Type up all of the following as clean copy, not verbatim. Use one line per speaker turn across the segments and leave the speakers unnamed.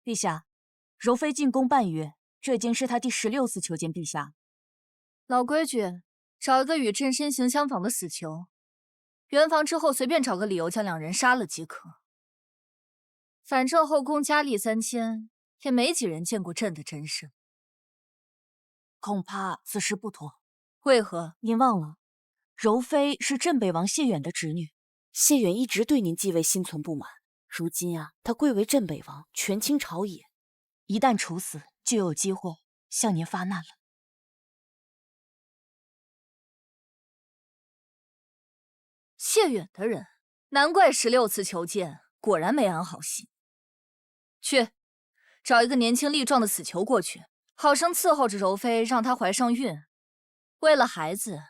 陛下，柔妃进宫半月，这已经是她第16次求见陛下。
老规矩，找一个与朕身形相仿的死囚，圆房之后随便找个理由将两人杀了即可。反正后宫佳丽3000，也没几人见过朕的真身。
恐怕此事不妥。
为何？
您忘了，柔妃是镇北王谢远的侄女。
谢远一直对您继位心存不满，如今啊，他贵为镇北王，权倾朝野，
一旦处死，就有机会向您发难了。
谢远的人，难怪16次求见，果然没安好心。去，找一个年轻力壮的死囚过去，好生伺候着柔妃，让她怀上孕。为了孩子，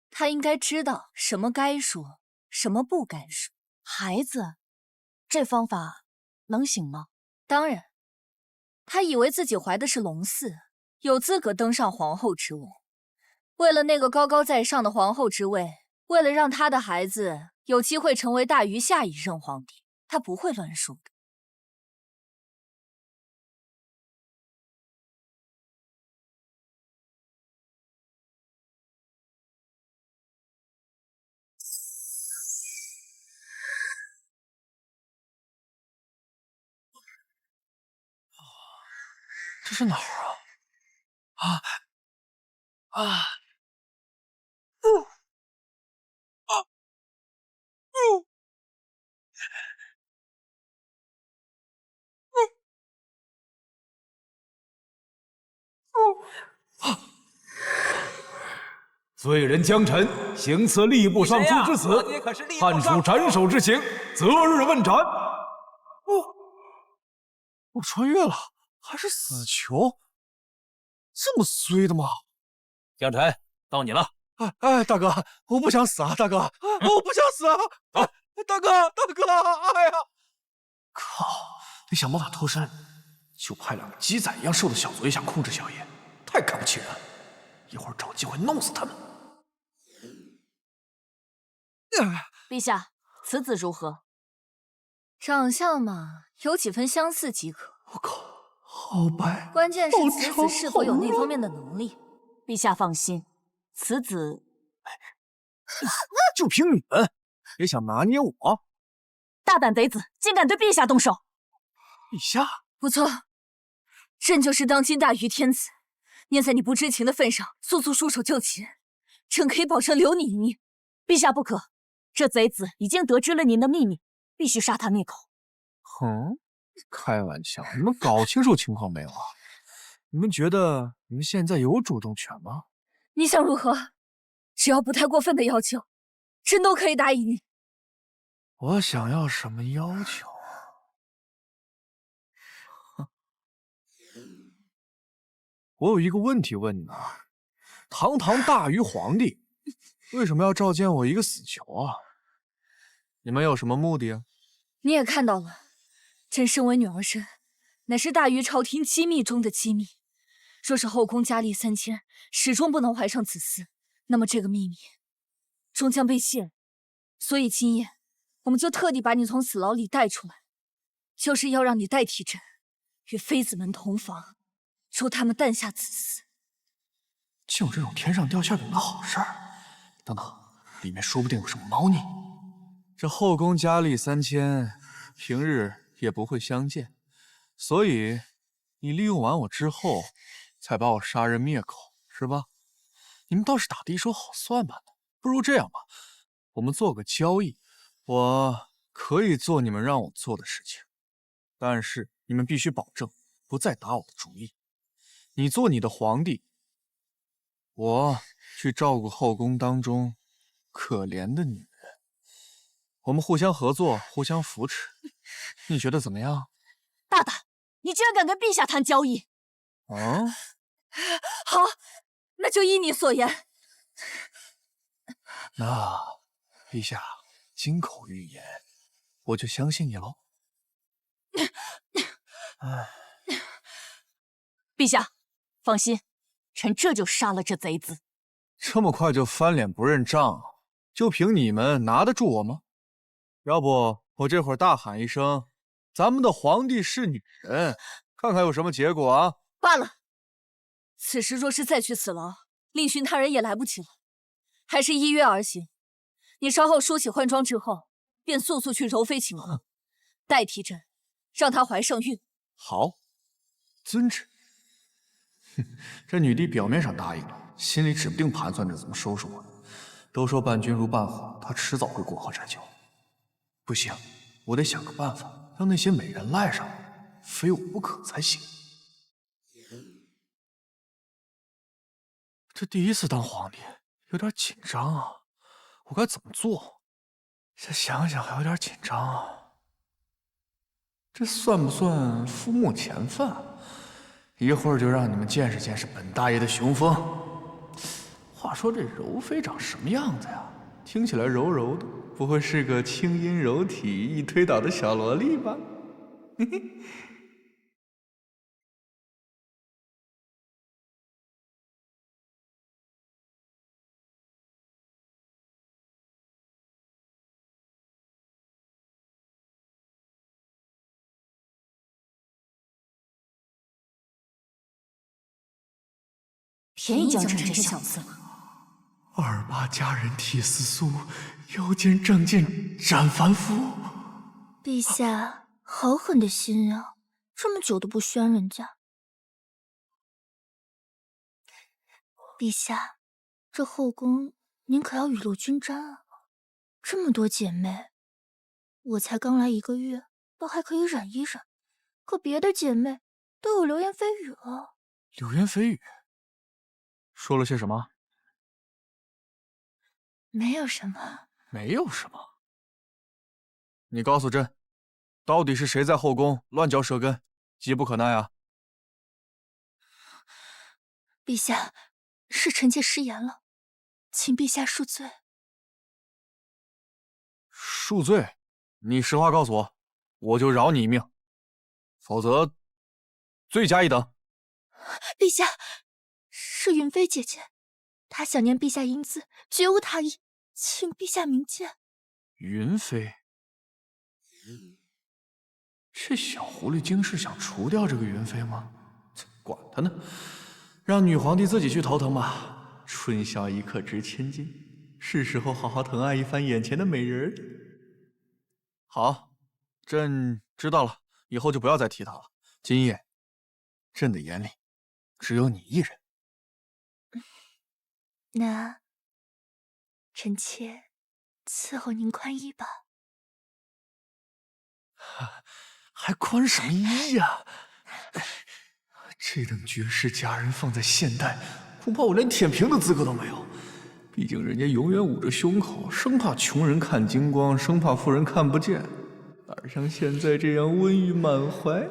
她应该知道什么该说，什么不该说。
孩子，这方法能行吗？
当然，她以为自己怀的是龙嗣，有资格登上皇后之位。为了那个高高在上的皇后之位，为了让她的孩子有机会成为大于下一任皇帝，她不会乱说的。
这是哪儿啊？
罪人江辰行刺吏部尚书之死，判处斩首之刑，择日问斩。
我穿越了，还是死囚，这么衰的吗？
江辰，到你了。
大哥，我不想死啊，大哥，我不想死啊！大哥，哎呀，靠，得想办法脱身，就派2个鸡仔一样瘦的小卒也想控制小爷，太看不起人了。一会儿找机会弄死他们。
陛下，此子如何？
长相嘛，有几分相似即可。
我靠，好白！
关键是此子是否有那方面的能力。
陛下放心，此子
就凭你们，也想拿捏我？
大胆贼子，竟敢对陛下动手！
陛下，
不错，朕就是当今大愚天子，念在你不知情的份上，速速出手救其人，朕可以保证留你一命。
陛下不可，这贼子已经得知了您的秘密，必须杀他灭口。
开玩笑，你们搞清楚情况没有啊？你们觉得你们现在有主动权吗？
你想如何？只要不太过分的要求，朕都可以答应你。
我想要什么要求？我有一个问题问你呢，堂堂大禹皇帝，为什么要召见我一个死囚啊？你们有什么目的啊？
你也看到了，朕身为女儿身，乃是大禹朝廷机密中的机密。若是后宫佳丽3000始终不能怀上子嗣，那么这个秘密终将被泄露。所以今夜我们就特地把你从死牢里带出来，就是要让你代替朕，与妃子们同房，助他们诞下子嗣。
就这种天上掉馅饼的好事儿，等等，里面说不定有什么猫腻。这后宫佳丽3000，平日也不会相见，所以你利用完我之后，才把我杀人灭口，是吧？你们倒是打得一手好算盘的。不如这样吧，我们做个交易，我可以做你们让我做的事情，但是你们必须保证不再打我的主意。你做你的皇帝，我去照顾后宫当中可怜的女人，我们互相合作，互相扶持，你觉得怎么样？
大胆，你居然敢跟陛下谈交易！
好，那就依你所言。
那陛下金口玉言，我就相信你喽。
陛下，放心，臣这就杀了这贼子。
这么快就翻脸不认账，就凭你们拿得住我吗？要不我这会儿大喊一声，咱们的皇帝是女人，看看有什么结果啊！
罢了，此时若是再去死牢，另寻他人也来不及了。还是依约而行。你稍后梳洗换装之后，便速速去柔妃寝宫，代替朕，让她怀上孕。
好，遵旨。哼，这女帝表面上答应了，心里指不定盘算着怎么收拾我呢。都说伴君如伴虎，她迟早会过河拆桥。不行，我得想个办法，让那些美人赖上我，非我不可才行。这第一次当皇帝，有点紧张啊，我该怎么做？这想想还有点紧张啊。这算不算覆没前犯？一会儿就让你们见识见识本大爷的雄风。话说这柔妃长什么样子呀？听起来柔柔的，不会是个轻音柔体、易推倒的小萝莉吧？嘿嘿。
便宜将臣这小子。
28佳人体似酥，腰间仗剑斩凡夫。
陛下好狠的心啊！这么久都不宣人家。陛下，这后宫您可要雨露均沾啊！这么多姐妹，我才刚来1个月，倒还可以忍一忍，可别的姐妹都有流言蜚语了。
流言蜚语？说了些什么？
没有什么。
没有什么。你告诉朕，到底是谁在后宫乱嚼舌根，急不可耐啊？
陛下，是臣妾失言了，请陛下恕罪。
恕罪？你实话告诉我，我就饶你一命，否则罪加一等。
陛下，是云妃姐姐，她想念陛下英姿，绝无他意，请陛下明鉴。
云妃，这小狐狸精是想除掉这个云妃吗？管他呢，让女皇帝自己去头疼吧。春宵一刻值千金，是时候好好疼爱一番眼前的美人。好，朕知道了，以后就不要再提她了。今夜，朕的眼里只有你一人。
那臣妾伺候您宽衣吧。
还宽什么衣呀？这等绝世佳人放在现代，恐怕我连舔屏的资格都没有。毕竟人家永远捂着胸口，生怕穷人看精光，生怕富人看不见，哪像现在这样温玉满怀。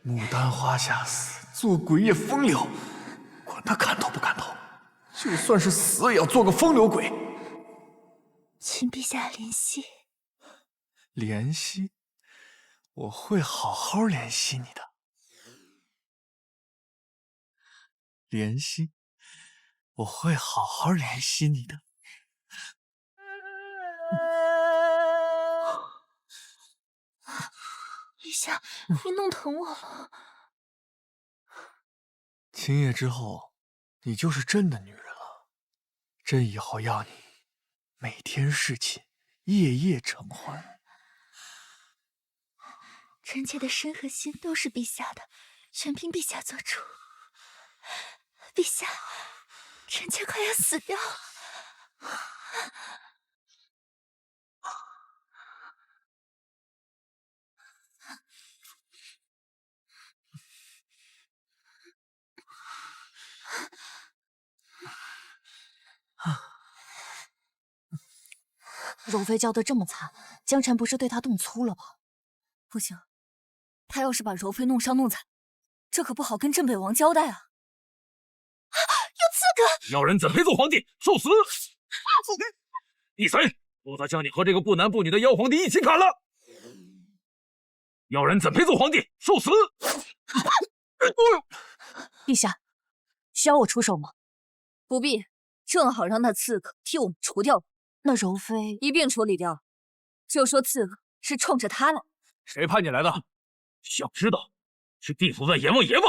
牡丹花下死，做鬼也风流，管他看透不看透，就算是死也要做个风流鬼。
请陛下怜惜。
怜惜？我会好好怜惜你的。怜惜？我会好好怜惜你的。
陛下，你弄疼我了。
今夜之后，你就是朕的女人了。朕以后要你每天侍寝，夜夜承欢。
臣妾的身和心都是陛下的，全凭陛下做主。陛下，臣妾快要死掉了。
柔妃叫得这么惨，江晨不是对她动粗了吧？
不行，他要是把柔妃弄伤弄惨，这可不好跟镇北王交代啊！
有刺客！
要人怎配做皇帝？受死！闭嘴！否则将你和这个不男不女的妖皇帝一起砍了！要人怎配做皇帝？受死！
陛下，需要我出手吗？
不必，正好让那刺客替我们除掉。
那柔妃
一并处理掉，就说刺客是冲着他来。
谁派你来的？想知道去地府问阎王爷吧。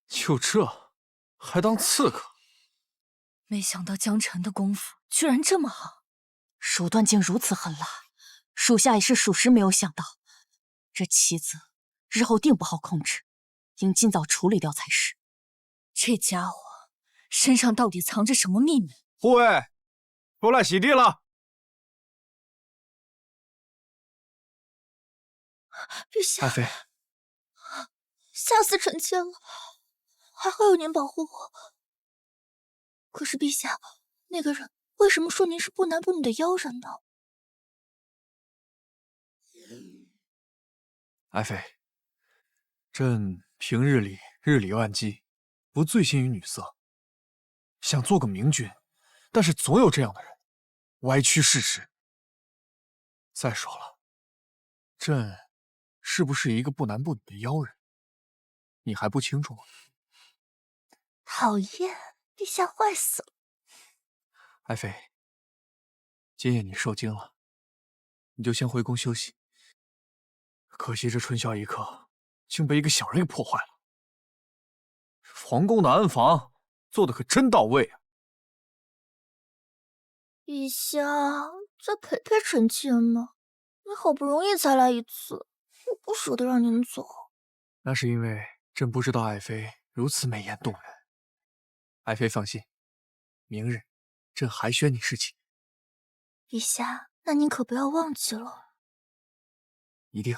就这，还当刺客？
没想到江辰的功夫居然这么好，
手段竟如此狠辣，属下也是属实没有想到。这棋子日后定不好控制，应尽早处理掉才是。
这家伙身上到底藏着什么秘密？
护卫，出来洗地了。
陛下，
爱妃，
吓死臣妾了，还好有您保护我。可是陛下，那个人为什么说您是不男不女的妖人呢？
爱妃，朕平日里日理万机，不醉心于女色，想做个明君，但是总有这样的人歪曲事实。再说了，朕是不是一个不男不女的妖人，你还不清楚吗？
讨厌，陛下坏死了。
爱妃，今夜你受惊了，你就先回宫休息。可惜这春宵一刻竟被一个小人给破坏了。皇宫的安防做的可真到位啊！
陛下，再陪陪臣妾嘛，你好不容易才来一次，我不舍得让您走。
那是因为朕不知道爱妃如此美艳动人。爱妃放心，明日朕还宣你侍寝。
陛下，那您可不要忘记了。
一定。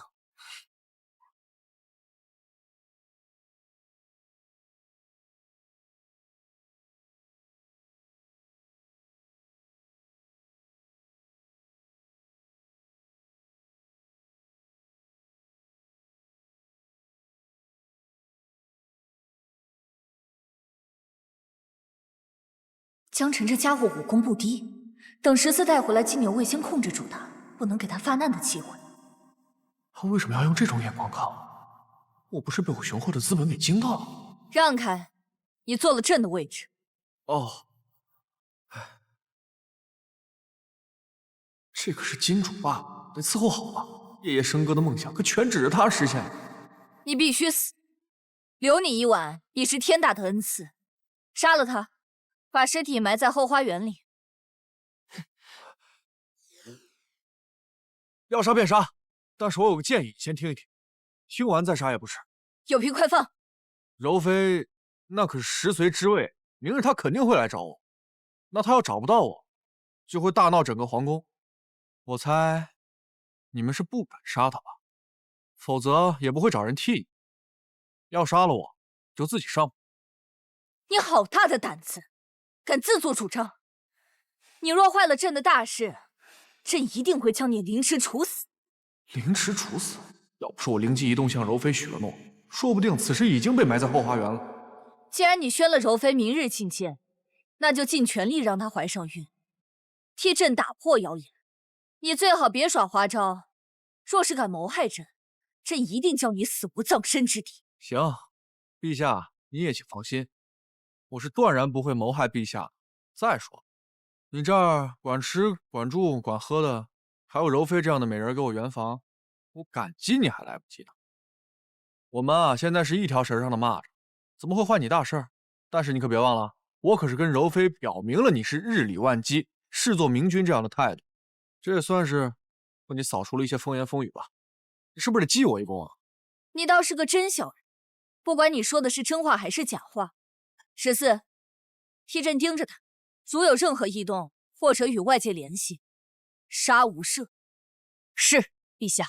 江辰这家伙武功不低，等14带回来，金牛卫先控制住他，不能给他发难的机会。
他为什么要用这种眼光看我？我不是被我雄厚的资本给惊到了？
让开，你坐了朕的位置。
哦，这可是金主爸爸，得伺候好吧？爷爷笙歌的梦想可全指着他实现了。
你必须死，留你一晚已是天大的恩赐。杀了他，把尸体埋在后花园里。
要杀便杀，但是我有个建议，先听一听，听完再杀也不迟。
有屁快放！
柔妃那可是10岁之位，明日她肯定会来找我。那她要找不到我，就会大闹整个皇宫。我猜你们是不敢杀她吧？否则也不会找人替你。要杀了我，就自己上吧。
你好大的胆子，敢自作主张！你若坏了朕的大事，朕一定会将你凌迟处死。
凌迟处死？要不是我灵机一动向柔妃许了诺，说不定此时已经被埋在后花园了。
既然你宣了柔妃明日觐见，那就尽全力让她怀上孕，替朕打破谣言。你最好别耍花招，若是敢谋害朕，朕一定叫你死无葬身之地。
行，陛下你也请放心，我是断然不会谋害陛下。再说，你这儿管吃管住管喝的，还有柔妃这样的美人给我圆房，我感激你还来不及呢。我们啊，现在是一条绳上的蚂蚱，怎么会坏你大事？但是你可别忘了，我可是跟柔妃表明了你是日理万机，视作明君这样的态度，这也算是为你扫除了一些风言风语吧。你是不是得记我一功啊？
你倒是个真小人，不管你说的是真话还是假话，14，替朕盯着他，如有任何异动或者与外界联系，杀无赦。
是，陛下。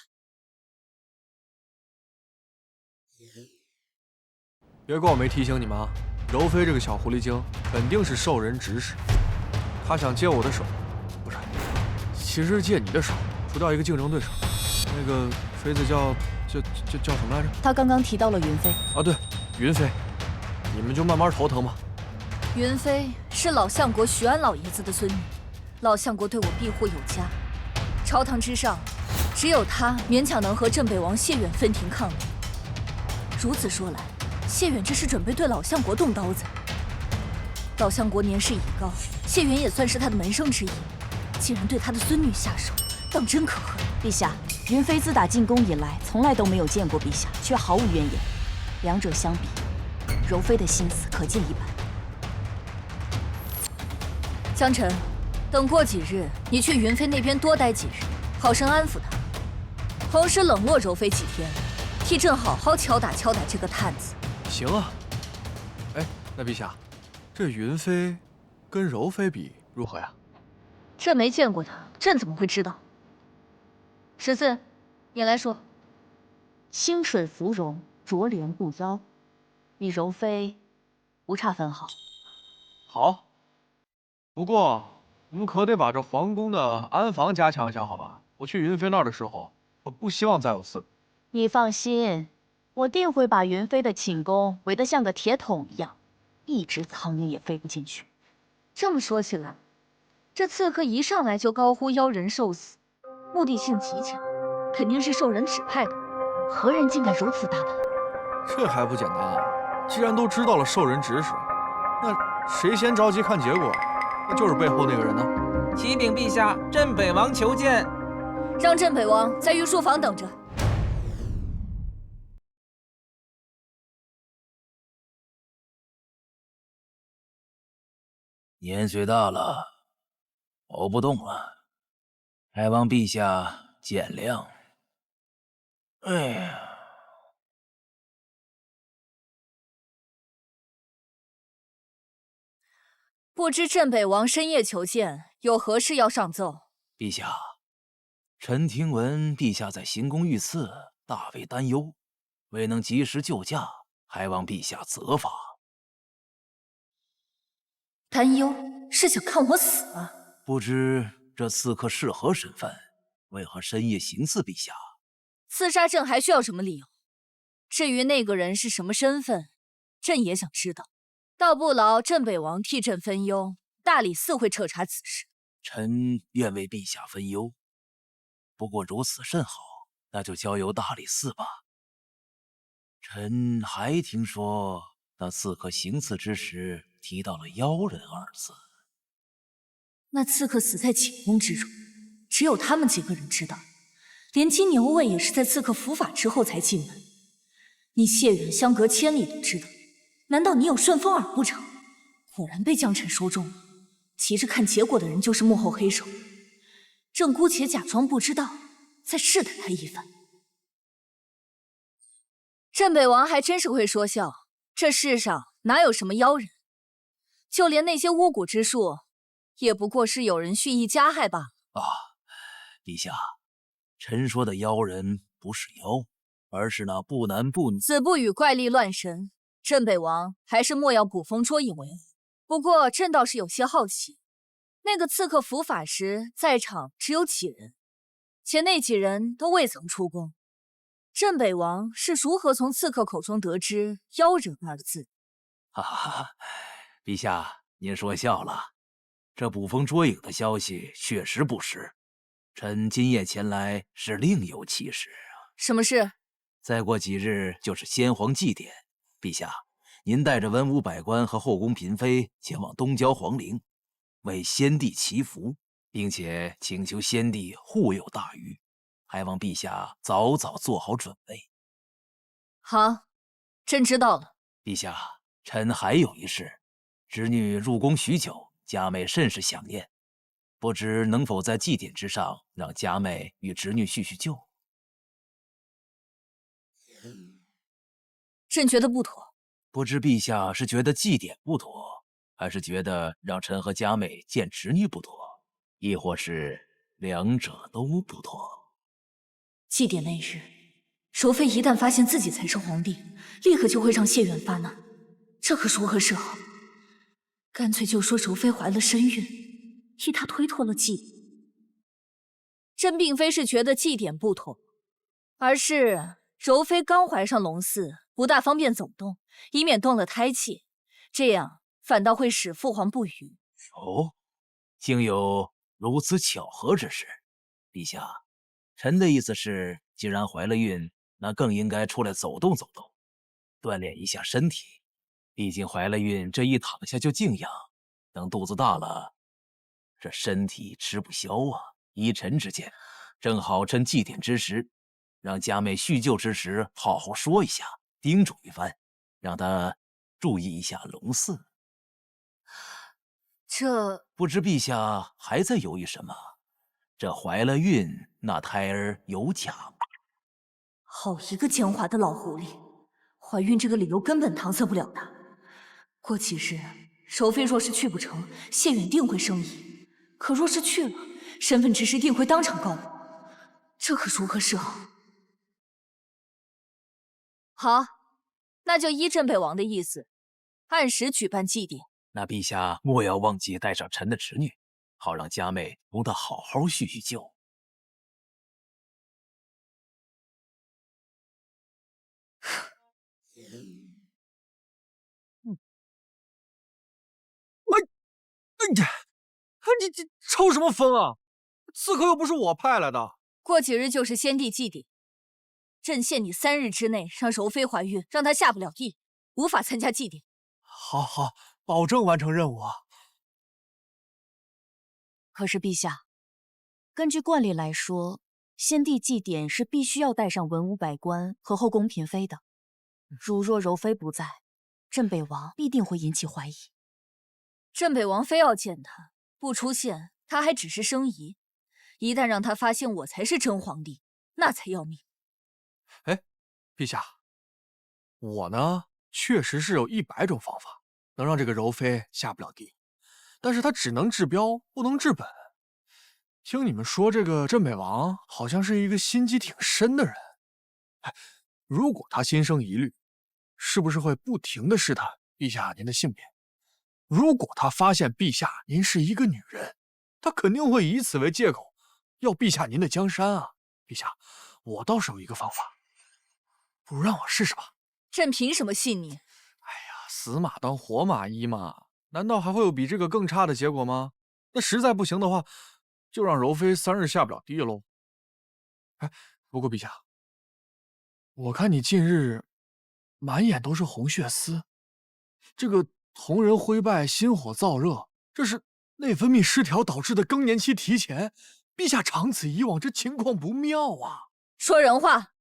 别怪我没提醒你们啊！柔妃这个小狐狸精肯定是受人指使，她想接我的手，不是，其实借你的手除掉一个竞争对手。那个妃子叫什么来着？
他刚刚提到了云妃
啊，对，云妃，你们就慢慢头疼吧。
云妃是老相国徐安老爷子的孙女，老相国对我庇护有加，朝堂之上，只有她勉强能和镇北王谢远分庭抗礼。如此说来，谢远这是准备对老相国动刀子。老相国年事已高，谢远也算是他的门生之一。竟然对他的孙女下手，当真可恨。
陛下，云妃自打进宫以来，从来都没有见过陛下，却毫无怨言。两者相比，柔妃的心思可见一斑。
江晨，等过几日，你去云妃那边多待几日，好生安抚她，同时冷落柔妃几天，替朕好好敲打敲打这个探子。
行啊。哎，那陛下，这云妃跟柔妃比如何呀？
朕没见过她，朕怎么会知道？14，你来说。
清水芙蓉，濯莲不妖，比柔妃不差分毫。
好，不过我们可得把这皇宫的安防加强一下，好吧？我去云妃那儿的时候，我不希望再有刺客。
你放心，我定会把云妃的寝宫围得像个铁桶一样，一只苍蝇也飞不进去。
这么说起来，这刺客一上来就高呼妖人受死，目的性极强，肯定是受人指派的。
何人竟敢如此大胆？
这还不简单啊！既然都知道了受人指使，那谁先着急看结果，那就是背后那个人呢？
启禀陛下，镇北王求见。
让镇北王在御书房等着。
年岁大了，跑不动了，还望陛下见谅。哎呀，
不知镇北王深夜求见，有何事要上奏？
陛下，臣听闻陛下在行宫遇刺，大为担忧，未能及时救驾，还望陛下责罚。
担忧是想看我死吗？
不知这刺客是何身份，为何深夜行刺陛下？
刺杀朕还需要什么理由？至于那个人是什么身份，朕也想知道。倒不劳镇北王替朕分忧，大理寺会彻查此事。
臣愿为陛下分忧，不过如此甚好，那就交由大理寺吧。臣还听说那刺客行刺之时提到了妖人二字。
那刺客死在寝宫之中，只有他们几个人知道，连金牛卫也是在刺客伏法之后才进门。你谢远相隔千里都知道，难道你有顺风耳不成？果然被江辰说中了，急着看结果的人就是幕后黑手。朕姑且假装不知道，再试探他一番。镇北王还真是会说笑，这世上哪有什么妖人，就连那些巫蛊之术，也不过是有人蓄意加害罢了。
陛下，臣说的妖人不是妖，而是那不男不女。
子不语怪力乱神，镇北王还是莫要捕风捉影为好。不过朕倒是有些好奇，那个刺客伏法时在场只有几人，且那几人都未曾出宫。镇北王是如何从刺客口中得知“妖人”二字？
陛下，您说笑了。这捕风捉影的消息确实不实，臣今夜前来是另有其事。
什么事？
再过几日就是先皇祭典，陛下，您带着文武百官和后宫嫔妃前往东郊皇陵，为先帝祈福，并且请求先帝护佑大禹，还望陛下早早做好准备。
好，朕知道了。
陛下，臣还有一事，侄女入宫许久，佳妹甚是想念，不知能否在祭典之上让佳妹与侄女叙叙旧。
朕觉得不妥。
不知陛下是觉得祭典不妥，还是觉得让臣和佳妹见侄女不妥，亦或是两者都不妥？
祭典那日，柔妃一旦发现自己才是皇帝，立刻就会让谢远发难，这可如何是好？干脆就说柔妃怀了身孕，替她推脱了祭典。朕并非是觉得祭典不妥，而是柔妃刚怀上龙嗣，不大方便走动，以免动了胎气，这样反倒会使父皇不愉。
哦，竟有如此巧合之事。陛下，臣的意思是，既然怀了孕，那更应该出来走动走动，锻炼一下身体。毕竟怀了孕，这一躺下就静养，等肚子大了，这身体吃不消啊。依臣之见，正好趁祭典之时，让佳妹叙旧之时好好说一下，叮嘱一番，让她注意一下龙嗣。
这
不知陛下还在犹豫什么？这怀了孕，那胎儿有假吗？
好一个奸猾的老狐狸！怀孕这个理由根本搪塞不了他。过几日，柔妃若是去不成，谢远定会生疑；可若是去了，身份之事定会当场告我，这可如何是好？好，那就依镇北王的意思，按时举办祭典。
那陛下莫要忘记带上臣的侄女，好让佳妹同他好好叙叙旧。
你这抽什么风啊？刺客又不是我派来的。
过几日就是先帝祭典，朕限你3日之内让柔妃怀孕，让她下不了地，无法参加祭典。
好，保证完成任务啊。
可是陛下，根据惯例来说，先帝祭典是必须要带上文武百官和后宫嫔妃的。如若柔妃不在，镇北王必定会引起怀疑。
镇北王非要见他，不出现，他还只是生疑。一旦让他发现我才是真皇帝，那才要命。
哎，陛下，我呢确实是有100种方法能让这个柔妃下不了地，但是她只能治标，不能治本。听你们说，这个镇北王好像是一个心机挺深的人。哎，如果他心生疑虑，是不是会不停地试探陛下您的性别？如果他发现陛下您是一个女人，他肯定会以此为借口要陛下您的江山啊！陛下，我倒是有一个方法，不如让我试试吧。
朕凭什么信你？
哎呀，死马当活马医嘛，难道还会有比这个更差的结果吗？那实在不行的话，就让柔妃3日下不了地喽。哎，不过陛下，我看你近日满眼都是红血丝，这个同人灰败，心火燥热，这是内分泌失调导致的更年期提前。陛下长此以往，这情况不妙啊！
说人话，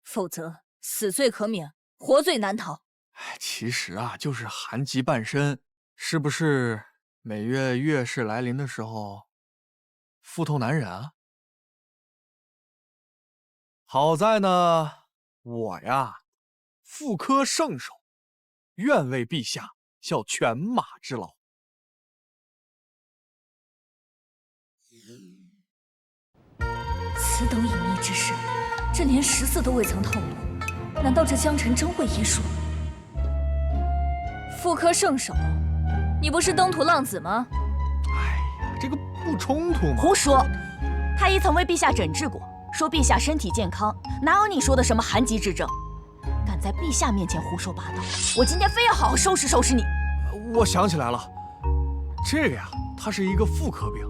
否则死罪可免，活罪难逃。
哎，其实啊，就是寒疾半身，是不是每月月事来临的时候，腹痛难忍啊？好在呢，我呀，妇科圣手，愿为陛下效犬马之劳。
此等隐秘之事，朕连14都未曾透露，难道这江辰真会医术？妇科圣手，你不是登徒浪子吗？
哎呀，这个不冲突吗？
胡说！太医曾为陛下诊治过，说陛下身体健康，哪有你说的什么寒疾之症？敢在陛下面前胡说八道，我今天非要好好收拾收拾你！
我想起来了，这个呀，它是一个妇科病。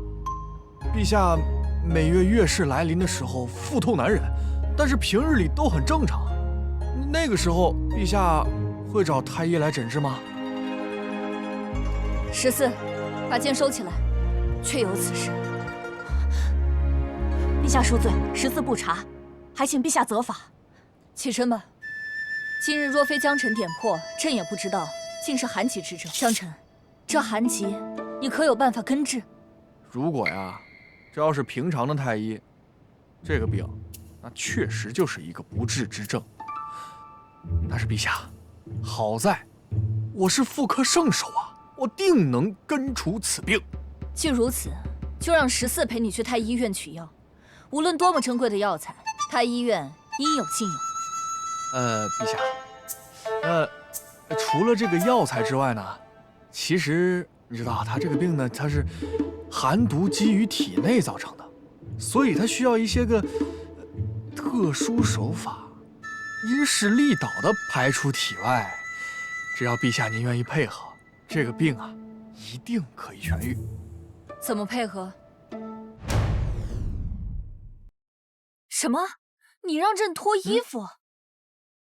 陛下每月月事来临的时候腹痛难忍，但是平日里都很正常。那个时候，陛下会找太医来诊治吗
？14，把剑收起来，确有此事。
陛下恕罪，14不查，还请陛下责罚。
起身吧。今日若非江辰点破，朕也不知道竟是寒疾之症。江辰，这寒疾你可有办法根治？
如果呀，这要是平常的太医，这个病，那确实就是一个不治之症。但是陛下，好在我是妇科圣手啊，我定能根除此病。
既如此，就让14陪你去太医院取药。无论多么珍贵的药材，太医院应有尽有。
陛下，除了这个药材之外呢，其实你知道，他这个病呢，它是寒毒积于体内造成的，所以它需要一些个特殊手法，因势利导的排出体外。只要陛下您愿意配合，这个病啊，一定可以痊愈。
怎么配合？什么？你让朕脱衣服？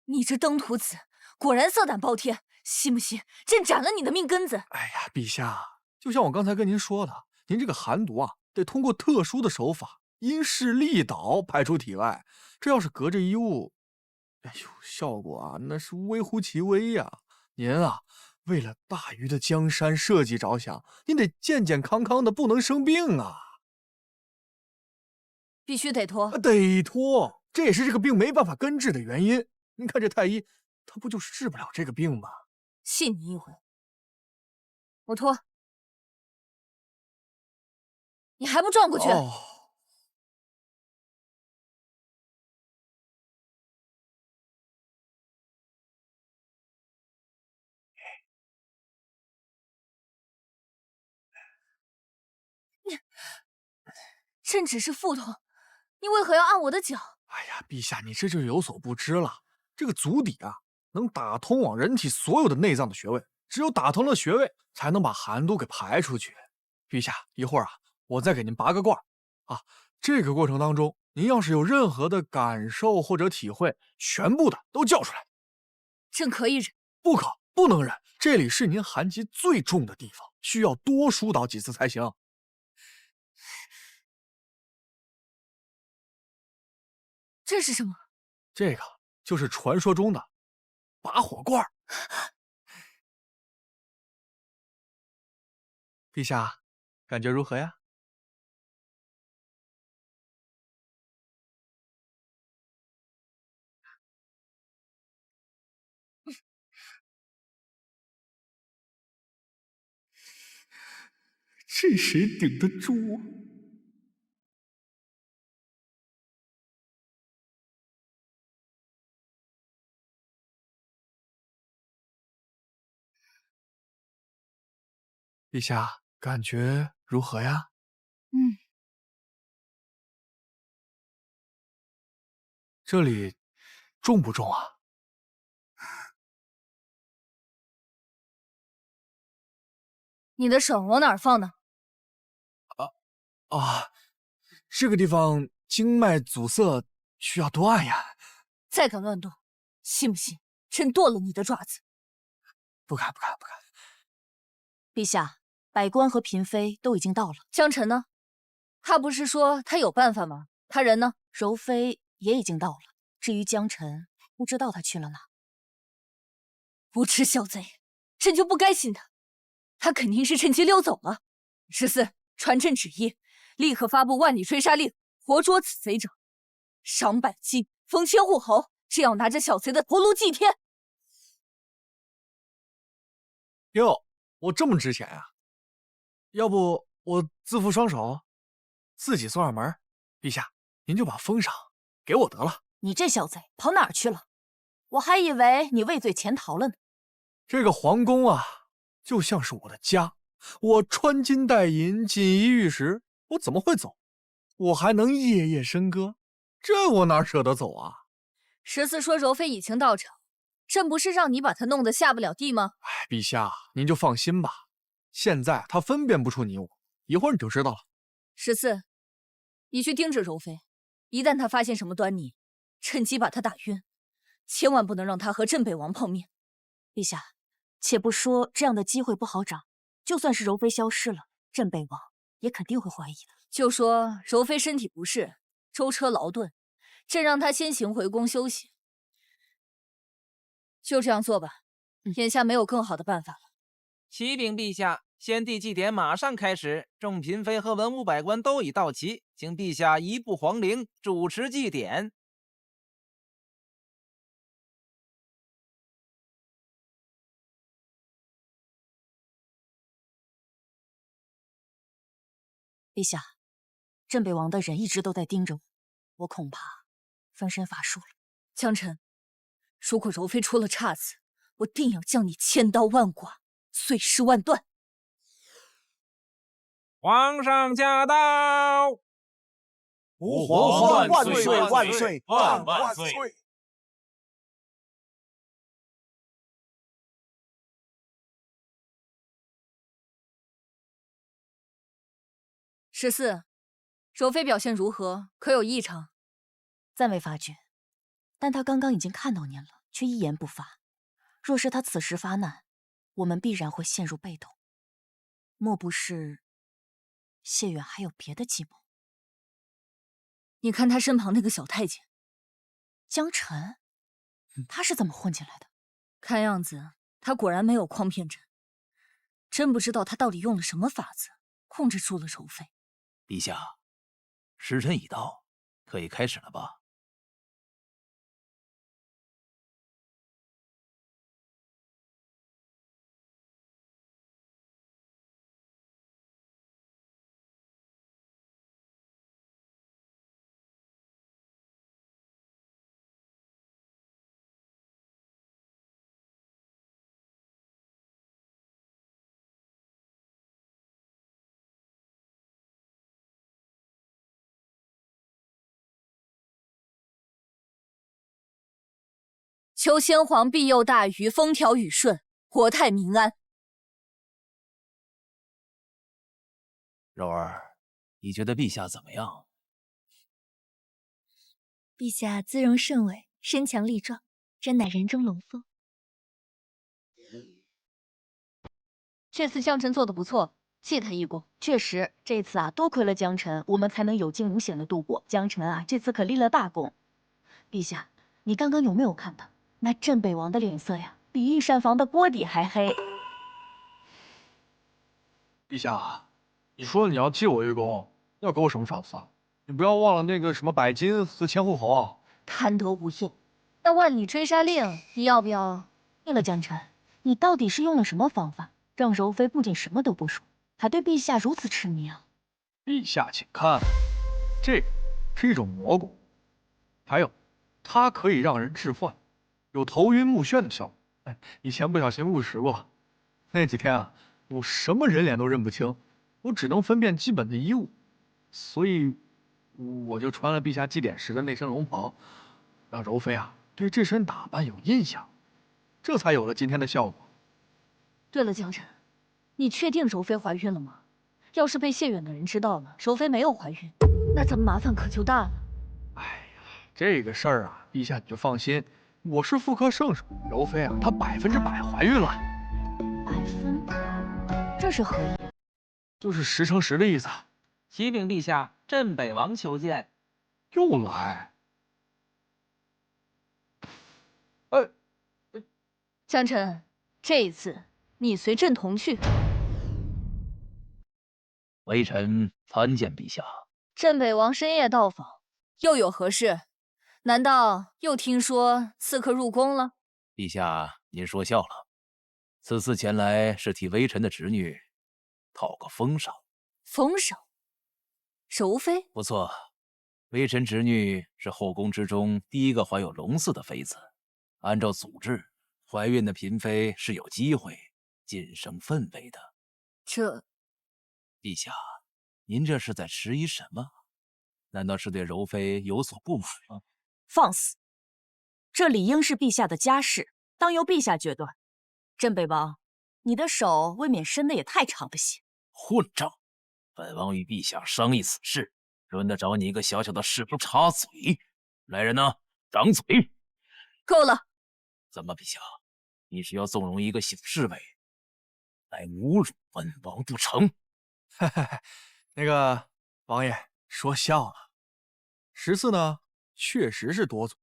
你这登徒子果然色胆包天，信不信朕斩了你的命根子？
哎呀，陛下，就像我刚才跟您说的，您这个寒毒啊，得通过特殊的手法，因势利导排出体外。这要是隔着衣物，哎呦，效果啊，那是微乎其微呀。您啊，为了大禹的江山社稷着想，您得健健康康的，不能生病啊。
必须得脱。
得脱，这也是这个病没办法根治的原因。您看这太医，他不就是治不了这个病吗？
信你一回。我脱。你还不转过去？
哦，
朕只是腹痛，你为何要按我的脚？
哎呀，陛下，你这就有所不知了。这个足底啊，能打通往人体所有的内脏的穴位，只有打通了穴位，才能把寒毒给排出去。陛下，一会儿啊，我再给您拔个罐啊。这个过程当中，您要是有任何的感受或者体会，全部的都叫出来。
朕可以忍。
不可，不能忍。这里是您寒疾最重的地方，需要多疏导几次才行。
这是什么？
这个就是传说中的拔火罐。陛下，感觉如何呀？这谁顶得住啊？陛下，感觉如何呀？这里重不重啊？
你的手往哪儿放呢？
啊，这个地方经脉阻塞，需要多按呀。
再敢乱动，信不信朕剁了你的爪子？
不敢，不敢，不敢。
陛下，百官和嫔妃都已经到了。
江晨呢？他不是说他有办法吗？他人呢？
柔妃也已经到了。至于江晨，不知道他去了哪。
无耻小贼，朕就不该信他。他肯定是趁机溜走了。14，传朕旨意，立刻发布万里追杀令，活捉此贼者，赏100金，封千户侯，这样拿着小贼的头颅祭天。
哟，我这么值钱呀？要不我自付双手，自己送上门。陛下，您就把封赏给我得了。
你这小贼跑哪儿去了？我还以为你畏罪潜逃了呢。
这个皇宫啊，就像是我的家，我穿金戴银，锦衣玉食，我怎么会走？我还能夜夜笙歌，这我哪舍得走啊
？14说柔妃已经到场，朕不是让你把她弄得下不了地吗？
哎，陛下，您就放心吧，现在她分辨不出你我，一会儿你就知道了。
14，你去盯着柔妃，一旦她发现什么端倪，趁机把她打晕，千万不能让她和镇北王碰面。
陛下，且不说这样的机会不好找，就算是柔妃消失了，镇北王也肯定会怀疑的。
就说柔妃身体不适，舟车劳顿，朕让她先行回宫休息。就这样做吧，眼下没有更好的办法了。
启禀陛下，先帝祭典马上开始，众嫔妃和文武百官都已到齐，请陛下移步皇陵主持祭典。
陛下，镇北王的人一直都在盯着我，我恐怕分身乏术了。
江晨，如果柔妃出了岔子，我定要将你千刀万剐，碎尸万段。
皇上驾到！
吾皇万岁万岁万万岁
！14，柔妃表现如何？可有异常？
暂未发觉，但他刚刚已经看到您了，却一言不发。若是他此时发难，我们必然会陷入被动。莫不是谢远还有别的计谋。
你看他身旁那个小太监
江晨，他是怎么混进来的？
看样子他果然没有诓骗朕，真不知道他到底用了什么法子控制住了柔妃。
陛下，时辰已到，可以开始了吧？
求先皇庇佑大禹风调雨顺，国泰民安。
柔儿，你觉得陛下怎么样？
陛下姿容甚伟，身强力壮，真乃人中龙凤。
这次江晨做的不错，谢他一功。确实，这次啊，多亏了江晨，我们才能有惊无险的度过。江晨啊，这次可立了大功。陛下，你刚刚有没有看到那镇北王的脸色呀，比御膳房的锅底还黑。
陛下，你说你要记我一功，要给我什么赏赐啊？你不要忘了那个什么百金和千户侯。
贪得无厌。那万里追杀令，你要不要？对了，江晨，你到底是用了什么方法，让柔妃不仅什么都不说，还对陛下如此痴迷啊？
陛下请看，这是一种蘑菇，还有它可以让人致幻，有头晕目眩的效果。哎，以前不小心误食过，那几天啊，我什么人脸都认不清，我只能分辨基本的衣物，所以我就穿了陛下祭典时的那身龙袍，让柔妃啊对这身打扮有印象，这才有了今天的效果。
对了，江晨，你确定柔妃怀孕了吗？要是被谢远的人知道了，柔妃没有怀孕，那咱们麻烦可就大了。
哎呀，这个事儿啊，陛下你就放心，我是妇科圣手，柔妃啊，她100%怀孕了。
100%？这是何意？
就是10乘10的意思。
启禀陛下，镇北王求见。
又来。哎，
江晨，这一次你随朕同去。
微臣参见陛下。
镇北王深夜到访，又有何事？难道又听说刺客入宫了？
陛下，您说笑了。此次前来是替微臣的侄女讨个封赏。
封赏？柔妃？
不错，微臣侄女是后宫之中第一个怀有龙嗣的妃子。按照祖制，怀孕的嫔妃是有机会晋升分位的。
这……
陛下，您这是在迟疑什么？难道是对柔妃有所不满吗？
放肆！这理应是陛下的家事，当由陛下决断。镇北王，你的手未免伸的也太长了些。
混账！本王与陛下商议此事，轮得着你一个小小的侍妇插嘴？来人呐，掌嘴！
够了！
怎么，陛下，你是要纵容一个小侍卫来侮辱本王不成？
那个王爷说笑了，14呢确实是多嘴，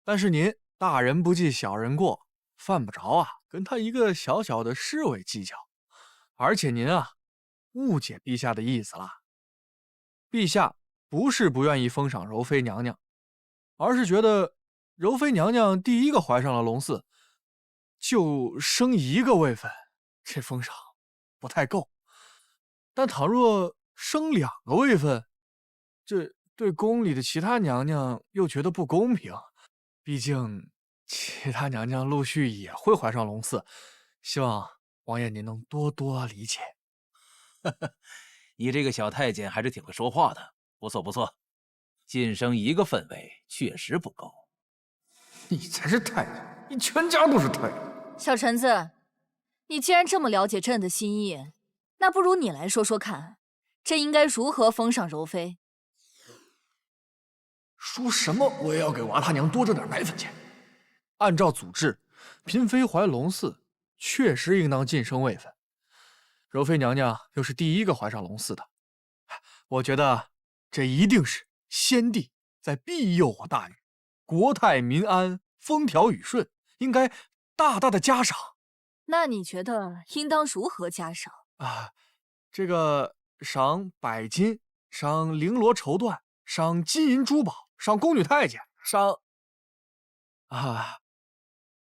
但是您大人不计小人过，犯不着啊跟他一个小小的侍卫计较。而且您啊误解陛下的意思了，陛下不是不愿意封赏柔妃娘娘，而是觉得柔妃娘娘第一个怀上了龙嗣，就生一个位分，这封赏不太够。但倘若生2个位分，这对宫里的其他娘娘又觉得不公平。毕竟其他娘娘陆续也会怀上龙嗣，希望王爷您能多多理解。
你这个小太监还是挺会说话的，不错不错。晋升1个分位确实不够。
你才是太监，你全家都是太监。
小臣子，你既然这么了解朕的心意，那不如你来说说看，朕应该如何封赏柔妃？
说什么我也要给娃他娘多挣点奶粉钱。按照祖制，嫔妃怀龙嗣确实应当晋升位分，柔妃娘娘又是第一个怀上龙嗣的，我觉得这一定是先帝在庇佑我大禹，国泰民安，风调雨顺，应该大大的嘉赏。
那你觉得应当如何嘉赏？
这个赏百金，赏绫罗绸缎，赏金银珠宝，赏宫女太监，赏……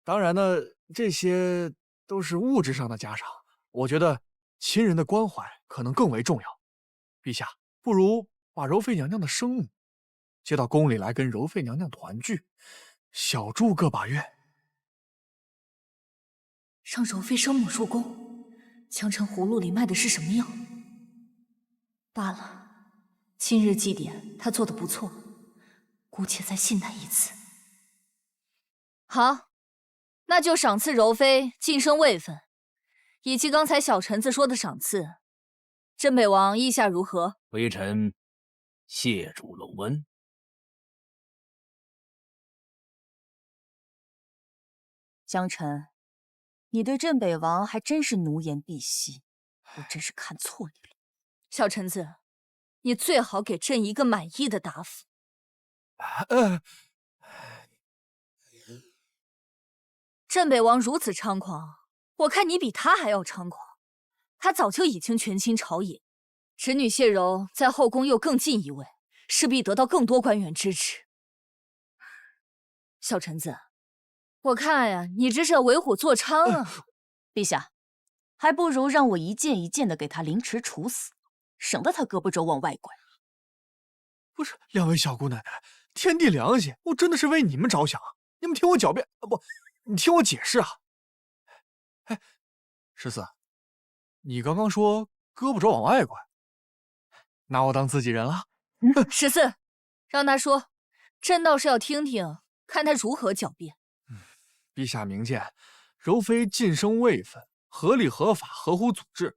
当然呢，这些都是物质上的嘉赏。我觉得亲人的关怀可能更为重要。陛下，不如把柔妃娘娘的生母接到宫里来，跟柔妃娘娘团聚，小住个把月。
让柔妃生母入宫，江城葫芦里卖的是什么药？罢了，今日祭典他做的不错，姑且再信他一次。好，那就赏赐柔妃晋升位分，以及刚才小臣子说的赏赐。镇北王意下如何？
微臣谢主隆恩。
江晨，你对镇北王还真是奴颜婢膝，我真是看错你了。
小臣子，你最好给朕一个满意的答复。镇北王如此猖狂，我看你比他还要猖狂。他早就已经权倾朝野，侄女谢柔在后宫又更进一位，势必得到更多官员支持。小臣子，我看呀，你这是为虎作伥啊！
陛下，还不如让我一件一件的给他凌迟处死，省得他胳膊肘往外拐。
不是，两位小姑奶奶，天地良心，我真的是为你们着想，你们听我狡辩不，你听我解释啊！哎，14，你刚刚说胳膊肘往外拐，拿我当自己人了
？14，让他说，朕倒是要听听，看他如何狡辩。
陛下明鉴，柔妃晋升位分，合理合法，合乎祖制。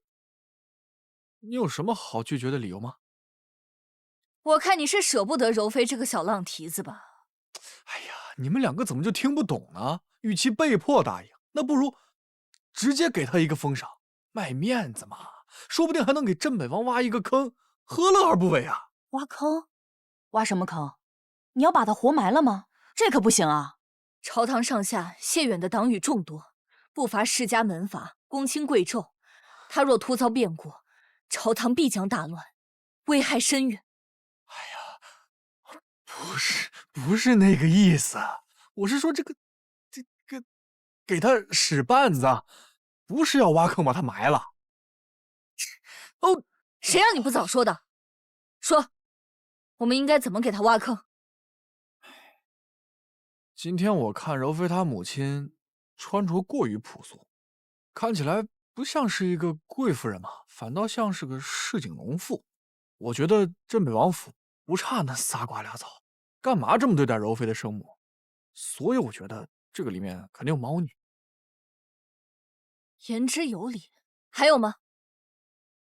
你有什么好拒绝的理由吗？
我看你是舍不得柔妃这个小浪蹄子吧。
哎呀，你们两个怎么就听不懂呢？与其被迫答应，那不如直接给他一个封赏，卖面子嘛，说不定还能给镇北王挖一个坑，何乐而不为啊？
挖坑？挖什么坑？你要把他活埋了吗？这可不行啊！
朝堂上下谢远的党羽众多，不乏世家门阀、公卿贵胄，他若突遭变故，朝堂必将大乱，危害深远。
哎呀，不是那个意思，我是说这个给他使绊子，不是要挖坑把他埋了。
哦，谁让你不早说的？说，我们应该怎么给他挖坑？
今天我看柔妃她母亲穿着过于朴素，看起来不像是一个贵夫人嘛，反倒像是个市井农妇。我觉得镇北王府不差那仨瓜俩枣，干嘛这么对待柔妃的生母？所以我觉得这个里面肯定有猫腻。
言之有理，还有吗？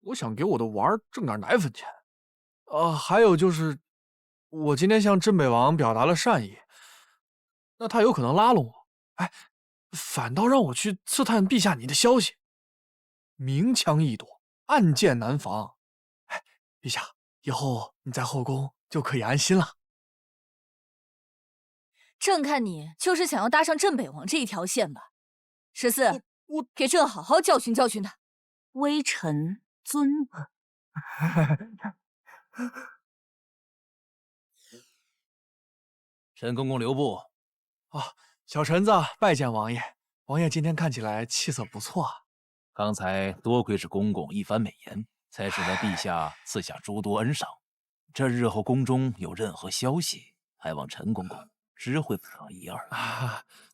我想给我的娃儿挣点奶粉钱。还有就是，我今天向镇北王表达了善意，那他有可能拉拢我，反倒让我去刺探陛下你的消息，明枪易躲，暗箭难防。陛下，以后你在后宫就可以安心了。
朕看你就是想要搭上镇北王这一条线吧。14，我给朕好好教训教训他。
微臣遵命。
陈公公留步。
小臣子拜见王爷。王爷今天看起来气色不错啊。
刚才多亏是公公一番美言，才使得陛下赐下诸多恩赏。这日后宫中有任何消息，还望陈公公知会不可一二。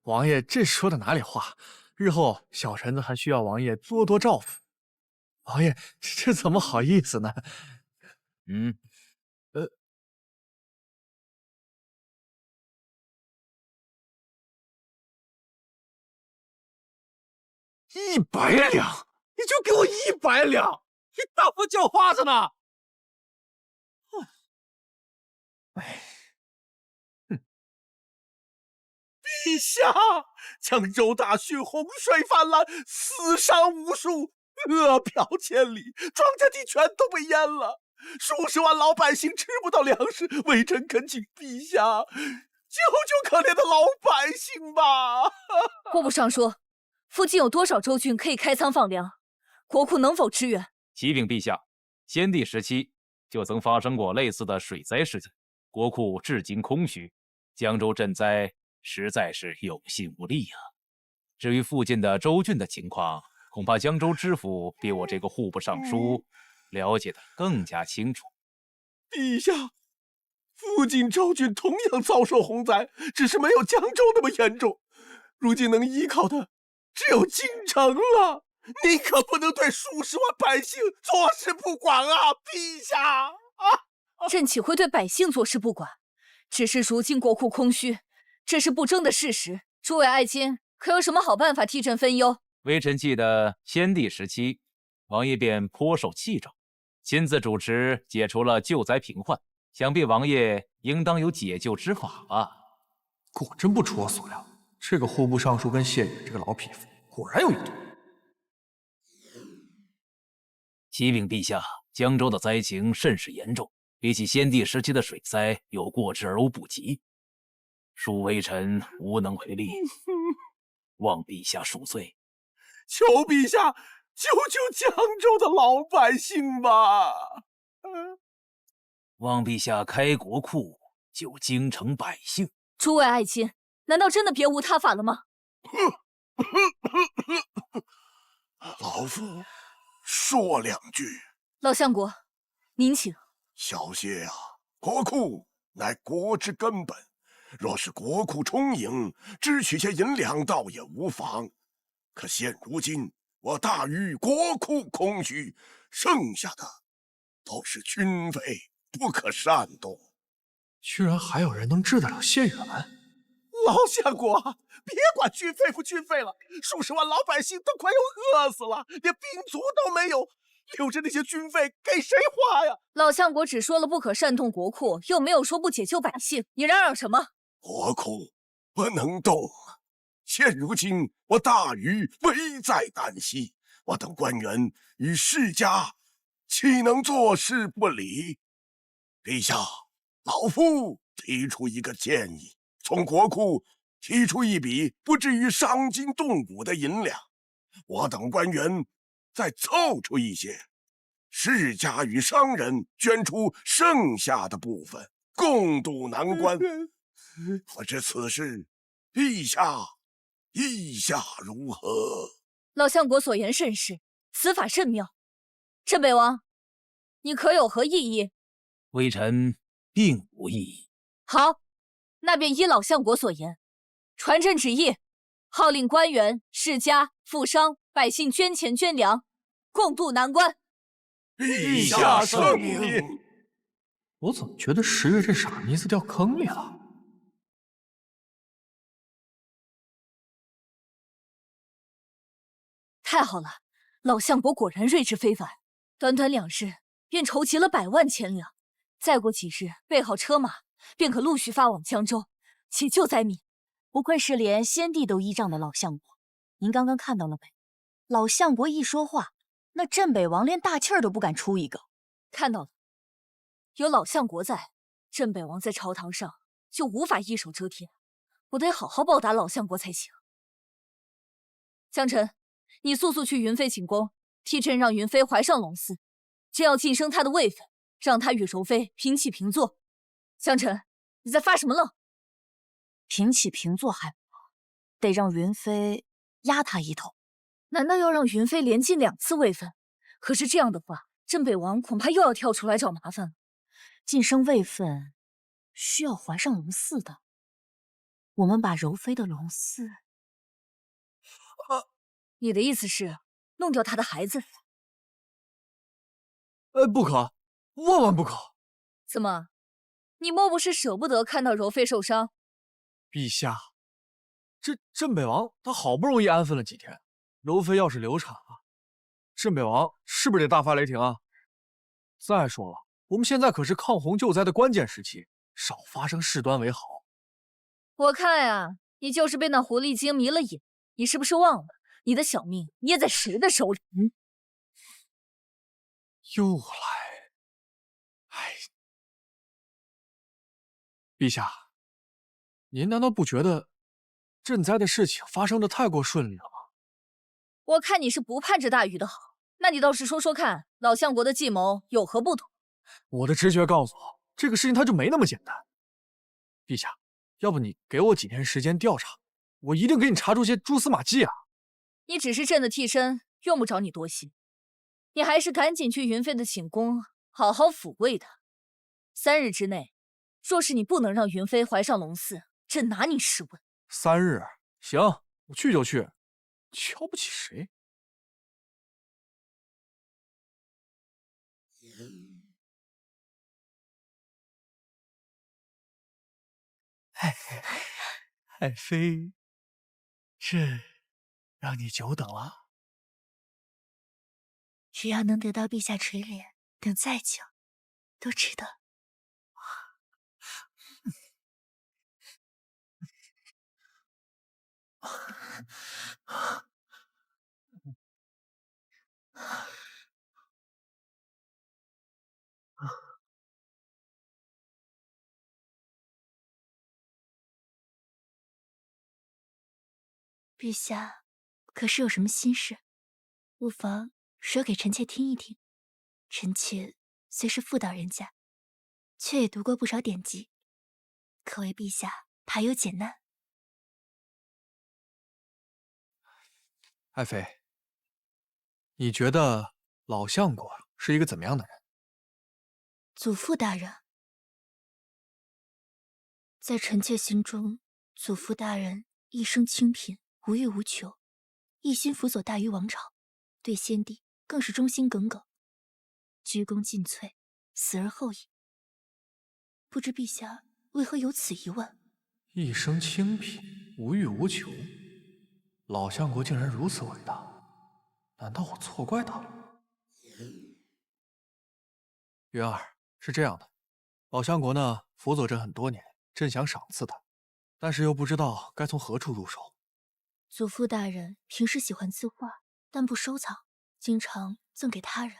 王爷这说的哪里话？日后小臣子还需要王爷多多照拂。王爷这怎么好意思呢？100两，你就给我100两，你大夫叫花子呢？
陛下，江州大汛，洪水泛滥，死伤无数，饿殍千里，庄稼地全都被淹了。数十万老百姓吃不到粮食，微臣恳请陛下救救可怜的老百姓吧！
户部尚书，附近有多少州郡可以开仓放粮？国库能否支援？
启禀陛下，先帝时期就曾发生过类似的水灾事件，国库至今空虚，江州赈灾实在是有心无力啊。至于附近的州郡的情况，恐怕江州知府比我这个户部尚书了解的更加清楚。
陛下，附近州郡同样遭受洪灾，只是没有江州那么严重。如今能依靠的只有京城了。你可不能对数十万百姓坐视不管啊，陛下！
朕岂会对百姓坐视不管？只是如今国库空虚，这是不争的事实。诸位爱卿，可有什么好办法替朕分忧？
微臣记得先帝时期，王爷便颇受器重，亲自主持解除了救灾平患，想必王爷应当有解救之法吧？
果真不出我所料，这个户部尚书跟谢宇这个老匹夫果然有一腿。
启禀陛下，江州的灾情甚是严重，比起先帝时期的水灾，有过之而无不及。恕微臣无能为力，望陛下恕罪。
求陛下救救江州的老百姓吧！
望陛下开国库，救京城百姓。
诸位爱卿，难道真的别无他法了吗？
老夫说两句。
老相国，您请。
小谢啊，国库乃国之根本，若是国库充盈，支取些银两倒也无妨。可现如今我大禹国库空虚，剩下的都是军费，不可擅动。
居然还有人能治得了谢远？
老相国，别管军费不军费了，数十万老百姓都快要饿死了，连兵卒都没有，留着那些军费给谁花呀？
老相国只说了不可擅动国库，又没有说不解救百姓，你嚷嚷什么？
国库不能动啊！现如今我大禹危在旦夕，我等官员与世家岂能坐视不理？陛下，老夫提出一个建议，从国库提出一笔不至于伤筋动骨的银两，我等官员再凑出一些，世家与商人捐出剩下的部分，共度难关。不知此事，陛下意下如何？
老相国所言甚是，此法甚妙。镇北王，你可有何异议？
微臣并无异议。
好，那便依老相国所言，传朕旨意，号令官员、世家、富商、百姓捐钱捐粮，共度难关。
陛下圣明。
我怎么觉得10月这傻妮子掉坑里了？
太好了，老相国果然睿智非凡，短短2日便筹集了100万钱粮，再过几日备好车马，便可陆续发往江州，解救灾民。
不愧是连先帝都依仗的老相国，您刚刚看到了没？老相国一说话，那镇北王连大气儿都不敢出一个。
看到了，有老相国在，镇北王在朝堂上就无法一手遮天，我得好好报答老相国才行。江晨，你速速去云飞寝宫，替朕让云飞怀上龙嗣，朕要晋升他的位分，让他与柔妃平起平坐。江晨，你在发什么愣？
平起平坐还不好，得让云妃压他一头。
难道要让云妃连晋2次位分？可是这样的话，镇北王恐怕又要跳出来找麻烦了。
晋升位分需要怀上龙嗣的，我们把柔妃的龙嗣……
你的意思是弄掉他的孩子？
不可，万万不可！
怎么，你莫不是舍不得看到柔妃受伤？
陛下，这镇北王他好不容易安分了几天，柔妃要是流产了，镇北王是不是得大发雷霆啊？再说了，我们现在可是抗洪救灾的关键时期，少发生事端为好。
我看呀，你就是被那狐狸精迷了眼，你是不是忘了？你的小命捏在谁的手里？
又来，陛下，您难道不觉得赈灾的事情发生的太过顺利了吗？
我看你是不盼着大禹的好，那你倒是说说看，老相国的计谋有何不同？
我的直觉告诉我，这个事情它就没那么简单。陛下，要不你给我几天时间调查，我一定给你查出些蛛丝马迹啊！
你只是朕的替身，用不着你多心。你还是赶紧去云妃的寝宫，好好抚慰她。3日之内，若是你不能让云妃怀上龙嗣，朕拿你试问。
3日，行，我去就去，瞧不起谁？爱妃，朕让你久等了。
只要能得到陛下垂怜，等再久都值得。陛下，可是有什么心事？不妨说给臣妾听一听。臣妾虽是妇道人家，却也读过不少典籍，可为陛下排忧解难。
爱妃，你觉得老相国是一个怎么样的人？
祖父大人，在臣妾心中，祖父大人一生清贫，无欲无求，一心辅佐大禹王朝，对先帝更是忠心耿耿，鞠躬尽瘁，死而后已。不知陛下为何有此疑问？
一生清贫，无欲无求，老相国竟然如此伟大，难道我错怪他了？云儿，是这样的，老相国呢辅佐朕很多年，朕想赏赐他，但是又不知道该从何处入手。
祖父大人平时喜欢字画，但不收藏，经常赠给他人。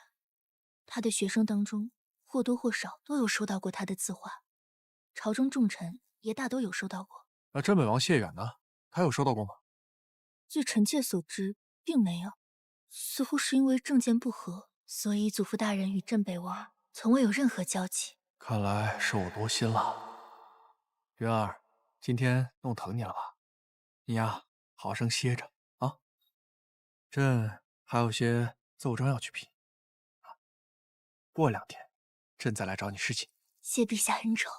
他的学生当中或多或少都有收到过他的字画，朝中重臣也大都有收到过。
那镇北王谢远呢？他有收到过吗？
据臣妾所知，并没有，似乎是因为政见不合，所以祖父大人与镇北王从未有任何交集。
看来是我多心了。云儿，今天弄疼你了吧？你呀，好生歇着啊。朕还有些奏章要去批。过2天，朕再来找你侍寝。
谢陛下恩宠。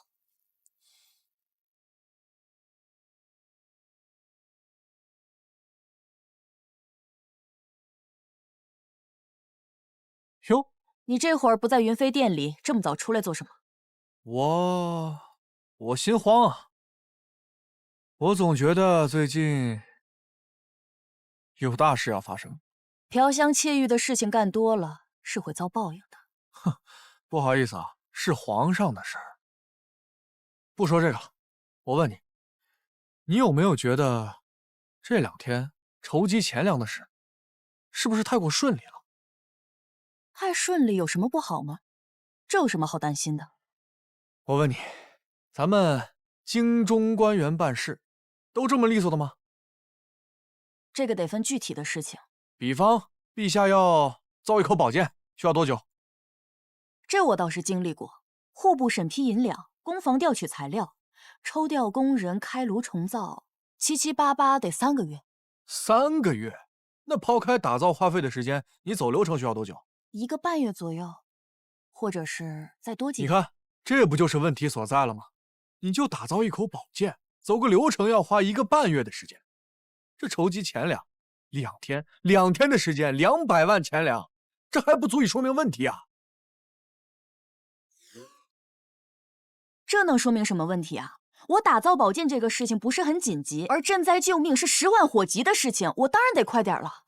哟，
你这会儿不在云妃殿里，这么早出来做什么？
我心慌啊。我总觉得最近有大事要发生。
嫖香窃玉的事情干多了，是会遭报应的。
哼，不好意思啊，是皇上的事儿。不说这个了，我问你，你有没有觉得这2天筹集钱粮的事，是不是太过顺利了？
太顺利有什么不好吗？这有什么好担心的？
我问你，咱们京中官员办事，都这么利索的吗？
这个得分具体的事情。
比方，陛下要造一口宝剑，需要多久？
这我倒是经历过，户部审批银两，工房调取材料，抽调工人，开炉重造，七七八八得3个月。
3个月？那抛开打造花费的时间，你走流程需要多久
？1个半月左右，或者是再多几天。
你看，这不就是问题所在了吗？你就打造一口宝剑，走个流程要花1个半月的时间，这筹集钱粮，2天的时间，200万钱粮，这还不足以说明问题啊！
这能说明什么问题啊？我打造宝剑这个事情不是很紧急，而赈灾救命是10万火急的事情，我当然得快点了。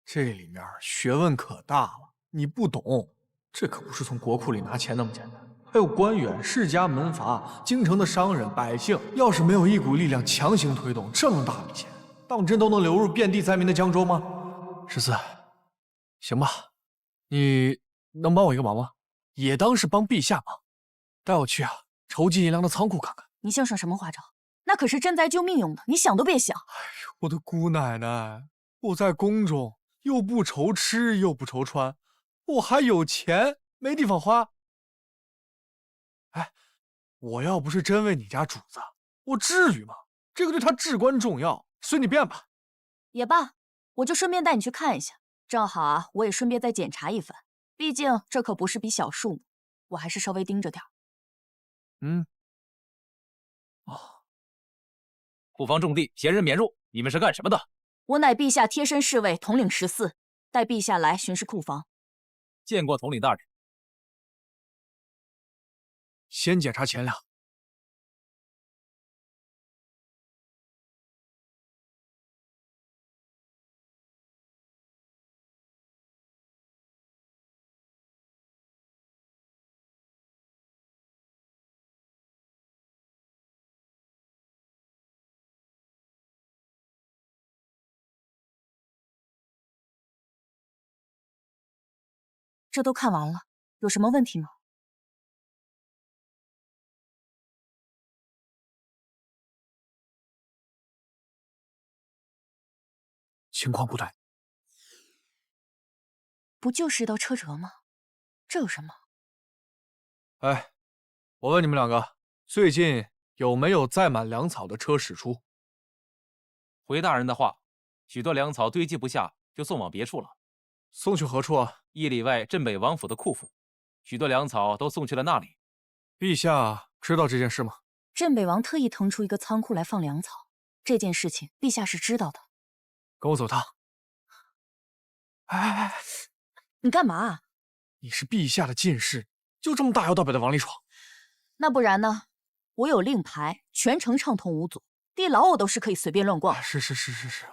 这里面学问可大了，你不懂。这可不是从国库里拿钱那么简单，还有官员、世家门阀、京城的商人、百姓，要是没有一股力量强行推动，这么大笔钱，当真都能流入遍地灾民的江州吗？14，行吧，你能帮我一个忙吗？也当是帮陛下忙，带我去筹集银两的仓库看看。
你姓上什么花招？那可是赈灾救命用的，你想都别想。
我的姑奶奶，我在宫中又不愁吃又不愁穿，我还有钱没地方花。哎，我要不是真为你家主子，我至于吗？这个对他至关重要，随你便吧。
也罢，我就顺便带你去看一下，正好啊，我也顺便再检查一番。毕竟这可不是笔小数目，我还是稍微盯着点儿。
库房重地，闲人免入。你们是干什么的？
我乃陛下贴身侍卫统领14，带陛下来巡视库房。
见过统领大人。
先检查钱粮。
这都看完了，有什么问题吗？
情况不对，
不就是一道车辙吗？这有什么？
哎，我问你们两个，最近有没有载满粮草的车驶出？
回大人的话，许多粮草堆积不下，就送往别处了。
送去何处啊
1里外镇北王府的库府，许多粮草都送去了那里。
陛下知道这件事吗？
镇北王特意腾出一个仓库来放粮草，这件事情陛下是知道的。
跟我走趟。哎，
你干嘛啊？
你是陛下的近侍，就这么大摇大摆的往里闯？
那不然呢？我有令牌，全程畅通无阻，地牢我都是可以随便乱逛。
是，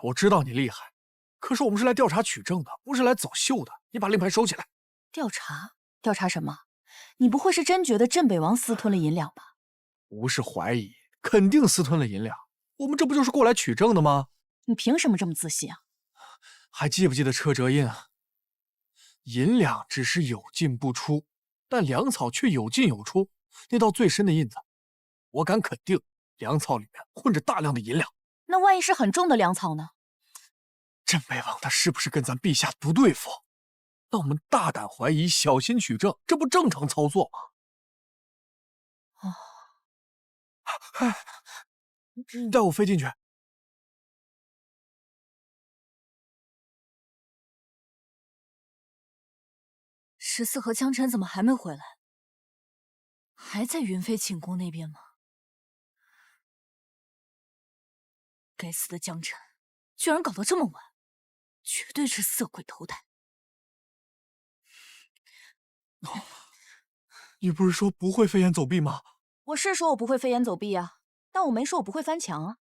我知道你厉害，可是我们是来调查取证的，不是来走秀的。你把令牌收起来。
调查什么？你不会是真觉得镇北王私吞了银两吧？
不是怀疑，肯定私吞了银两。我们这不就是过来取证的吗？
你凭什么这么自信啊？
还记不记得车辙印啊？银两只是有进不出，但粮草却有进有出。那道最深的印子，我敢肯定，粮草里面混着大量的银两。
那万一是很重的粮草呢？
镇北王他是不是跟咱陛下不对付？那我们大胆怀疑，小心取证，这不正常操作吗？你带我飞进去。
14和江辰怎么还没回来？还在云飞寝宫那边吗？该死的江辰，居然搞到这么晚，绝对是色鬼投胎。
你不是说不会飞檐走壁吗？
我是说我不会飞檐走壁啊，但我没说我不会翻墙啊。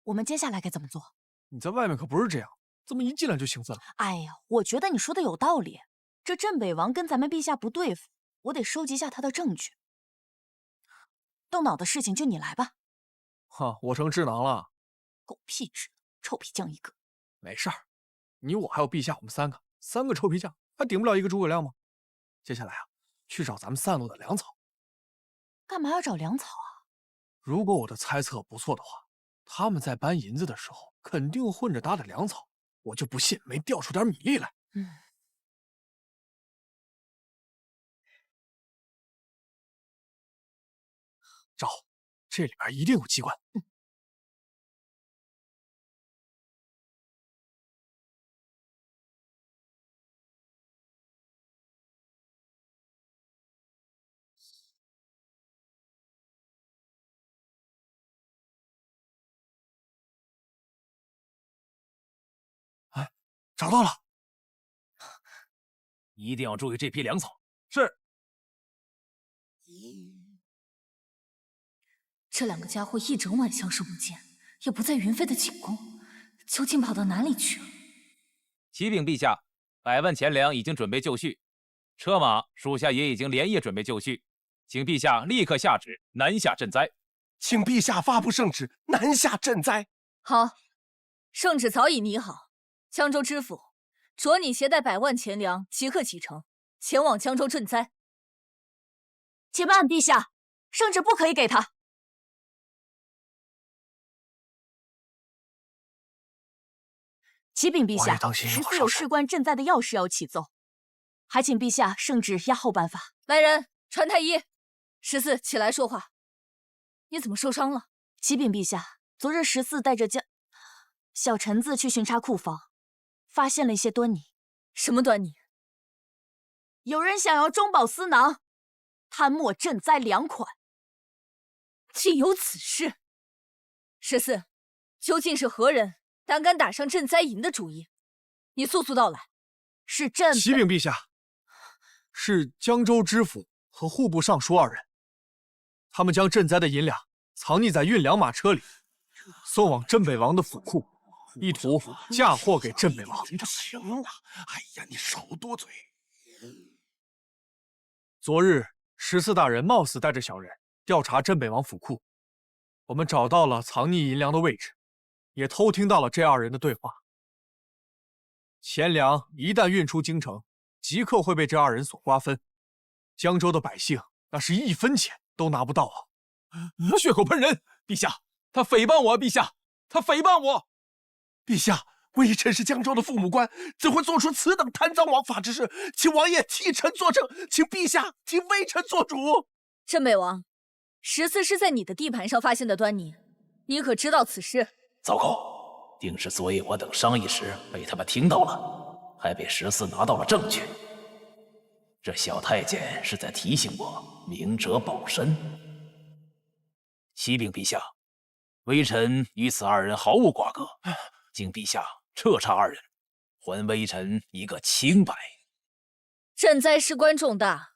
我们接下来该怎么做？
你在外面可不是这样，怎么一进来就兴奋了？
哎呀，我觉得你说的有道理。这镇北王跟咱们陛下不对付，我得收集一下他的证据。动脑的事情就你来吧。
我成智囊了？
狗屁智囊，臭皮匠一个。
没事儿，你我还有陛下，我们三个臭皮匠还顶不了一个诸葛亮吗？接下来啊，去找咱们散落的粮草。
干嘛要找粮草啊？
如果我的猜测不错的话，他们在搬银子的时候肯定混着搭的粮草，我就不信没调出点米粒来。找，这里边一定有机关。哎，找到了！
一定要注意这批粮草。是。
这两个家伙一整晚消失不见，也不在云飞的寝宫，究竟跑到哪里去了？
启禀陛下，100万钱粮已经准备就绪，车马属下也已经连夜准备就绪，请陛下立刻下旨南下赈灾。
请陛下发布圣旨，南下赈灾。
好，圣旨早已拟好，江州知府着你携带100万钱粮，即刻启程，前往江州赈灾。
且慢，陛下，圣旨不可以给他。启禀陛下，14有事关赈灾的要事要启奏，还请陛下圣旨押后颁发。
来人，传太医。14，起来说话。你怎么受伤了？
启禀陛下，昨日14带着小臣子去巡查库房，发现了一些端倪。
什么端倪？
有人想要中饱私囊，贪墨赈灾粮款。
竟有此事！14，究竟是何人胆敢打上赈灾营的主意？你速速道来。
是朕。
启禀陛下，是江州知府和户部尚书2人，他们将赈灾的银两藏匿在运粮马车里，送往镇北王的府库，意图嫁祸给镇北王。
行了，哎呀，你少多嘴。
昨日14大人冒死带着小人调查镇北王府库，我们找到了藏匿银粮的位置，也偷听到了这2人的对话。钱粮一旦运出京城，即刻会被这2人所瓜分，江州的百姓那是1分钱都拿不到啊！
血口喷人！陛下，他诽谤我！陛下，他诽谤我！
陛下，微臣是江州的父母官，怎会做出此等贪赃枉法之事？请王爷替臣作证，请陛下替微臣做主。
镇北王，14是在你的地盘上发现的端倪，你可知道此事？
糟糕，定是昨夜我等商议时被他们听到了，还被14拿到了证据。这小太监是在提醒我明哲保身。启禀陛下，微臣与此2人毫无瓜葛，请陛下彻查2人，还微臣一个清白。
赈灾事关重大，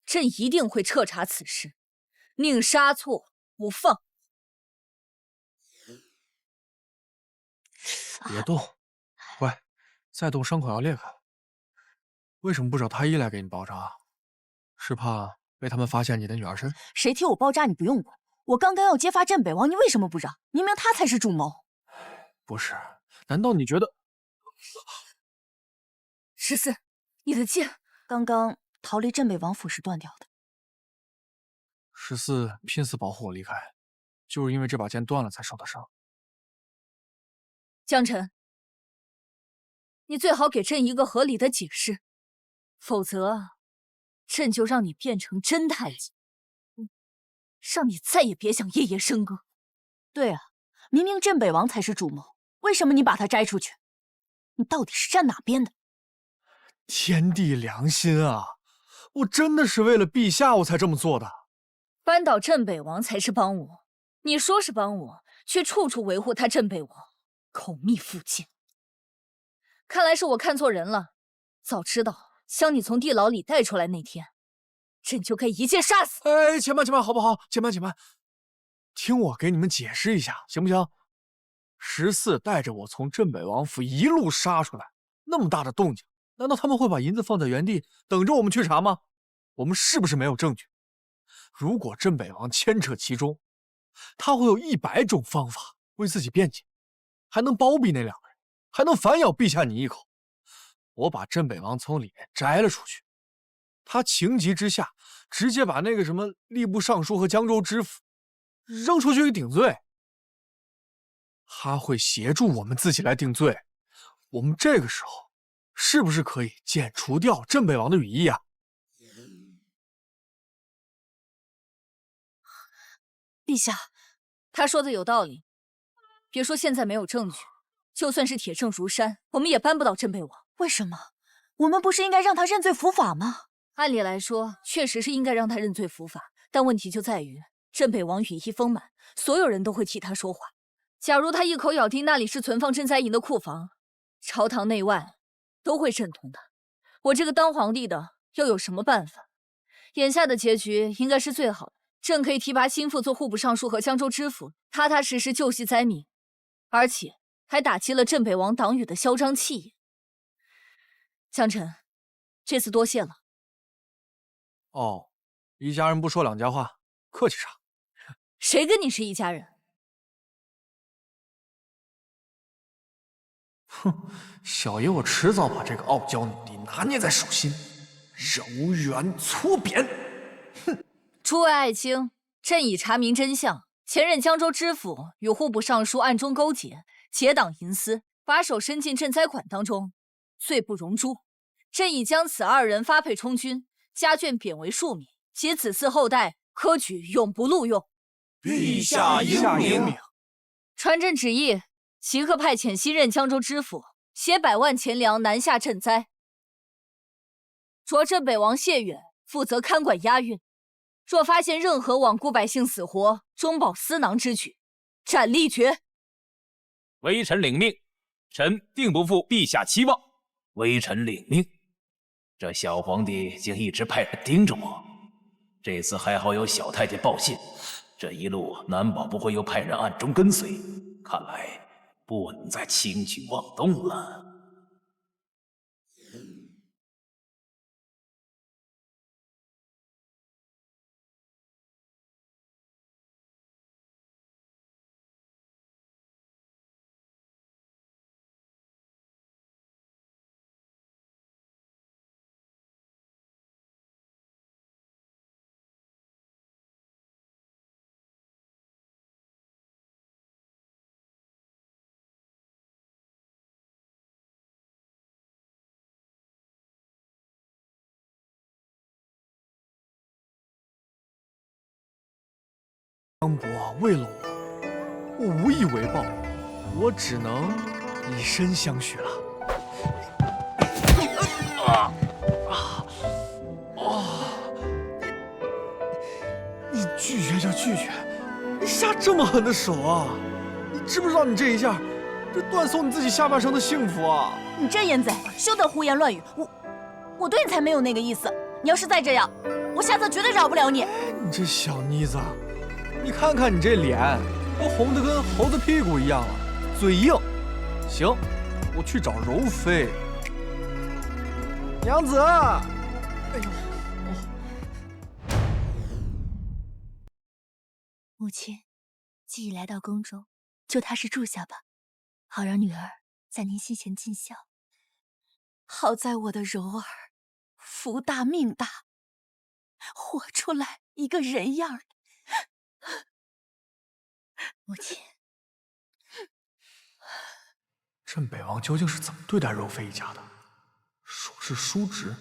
朕一定会彻查此事，宁杀错不放。
别动，喂，再动伤口要裂开。为什么不找太医来给你包扎？是怕被他们发现你的女儿身？
谁替我包扎你不用管，我刚刚要揭发镇北王，你为什么不让？明明他才是主谋。
不是，难道你觉得
？14，你的剑
刚刚逃离镇北王府时断掉的。
14拼死保护我离开，就是因为这把剑断了才受的伤。
江辰，你最好给朕一个合理的解释，否则朕就让你变成真太监，让你再也别想夜夜笙歌。
对啊，明明镇北王才是主谋，为什么你把他摘出去？你到底是站哪边的？
天地良心啊！我真的是为了陛下我才这么做的。
扳倒镇北王才是帮我，你说是帮我，却处处维护他镇北王，口蜜腹剑。看来是我看错人了，早知道将你从地牢里带出来那天，朕就该一剑杀死。
哎，且慢且慢，好不好？且慢且慢，听我给你们解释一下，行不行？14带着我从镇北王府一路杀出来，那么大的动静，难道他们会把银子放在原地等着我们去查吗？我们是不是没有证据？如果镇北王牵扯其中，他会有100种方法为自己辩解，还能包庇那2个人，还能反咬陛下你一口。我把镇北王从里面摘了出去，他情急之下直接把那个什么吏部尚书和江州知府扔出去给顶罪。他会协助我们自己来定罪，我们这个时候是不是可以剪除掉镇北王的羽翼啊？
陛下，
他说的有道理。别说现在没有证据，就算是铁证如山，我们也扳不倒镇北王。
为什么？我们不是应该让他认罪伏法吗？
按理来说，确实是应该让他认罪伏法，但问题就在于镇北王羽翼丰满，所有人都会替他说话。假如他一口咬定那里是存放赈灾银的库房，朝堂内外都会认同他。我这个当皇帝的又有什么办法？眼下的结局应该是最好的，朕可以提拔心腹做户部尚书和江州知府，踏踏实实救济灾民，而且还打击了镇北王党羽的嚣张气焰。江辰，这次多谢了。
哦，一家人不说两家话，客气啥？
谁跟你是一家人？
哼，小爷我迟早把这个傲娇女帝拿捏在手心，柔圆粗扁。哼！
诸位爱卿，朕已查明真相，前任江州知府与户部尚书暗中勾结，结党营私，把手伸进赈灾款当中，罪不容诛。朕已将此2人发配充军，加卷贬为庶民，其子嗣后代科举永不录用。
陛下英明。
传朕旨意，即刻派遣新任江州知府携100万钱粮南下赈灾，着镇北王谢远负责看管押运。若发现任何罔顾百姓死活、中饱私囊之举，斩立决。
微臣领命，臣定不负陛下期望。
微臣领命。这小皇帝竟一直派人盯着我，这次还好有小太监报信，这一路难保不会又派人暗中跟随，看来不能再轻举妄动了。
张伯为了我无以为报，我只能以身相许了。你拒绝就拒绝，你下这么狠的手啊！你知不知道你这一下，这断送你自己下半生的幸福啊！
你这淫贼，休得胡言乱语！我对你才没有那个意思。你要是再这样，我下次绝对饶不了你。
你这小妮子，你看看你这脸，都红得跟猴子屁股一样了，嘴硬。行，我去找柔妃。娘子，哎呦，
母亲，既已来到宫中，就踏实住下吧，好让女儿在您膝前尽孝。
好在我的柔儿福大命大，活出来一个人样。
母亲，
镇北王究竟是怎么对待柔妃一家的？说是叔侄，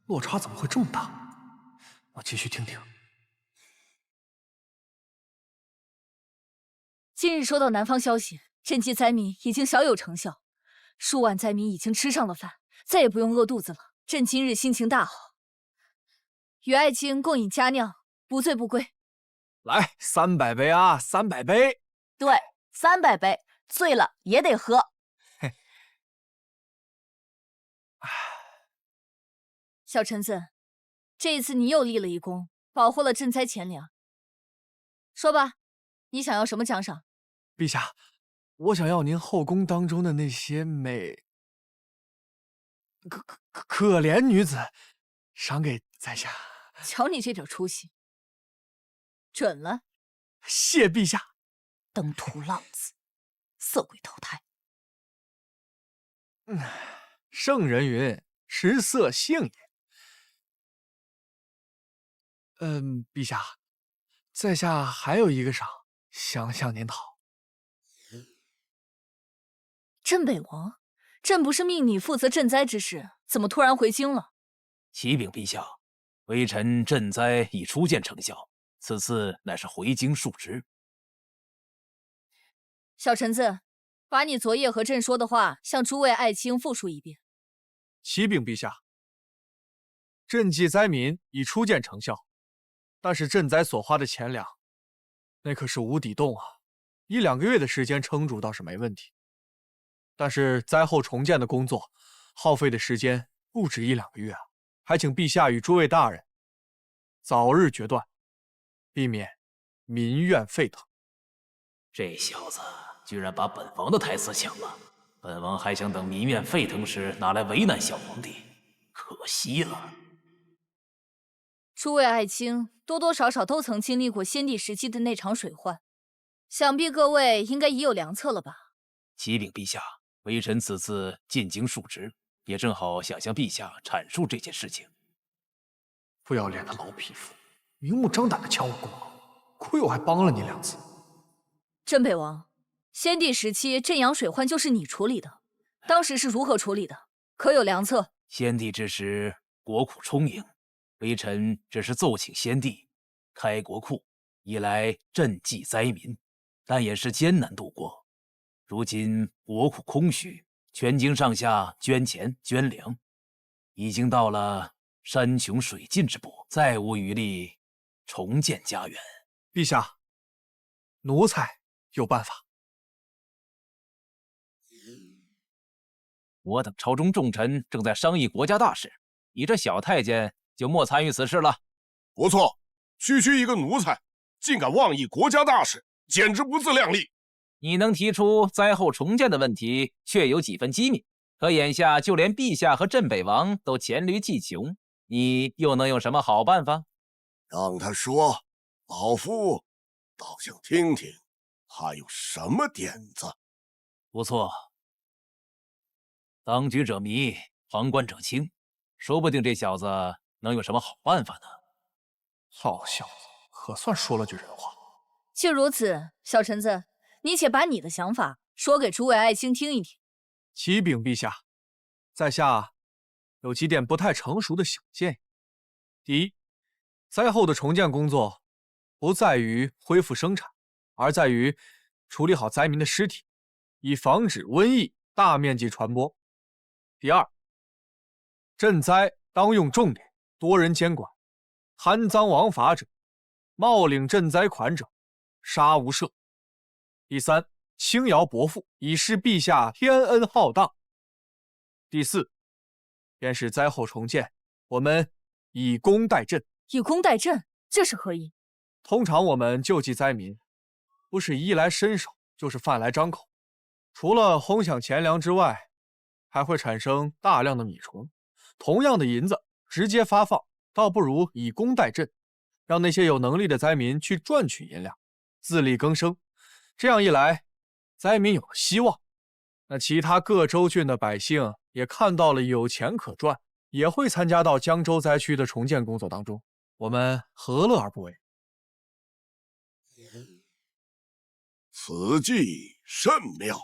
落差怎么会这么大？我继续听听。
今日收到南方消息，赈济灾民已经小有成效，数万灾民已经吃上了饭，再也不用饿肚子了。朕今日心情大好，与爱卿共饮佳酿，不醉不归。
来，300杯啊，300杯！
对，300杯，醉了也得喝。
小臣子，这一次你又立了一功，保护了赈灾钱粮。说吧，你想要什么奖赏？
陛下，我想要您后宫当中的那些可怜女子，赏给在下。
瞧你这点出息，准了。
谢陛下。
登徒浪子，色鬼投胎。
圣人云：“食色性也。”陛下，在下还有一个赏想向您讨。
镇北王，朕不是命你负责赈灾之事，怎么突然回京了？
启禀陛下，微臣赈灾已初见成效，此次乃是回京述职。
小臣子，把你昨夜和朕说的话向诸位爱卿复述一遍。
启禀陛下，赈济灾民已初见成效，但是赈灾所花的钱粮，那可是无底洞啊！1-2个月的时间撑住倒是没问题，但是灾后重建的工作耗费的时间不止1-2个月啊！还请陛下与诸位大人早日决断，避免民怨沸腾。
这小子居然把本王的台词抢了，本王还想等民怨沸腾时拿来为难小皇帝，可惜了。
诸位爱卿多多少少都曾经历过先帝时期的那场水患，想必各位应该已有良策了吧？
启禀陛下，微臣此次进京述职，也正好想向陛下阐述这件事情。
不要脸的老匹夫，明目张胆的抢我功劳，亏我还帮了你2次。
镇北王，先帝时期镇阳水患就是你处理的，当时是如何处理的？可有良策？
先帝之时，国库充盈，微臣只是奏请先帝开国库，以来赈济灾民，但也是艰难度过。如今国库空虚，全京上下捐钱捐粮，已经到了山穷水尽之步，再无余力重建家园。
陛下，奴才有办法。
我等朝中重臣正在商议国家大事，你这小太监就莫参与此事了。
不错，区区一个奴才，竟敢妄议国家大事，简直不自量力。
你能提出灾后重建的问题，确有几分机敏。可眼下就连陛下和镇北王都黔驴技穷，你又能有什么好办法？
让他说，老夫倒想听听他有什么点子。
不错，当局者迷，旁观者清，说不定这小子能有什么好办法呢？
老小子可算说了句人话。
既如此，小臣子，你且把你的想法说给诸位爱卿听一听。
启禀陛下，在下有几点不太成熟的小建议。第一，灾后的重建工作不在于恢复生产，而在于处理好灾民的尸体，以防止瘟疫大面积传播。第二，赈灾当用重典，多人监管，贪赃枉法者，冒领赈灾款者，杀无赦。第三，轻徭薄赋，以示陛下天恩浩荡。第四，便是灾后重建，我们以工代赈。
以工代赈，这是何意？
通常我们救济灾民，不是衣来伸手，就是饭来张口。除了哄抢钱粮之外，还会产生大量的米虫。同样的银子直接发放，倒不如以工代赈，让那些有能力的灾民去赚取银两，自力更生。这样一来，灾民有了希望，那其他各州郡的百姓也看到了有钱可赚，也会参加到江州灾区的重建工作当中。我们何乐而不为？
此计甚妙，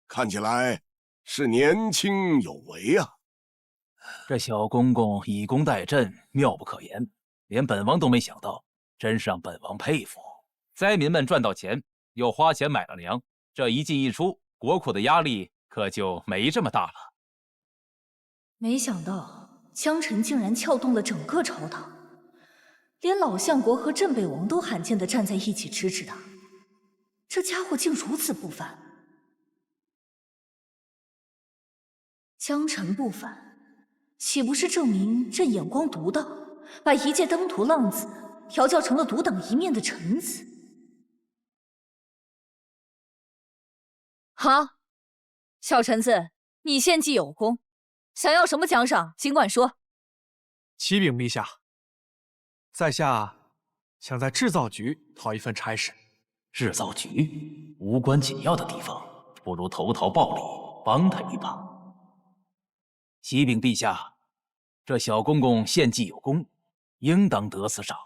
看起来是年轻有为啊。
这小公公以工代赈，妙不可言，连本王都没想到，真是让本王佩服。
灾民们赚到钱，又花钱买了粮，这一计一出，国库的压力可就没这么大了。
没想到江臣竟然撬动了整个朝堂，连老相国和镇北王都罕见地站在一起支持他，这家伙竟如此不凡。江臣不凡，岂不是证明朕眼光独到，把一介登徒浪子调教成了独当一面的臣子？好，小臣子，你献计有功，想要什么奖赏，尽管说。
启禀陛下，在下想在制造局讨一份差事。
制造局无关紧要的地方，不如投桃报李，帮他一把。启禀陛下，这小公公献计有功，应当得此赏。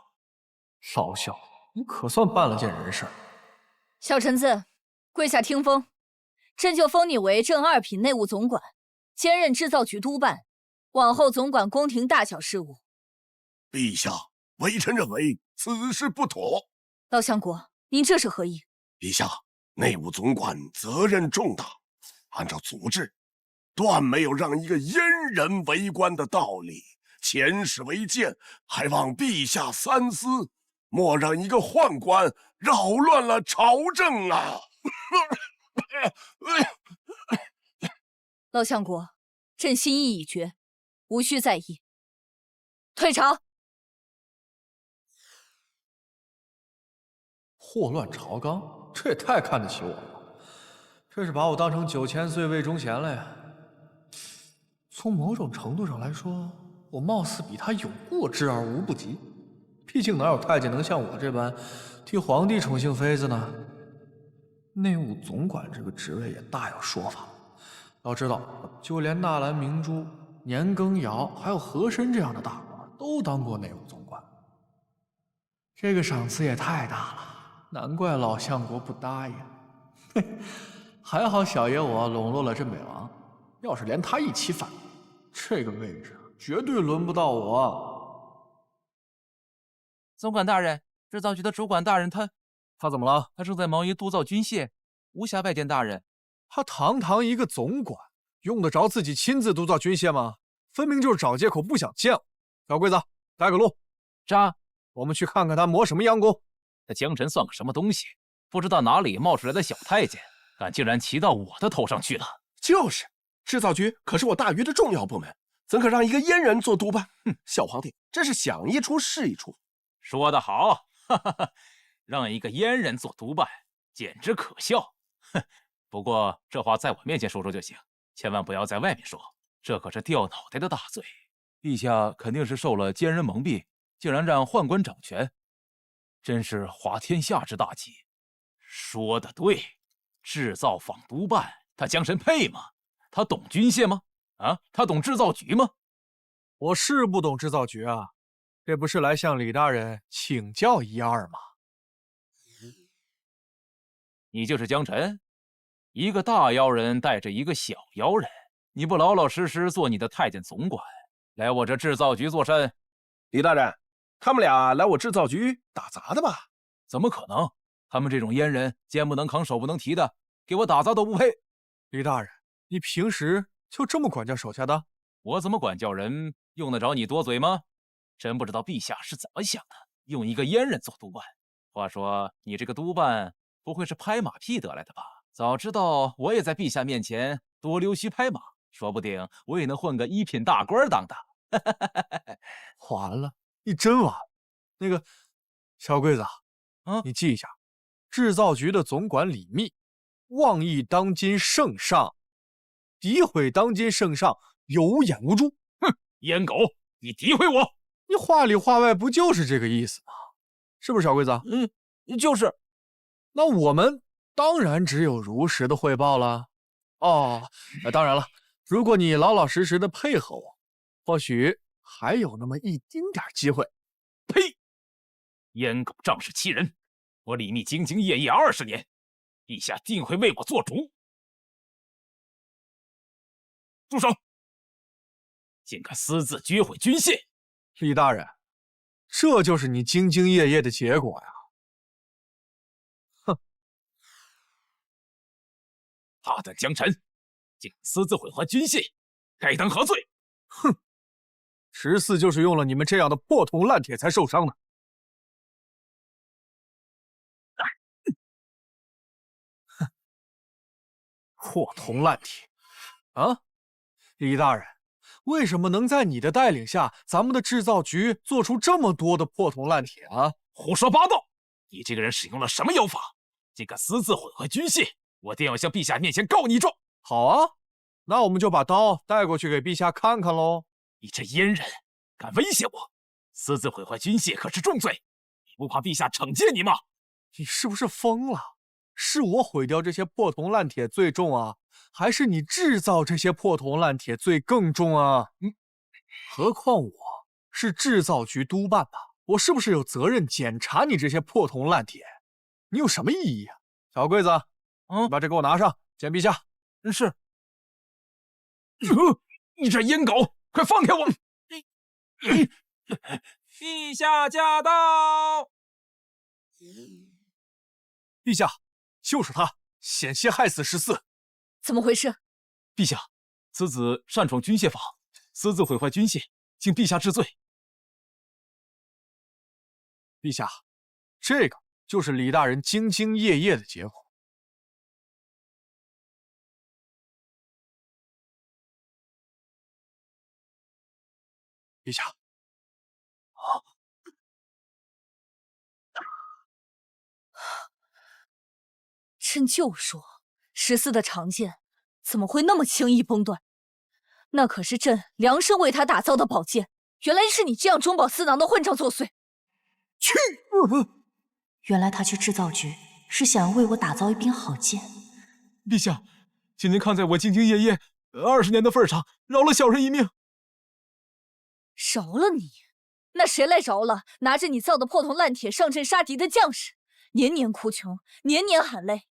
老小子，你可算办了件人事。
小臣子，跪下听封，朕就封你为正二品内务总管，兼任制造局督办，往后总管宫廷大小事务。
陛下，微臣认为此事不妥。
老相国，您这是何意？
陛下，内务总管责任重大，按照祖制，断没有让一个阉人为官的道理。前史为鉴，还望陛下三思，莫让一个宦官扰乱了朝政啊！
老相国，朕心意已决，无需在意。退朝。
祸乱朝纲，这也太看得起我了，这是把我当成9000岁魏忠贤了呀！从某种程度上来说，我貌似比他有过之而无不及。毕竟哪有太监能像我这般替皇帝宠幸妃子呢？内务总管这个职位也大有说法。要知道，就连纳兰明珠、年羹尧还有和珅这样的大官都当过内务总管，这个赏赐也太大了。难怪老相国不答应。嘿，还好小爷我笼络了镇北王，要是连他一起反，这个位置绝对轮不到我。
总管大人，制造局的主管大人
他怎么了？
他正在忙于督造军械，无暇拜见大人。
他堂堂一个总管，用得着自己亲自督造军械吗？分明就是找借口不想见我。小桂子，带个路。
扎，
我们去看看他磨什么洋工。
那江辰算个什么东西？不知道哪里冒出来的小太监，竟然骑到我的头上去了。
就是，制造局可是我大禹的重要部门，怎可让一个阉人做督办？哼，小皇帝真是想一出是一出。
说得好，哈哈哈，让一个阉人做督办，简直可笑。哼，不过这话在我面前说说就行，千万不要在外面说，这可是掉脑袋的大罪。陛下肯定是受了奸人蒙蔽，竟然让宦官掌权，真是滑天下之大稽。说得对，制造坊督办，他江神配吗？他懂军械吗？啊，他懂制造局吗？
我是不懂制造局啊，这不是来向李大人请教一二吗？
你就是江辰，一个大妖人带着一个小妖人，你不老老实实做你的太监总管，来我这制造局做甚？
李大人，他们俩来我制造局打杂的吧？
怎么可能？他们这种阉人，肩不能扛，手不能提的，给我打杂都不配。
李大人，你平时就这么管教手下的？
我怎么管教人，用得着你多嘴吗？真不知道陛下是怎么想的，用一个阉人做督办。话说，你这个督办不会是拍马屁得来的吧？早知道我也在陛下面前多溜须拍马，说不定我也能混个一品大官当当。
完了，你真完了。那个小桂子，你记一下，制造局的总管李密，妄议当今圣上，诋毁当今圣上，有眼无珠。
哼，阉狗，你诋毁我！
你话里话外不就是这个意思吗？是不是小桂子？
就是。
那我们当然只有如实的汇报了。哦，当然了，如果你老老实实的配合我，或许还有那么一丁点机会。
呸！阉狗仗势欺人！我李密兢兢业业20年，陛下定会为我做主。住手！竟敢私自掘毁军械！
李大人，这就是你兢兢业业的结果呀！哼！
大胆江辰，竟私自毁坏军械，该当何罪？
哼！14就是用了你们这样的破铜烂铁才受伤的。哼！破铜烂铁啊！李大人，为什么能在你的带领下，咱们的制造局做出这么多的破铜烂铁啊？
胡说八道！你这个人使用了什么妖法，竟敢私自毁坏军械？我定要向陛下面前告你一状！
好啊，那我们就把刀带过去给陛下看看喽。
你这阉人，敢威胁我？私自毁坏军械可是重罪，你不怕陛下惩戒你吗？
你是不是疯了？是我毁掉这些破铜烂铁最重啊，还是你制造这些破铜烂铁罪更重啊？何况我是制造局督办吧，我是不是有责任检查你这些破铜烂铁？你有什么异议啊？小桂子，你把这给我拿上，见陛下。
是。你这阉狗，快放开我！陛下驾到！
陛下，就是他，险些害死14。
怎么回事？
陛下，此子擅闯军械坊，私自毁坏军械，请陛下治罪。
陛下，这个就是李大人兢兢业业的结果。陛下，
朕就说14的长剑怎么会那么轻易崩断？那可是朕量身为他打造的宝剑，原来是你这样中饱私囊的混账作祟！
去！原来他去制造局是想要为我打造一柄好剑。
陛下，请您看在我兢兢业业20年的份上，饶了小人一命。
饶了你？那谁来饶了拿着你造的破铜烂铁上阵杀敌的将士？年年哭穷，年年喊累，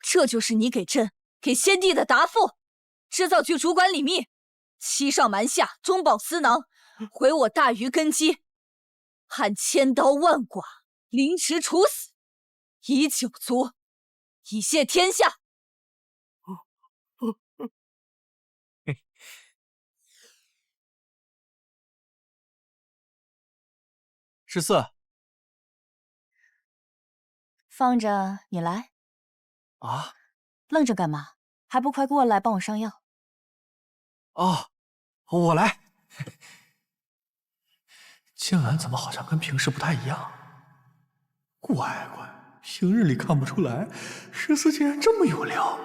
这就是你给朕、给先帝的答复。制造局主管李密，欺上瞒下，中饱私囊，毁我大禹根基，汉千刀万剐，凌迟处死，以九族，以谢天下。
14
放着你来。
啊
愣着干嘛？还不快过来帮我上药？
啊！我来。静安怎么好像跟平时不太一样？乖乖，平日里看不出来，14竟然这么有料。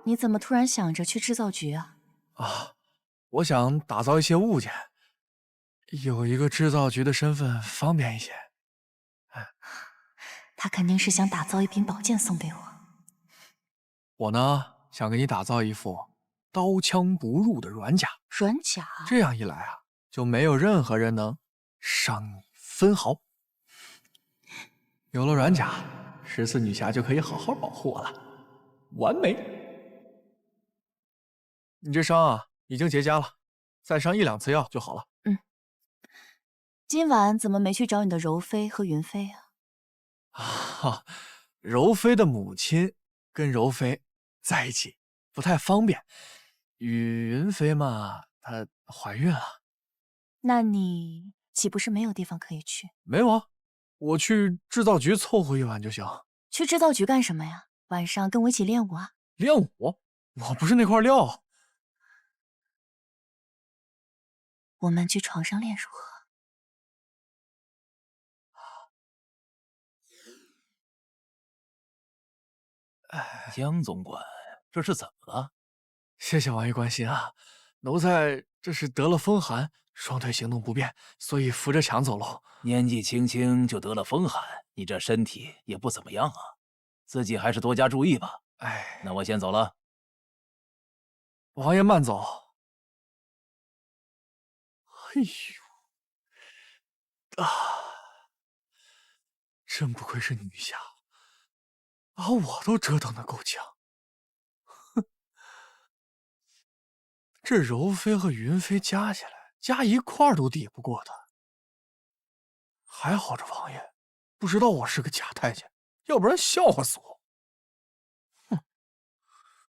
你怎么突然想着去制造局啊？
啊，我想打造一些物件，有一个制造局的身份方便一些。
他肯定是想打造一瓶宝剑送给我。
我呢，想给你打造一副刀枪不入的软甲。
软甲？
这样一来啊，就没有任何人能伤你分毫。有了软甲，14女侠就可以好好保护我了，完美。你这伤啊，已经结痂了，再上1、2次药就好了。
今晚怎么没去找你的柔妃和云妃啊？
柔妃的母亲跟柔妃在一起不太方便，云妃嘛，她怀孕了。
那你岂不是没有地方可以去？
没有啊，我去制造局凑合一晚就行。
去制造局干什么呀？晚上跟我一起练武啊？
练武？我不是那块料。
我们去床上练如何？
江总管，这是怎么了？
谢谢王爷关心啊，奴才这是得了风寒，双腿行动不便，所以扶着墙走路。
年纪轻轻就得了风寒，你这身体也不怎么样啊，自己还是多加注意吧。
哎，
那我先走了。
王爷慢走。哎呦，真不愧是女侠，把我都折腾得够呛。哼，这柔妃和云妃加起来，加一块儿都抵不过她。还好这王爷不知道我是个假太监，要不然笑话死我。哼，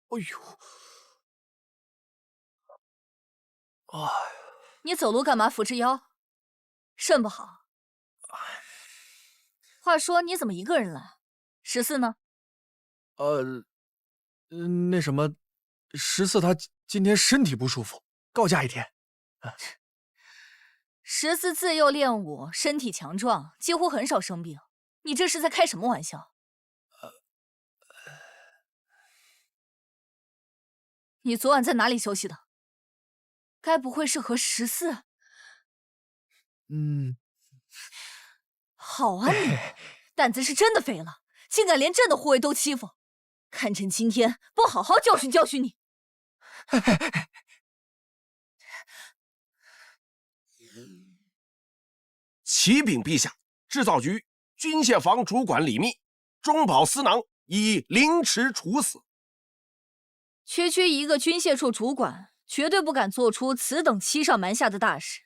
哎呦，哎，
你走路干嘛扶着腰？肾不好。话说你怎么一个人来？14呢？
那什么，14他今天身体不舒服，告假一天。
14自幼练武，身体强壮，几乎很少生病。你这是在开什么玩笑？你昨晚在哪里休息的？该不会是和14？好啊你，胆子是真的肥了，竟敢连朕的护卫都欺负。看朕今天不好好教训教训你！
启禀陛下，制造局军械房主管李密中饱私囊，已凌迟处死。
区一个军械处主管，绝对不敢做出此等欺上瞒下的大事。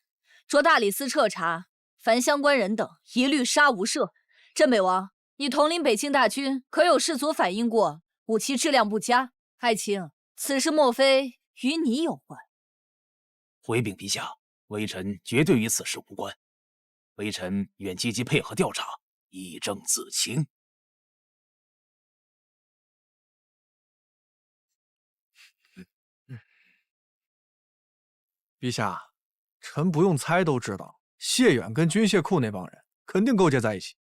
着大理寺彻查，凡相关人等一律杀无赦。镇北王，你统领北境大军，可有士卒反映过武器质量不佳？爱卿，此事莫非与你有关？
回禀陛下，微臣绝对与此事无关。微臣愿积极配合调查，以正自清。
陛下，臣不用猜都知道，谢远跟军械库那帮人肯定勾结在一起。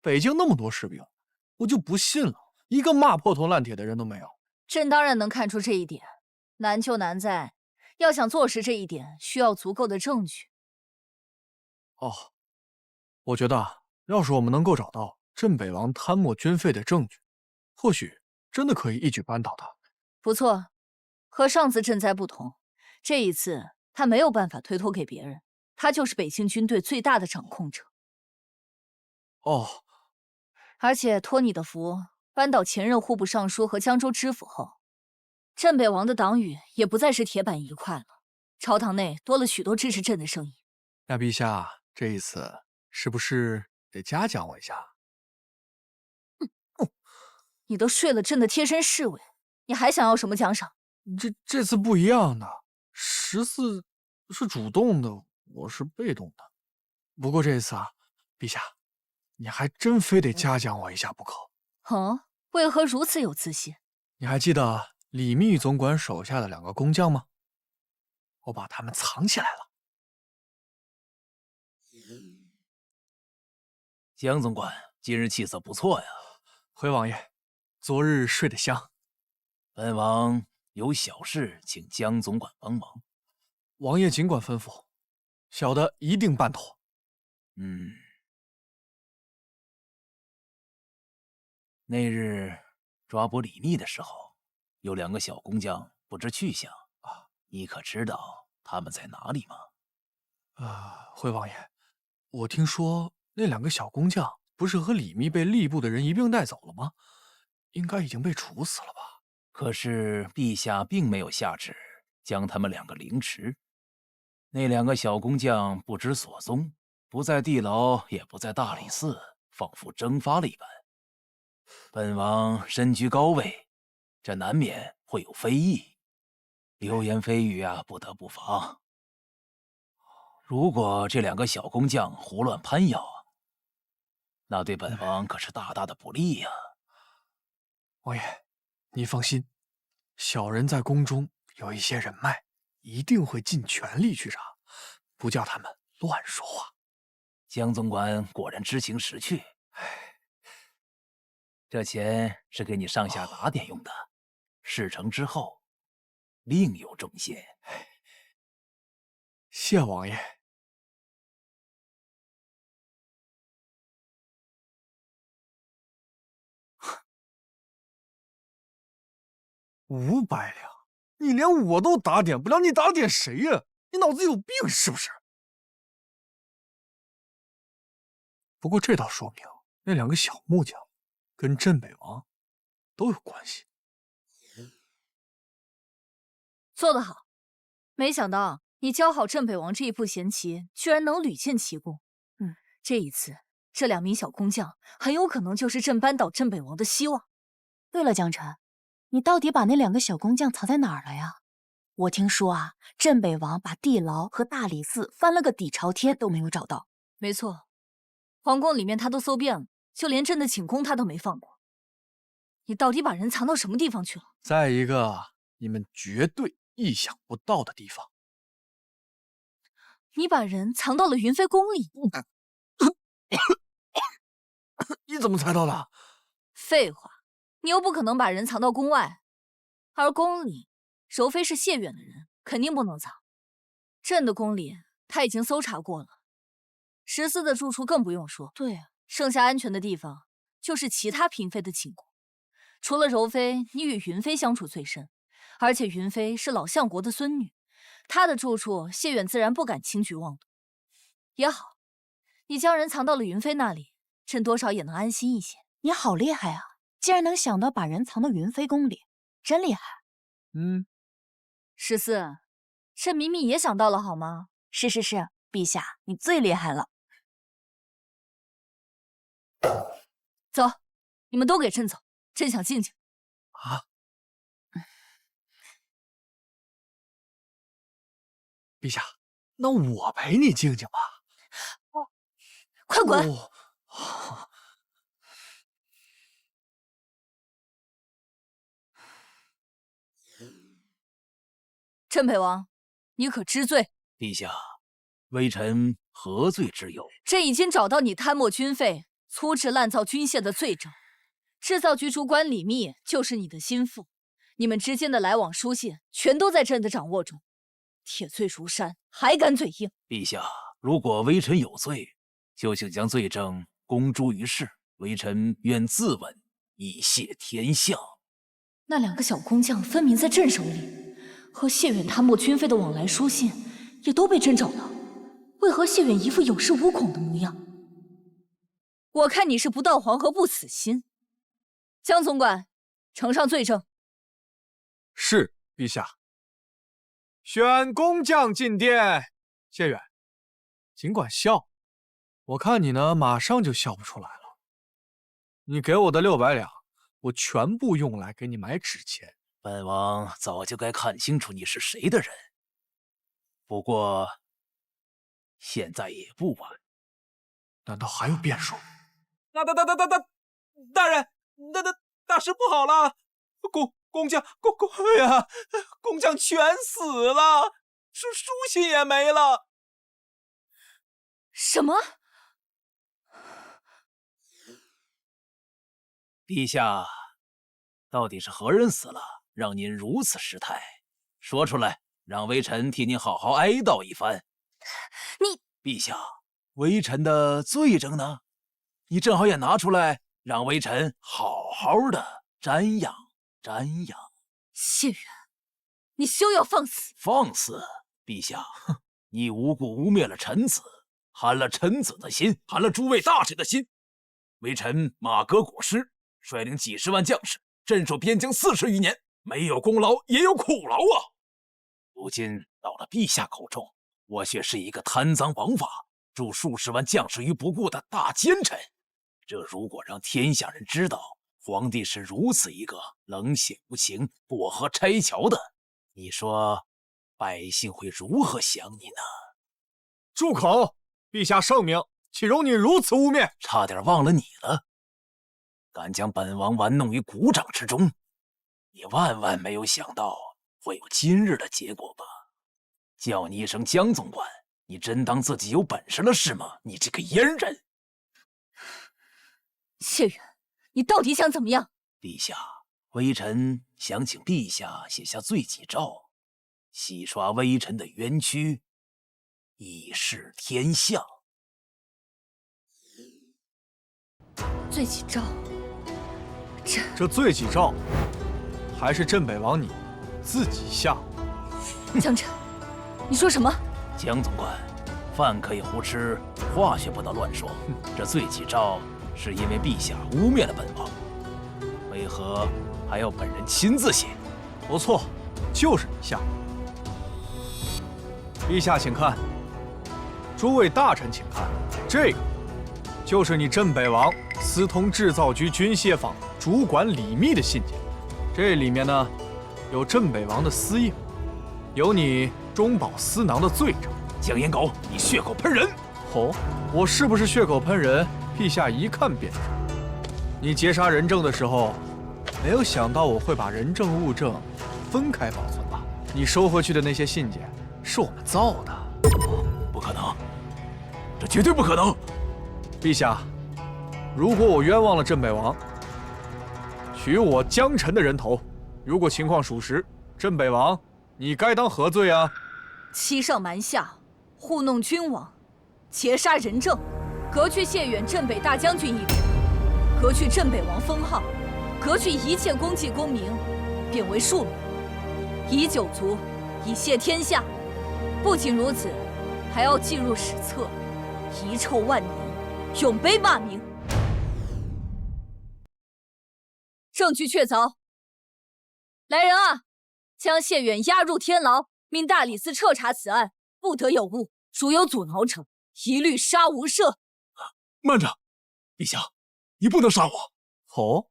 北京那么多士兵，我就不信了，一个骂破铜烂铁的人都没有。
朕当然能看出这一点，难就难在，要想坐实这一点，需要足够的证据。
哦，我觉得要是我们能够找到镇北王贪墨军费的证据，或许真的可以一举扳倒他。
不错，和上次赈灾不同，这一次他没有办法推脱给别人，他就是北京军队最大的掌控者。
哦，
而且托你的福，扳倒前任户部尚书和江州知府后，镇北王的党羽也不再是铁板一块了，朝堂内多了许多支持朕的声音。
那陛下这一次是不是得嘉奖我一下？
你都睡了朕的贴身侍卫，你还想要什么奖赏？
这次不一样的，14是主动的，我是被动的。不过这次啊，陛下，你还真非得嘉奖我一下不可。
哦，为何如此有自信？
你还记得李密总管手下的2个工匠吗？我把他们藏起来了。
江总管今日气色不错呀。
回王爷，昨日睡得香。
本王有小事请江总管帮忙。
王爷尽管吩咐，小的一定办妥。
那日抓捕李密的时候，有2个小工匠不知去向啊，你可知道他们在哪里吗？
回王爷，我听说那2个小工匠不是和李密被吏部的人一并带走了吗？应该已经被处死了吧？
可是陛下并没有下旨将他们2个凌迟。那2个小工匠不知所踪，不在地牢，也不在大理寺，仿佛蒸发了一般。本王身居高位，这难免会有非议，流言蜚语啊，不得不防。如果这2个小工匠胡乱攀咬，那对本王可是大大的不利呀。
王爷，你放心，小人在宫中有一些人脉，一定会尽全力去查，不叫他们乱说话。
江总管果然知情识趣。这钱是给你上下打点用的，事成之后另有重谢。
谢王爷。500两，你连我都打点不了，你打点谁呀？你脑子有病是不是？不过这倒说明那2个小木匠跟镇北王都有关系。
做得好，没想到你教好镇北王这一步闲棋，居然能屡建奇功。这一次这2名小工匠很有可能就是朕扳倒镇北王的希望。
对了，江辰，你到底把那2个小工匠藏在哪儿了呀？我听说啊，镇北王把地牢和大理寺翻了个底朝天都没有找到。
没错，皇宫里面他都搜遍了，就连朕的寝宫他都没放过。你到底把人藏到什么地方去了？
在一个你们绝对意想不到的地方。
你把人藏到了云飞宫里。
你怎么猜到的？
废话，你又不可能把人藏到宫外，而宫里柔妃是谢远的人，肯定不能藏。朕的宫里他已经搜查过了，石思的住处更不用说。
对啊，
剩下安全的地方就是其他嫔妃的寝宫。除了柔妃，你与云妃相处最深，而且云妃是老相国的孙女，她的住处谢远自然不敢轻举妄动。也好，你将人藏到了云妃那里，朕多少也能安心一些。
你好厉害啊，竟然能想到把人藏到云飞宫里，真厉害。
十四，朕明明也想到了好吗？
是，陛下，你最厉害了。
走，你们都给朕走，朕想静静。
啊！陛下，那我陪你静静吧。
快滚！镇北王，你可知罪？
陛下，微臣何罪之有？
朕已经找到你贪墨军费、粗制滥造军械的罪证，制造局主管李密就是你的心腹，你们之间的来往书信全都在朕的掌握中。铁罪如山，还敢嘴硬？
陛下，如果微臣有罪，就请将罪证公诸于世，微臣愿自刎，以谢天下。
那2个小工匠分明在朕手里，和谢远贪墨军费的往来书信也都被朕找到，为何谢远一副有恃无恐的模样？我看你是不到黄河不死心。江总管，呈上罪证。
是，陛下。宣工匠进殿。谢远，尽管笑，我看你呢，马上就笑不出来了。你给我的600两，我全部用来给你买纸钱。
本王早就该看清楚你是谁的人，不过现在也不晚。
难道还有变数？
大人，大事不好了！工匠全死了，书信也没了。
什么？
陛下，到底是何人死了，让您如此失态？说出来，让微臣替您好好哀悼一番。陛下，微臣的罪证呢？你正好也拿出来，让微臣好好的瞻仰瞻仰。
谢远，你休要放肆！
放肆！陛下，你无故污蔑了臣子，寒了臣子的心，寒了诸位大臣的心。微臣马革裹尸，率领几十万将士镇守边疆40余年，没有功劳也有苦劳啊！如今到了陛下口中，我却是一个贪赃枉法、助数十万将士于不顾的大奸臣。这如果让天下人知道皇帝是如此一个冷血无情、过河拆桥的，你说百姓会如何想你呢？
住口！陛下圣明，岂容你如此污蔑？
差点忘了你了，敢将本王玩弄于股掌之中，你万万没有想到会有今日的结果吧？叫你一声江总管，你真当自己有本事了是吗？你这个阉人！
谢远，你到底想怎么样？
陛下，微臣想请陛下写下罪己诏，洗刷微臣的冤屈，以示天下。
罪己诏，
这罪己诏还是镇北王你自己下。
江辰，你说什么？
江总管，饭可以胡吃，话却不能乱说。这罪己诏是因为陛下污蔑了本王，为何还要本人亲自写？
不错，就是你下。陛下请看，诸位大臣请看，这个就是你镇北王私通制造局军械坊主管李密的信件。这里面呢，有镇北王的私印，有你中饱私囊的罪证。
江烟狗，你血口喷人！
哦，我是不是血口喷人？陛下一看便知。你劫杀人证的时候，没有想到我会把人证物证分开保存吧？你收回去的那些信件是我们造的。
不可能，这绝对不可能！
陛下，如果我冤枉了镇北王，取我江辰的人头，如果情况属实，镇北王你该当何罪啊？
欺上瞒下，糊弄君王，劫杀人证，革去谢远镇北大将军一职，革去镇北王封号，革去一切功绩功名，贬为庶民，以九族，以谢天下。不仅如此，还要记入史册，遗臭万年，永被骂名。证据确凿，来人啊，将谢远押入天牢，命大理寺彻查此案，不得有误，如有阻挠者，一律杀无赦。
慢着，陛下，你不能杀我。
哦，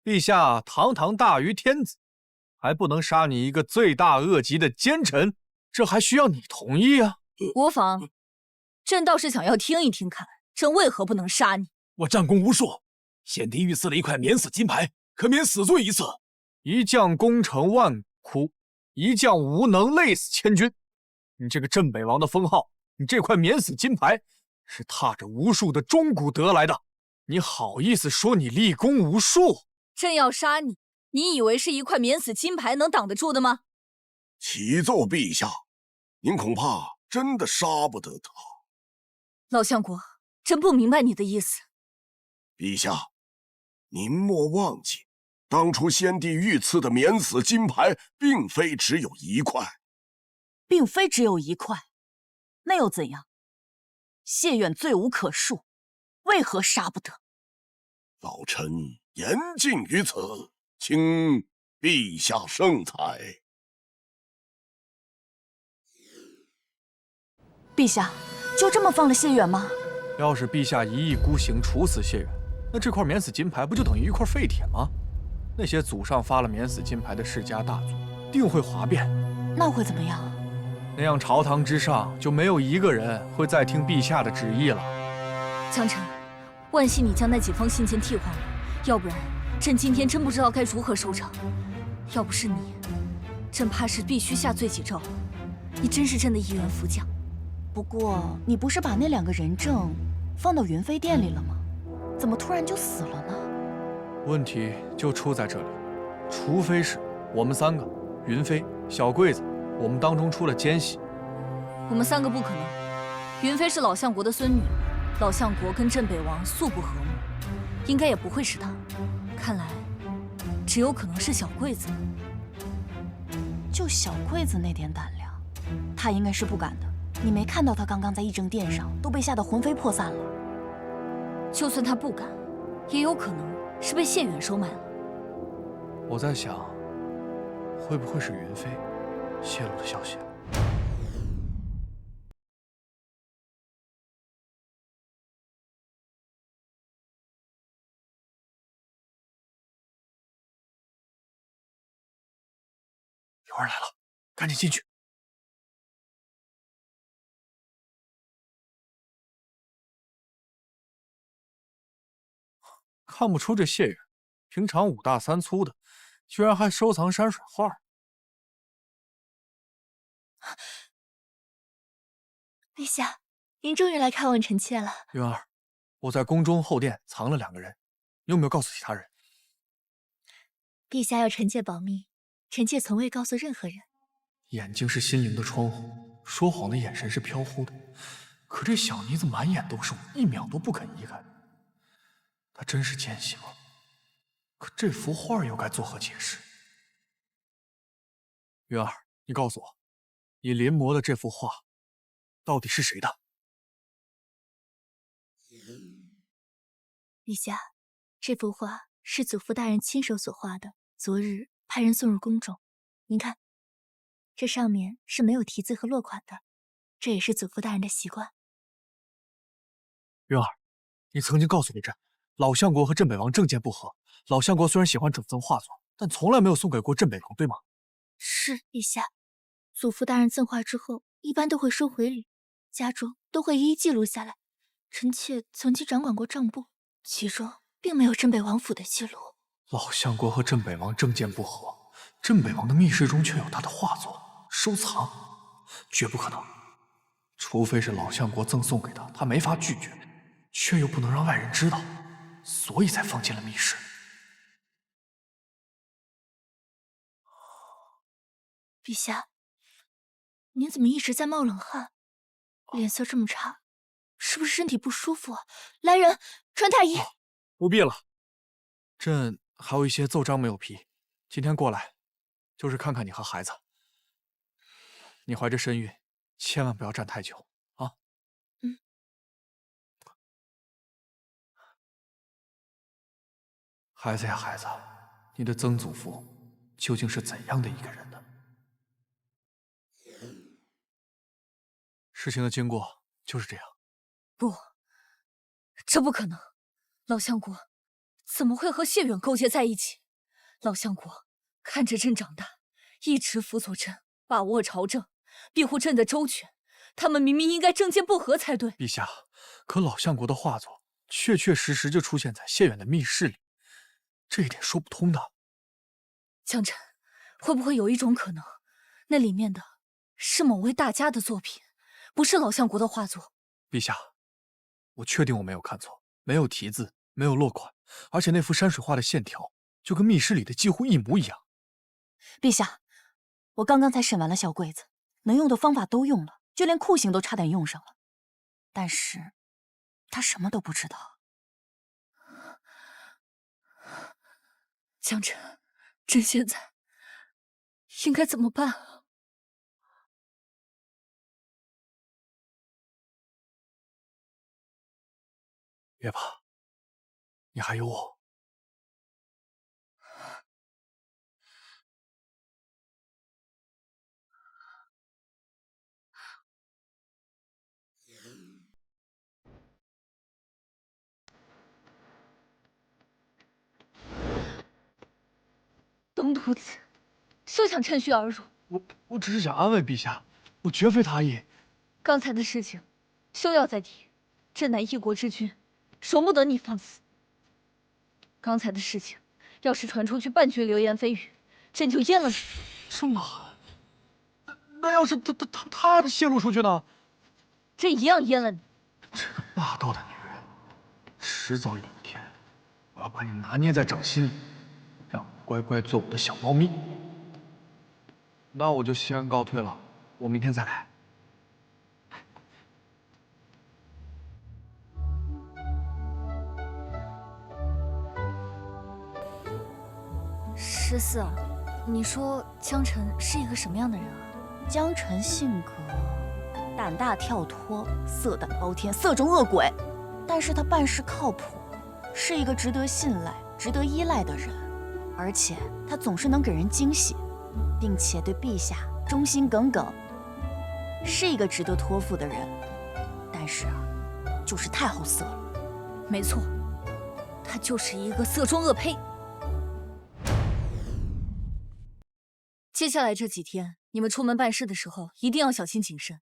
陛下堂堂大于天子，还不能杀你一个罪大恶极的奸臣，这还需要你同意啊？
无妨，朕倒是想要听一听看，朕为何不能杀你？
我战功无数，先帝御赐了一块免死金牌，可免死罪一次。
一将功成万骨枯，一将无能累死千军。你这个镇北王的封号，你这块免死金牌，是踏着无数的忠骨得来的。你好意思说你立功无数？
朕要杀你，你以为是一块免死金牌能挡得住的吗？
启奏陛下，您恐怕真的杀不得他。
老相国，朕不明白你的意思。
陛下，您莫忘记，当初先帝御赐的免死金牌，并非只有一块。
并非只有一块，那又怎样？谢远罪无可恕，为何杀不得？
老臣言尽于此，请陛下圣裁。
陛下，就这么放了谢远吗？
要是陛下一意孤行处死谢远，那这块免死金牌不就等于一块废铁吗？那些祖上发了免死金牌的世家大族，定会哗变。
那会怎么样？
那样朝堂之上就没有一个人会再听陛下的旨意了。
江辰，万幸你将那几封信件替换了，要不然朕今天真不知道该如何收场。要不是你，朕怕是必须下罪己诏了。你真是朕的一员福将。
不过你不是把那2个人证放到云飞殿里了吗？怎么突然就死了呢？
问题就出在这里，除非是我们3个，云飞、小桂子，我们当中出了奸细。
我们3个不可能。云飞是老相国的孙女，老相国跟镇北王素不和睦，应该也不会是他。看来，只有可能是小桂子。
就小桂子那点胆量，她应该是不敢的。你没看到她刚刚在议政殿上都被吓得魂飞魄散了？
就算她不敢，也有可能是被谢远收买了。
我在想，会不会是云飞泄露的消息？有人来了，赶紧进去。看不出这谢远平常5大3粗的，居然还收藏山水画。
陛下，您终于来看望臣妾了。
云儿，我在宫中后殿藏了2个人，你有没有告诉其他人？
陛下要臣妾保密，臣妾从未告诉任何人。
眼睛是心灵的窗户，说谎的眼神是飘忽的。可这小妮子满眼都是，1秒都不肯移开。她真是奸细吗？可这幅画又该作何解释？云儿，你告诉我，你临摹的这幅画到底是谁的？
陛下，这幅画是祖父大人亲手所画的，昨日派人送入宫中。您看，这上面是没有题字和落款的，这也是祖父大人的习惯。
云儿，你曾经告诉朕，老相国和镇北王政见不合。老相国虽然喜欢整赠画作，但从来没有送给过镇北王，对吗？
是，陛下。祖父大人赠画之后，一般都会收回礼，家中都会一一记录下来。臣妾曾经掌管过账簿，其中并没有镇北王府的记录。
老相国和镇北王政见不合，镇北王的密室中却有他的画作收藏，绝不可能。除非是老相国赠送给他，他没法拒绝，却又不能让外人知道，所以才放进了密室。
陛下，您怎么一直在冒冷汗？脸色这么差，是不是身体不舒服啊？来人，传太医。
不必了，朕还有一些奏章没有批，今天过来就是看看你和孩子。你怀着身孕，千万不要站太久啊。
嗯。
孩子呀，孩子，你的曾祖父究竟是怎样的一个人呢？事情的经过就是这样。
不，这不可能！老相国怎么会和谢远勾结在一起？老相国看着朕长大，一直辅佐朕，把握朝政，庇护朕的周全。他们明明应该政见不合才对。
陛下，可老相国的画作确确实实就出现在谢远的密室里，这一点说不通的。
江辰，会不会有一种可能，那里面的是某位大家的作品，不是老相国的画作？
陛下，我确定我没有看错，没有题字，没有落款，而且那幅山水画的线条就跟密室里的几乎一模一样。
陛下，我刚刚才审完了小桂子，能用的方法都用了，就连酷刑都差点用上了，但是他什么都不知道。
江辰，朕现在应该怎么办啊？
别怕，你还有我。
东徒子，休想趁虚而入。
我只是想安慰陛下，我绝非他意。
刚才的事情，休要再提。朕乃一国之君，容不得你放肆。刚才的事情，要是传出去半句流言蜚语，朕就阉了你。
这么狠？那要是他泄露出去呢？
朕一样阉了你。
这个霸道的女人，迟早有一天，我要把你拿捏在掌心里，让我乖乖做我的小猫咪。那我就先告退了，我明天再来。
十四啊，你说江辰是一个什么样的人啊？
江辰性格胆大跳脱，色胆包天，色中恶鬼。但是他办事靠谱，是一个值得信赖、值得依赖的人。而且他总是能给人惊喜，并且对陛下忠心耿耿，是一个值得托付的人。但是啊，就是太好色了。
没错，他就是一个色中恶胚。接下来这几天，你们出门办事的时候一定要小心谨慎。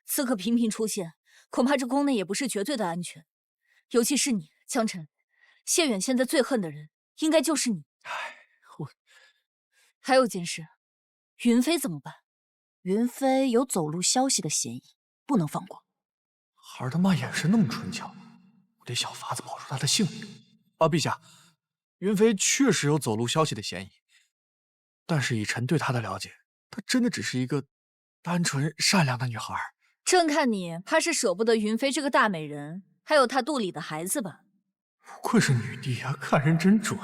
刺客频频出现，恐怕这宫内也不是绝对的安全。尤其是你，江辰，谢远现在最恨的人应该就是你。还有件事，云飞怎么办？
云飞有走漏消息的嫌疑，不能放过。
孩儿他妈眼神那么纯巧，我得想法子保住他的性命。啊，陛下，云飞确实有走漏消息的嫌疑。但是以臣对她的了解，她真的只是一个单纯善良的女孩。
朕看你怕是舍不得云飞这个大美人，还有她肚里的孩子吧？
不愧是女帝啊，看人真准。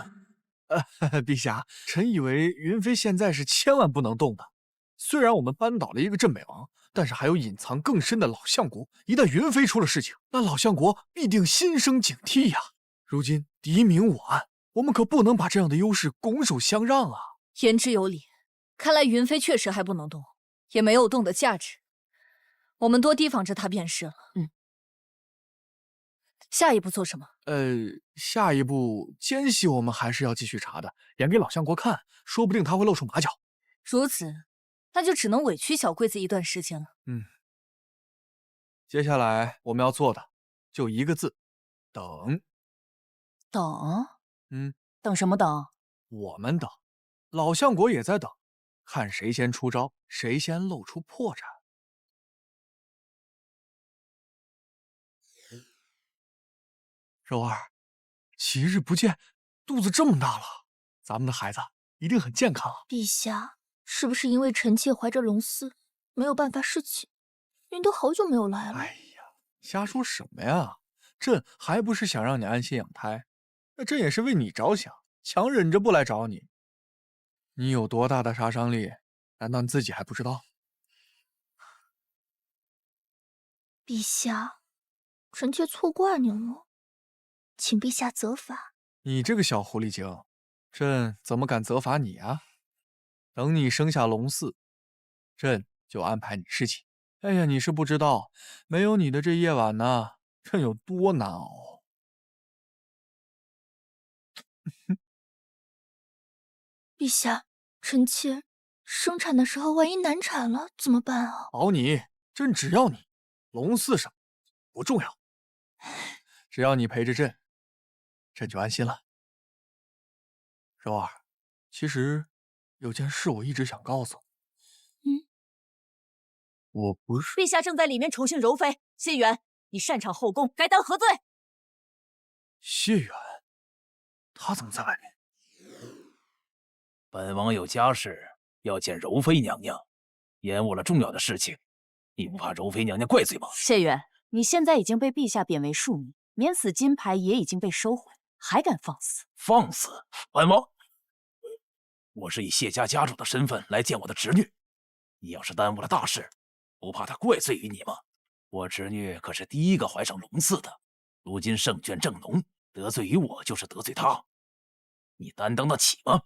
陛下，臣以为云飞现在是千万不能动的。虽然我们扳倒了一个镇北王，但是还有隐藏更深的老相国。一旦云飞出了事情，那老相国必定心生警惕呀。如今敌明我暗，我们可不能把这样的优势拱手相让啊。
言之有理，看来云飞确实还不能动，也没有动的价值。我们多提防着他便是了。下一步做什么？
下一步奸细我们还是要继续查的，演给老相国看，说不定他会露出马脚。
如此，那就只能委屈小桂子一段时间了。
接下来我们要做的就一个字：等。
等？等什么等？
我们等。老相国也在等，看谁先出招，谁先露出破绽。柔儿，几日不见，肚子这么大了，咱们的孩子一定很健康啊！
陛下，是不是因为臣妾怀着龙嗣，没有办法侍寝？您都好久没有来了。
哎呀，瞎说什么呀！朕还不是想让你安心养胎，那朕也是为你着想，强忍着不来找你。你有多大的杀伤力，难道你自己还不知道？
陛下，臣妾错怪您了，请陛下责罚。
你这个小狐狸精，朕怎么敢责罚你啊？等你生下龙嗣，朕就安排你侍寝。哎呀，你是不知道，没有你的这夜晚呢，朕有多难熬。
陛下，臣妾生产的时候万一难产了怎么办啊？
保你，朕只要你，龙嗣什么不重要，只要你陪着朕，朕就安心了。柔儿，其实有件事我一直想告诉你。我不是。
陛下正在里面宠幸柔妃，谢远，你擅闯后宫，该当何罪？
谢远，他怎么在外面？
本王有家事要见柔妃娘娘，延误了重要的事情，你不怕柔妃娘娘怪罪吗？
谢远，你现在已经被陛下贬为庶民，免死金牌也已经被收回，还敢放肆？
放肆！本王，我是以谢家家主的身份来见我的侄女，你要是耽误了大事，不怕她怪罪于你吗？我侄女可是第一个怀上龙嗣的，如今胜券正浓，得罪于我就是得罪他，你担当得起吗？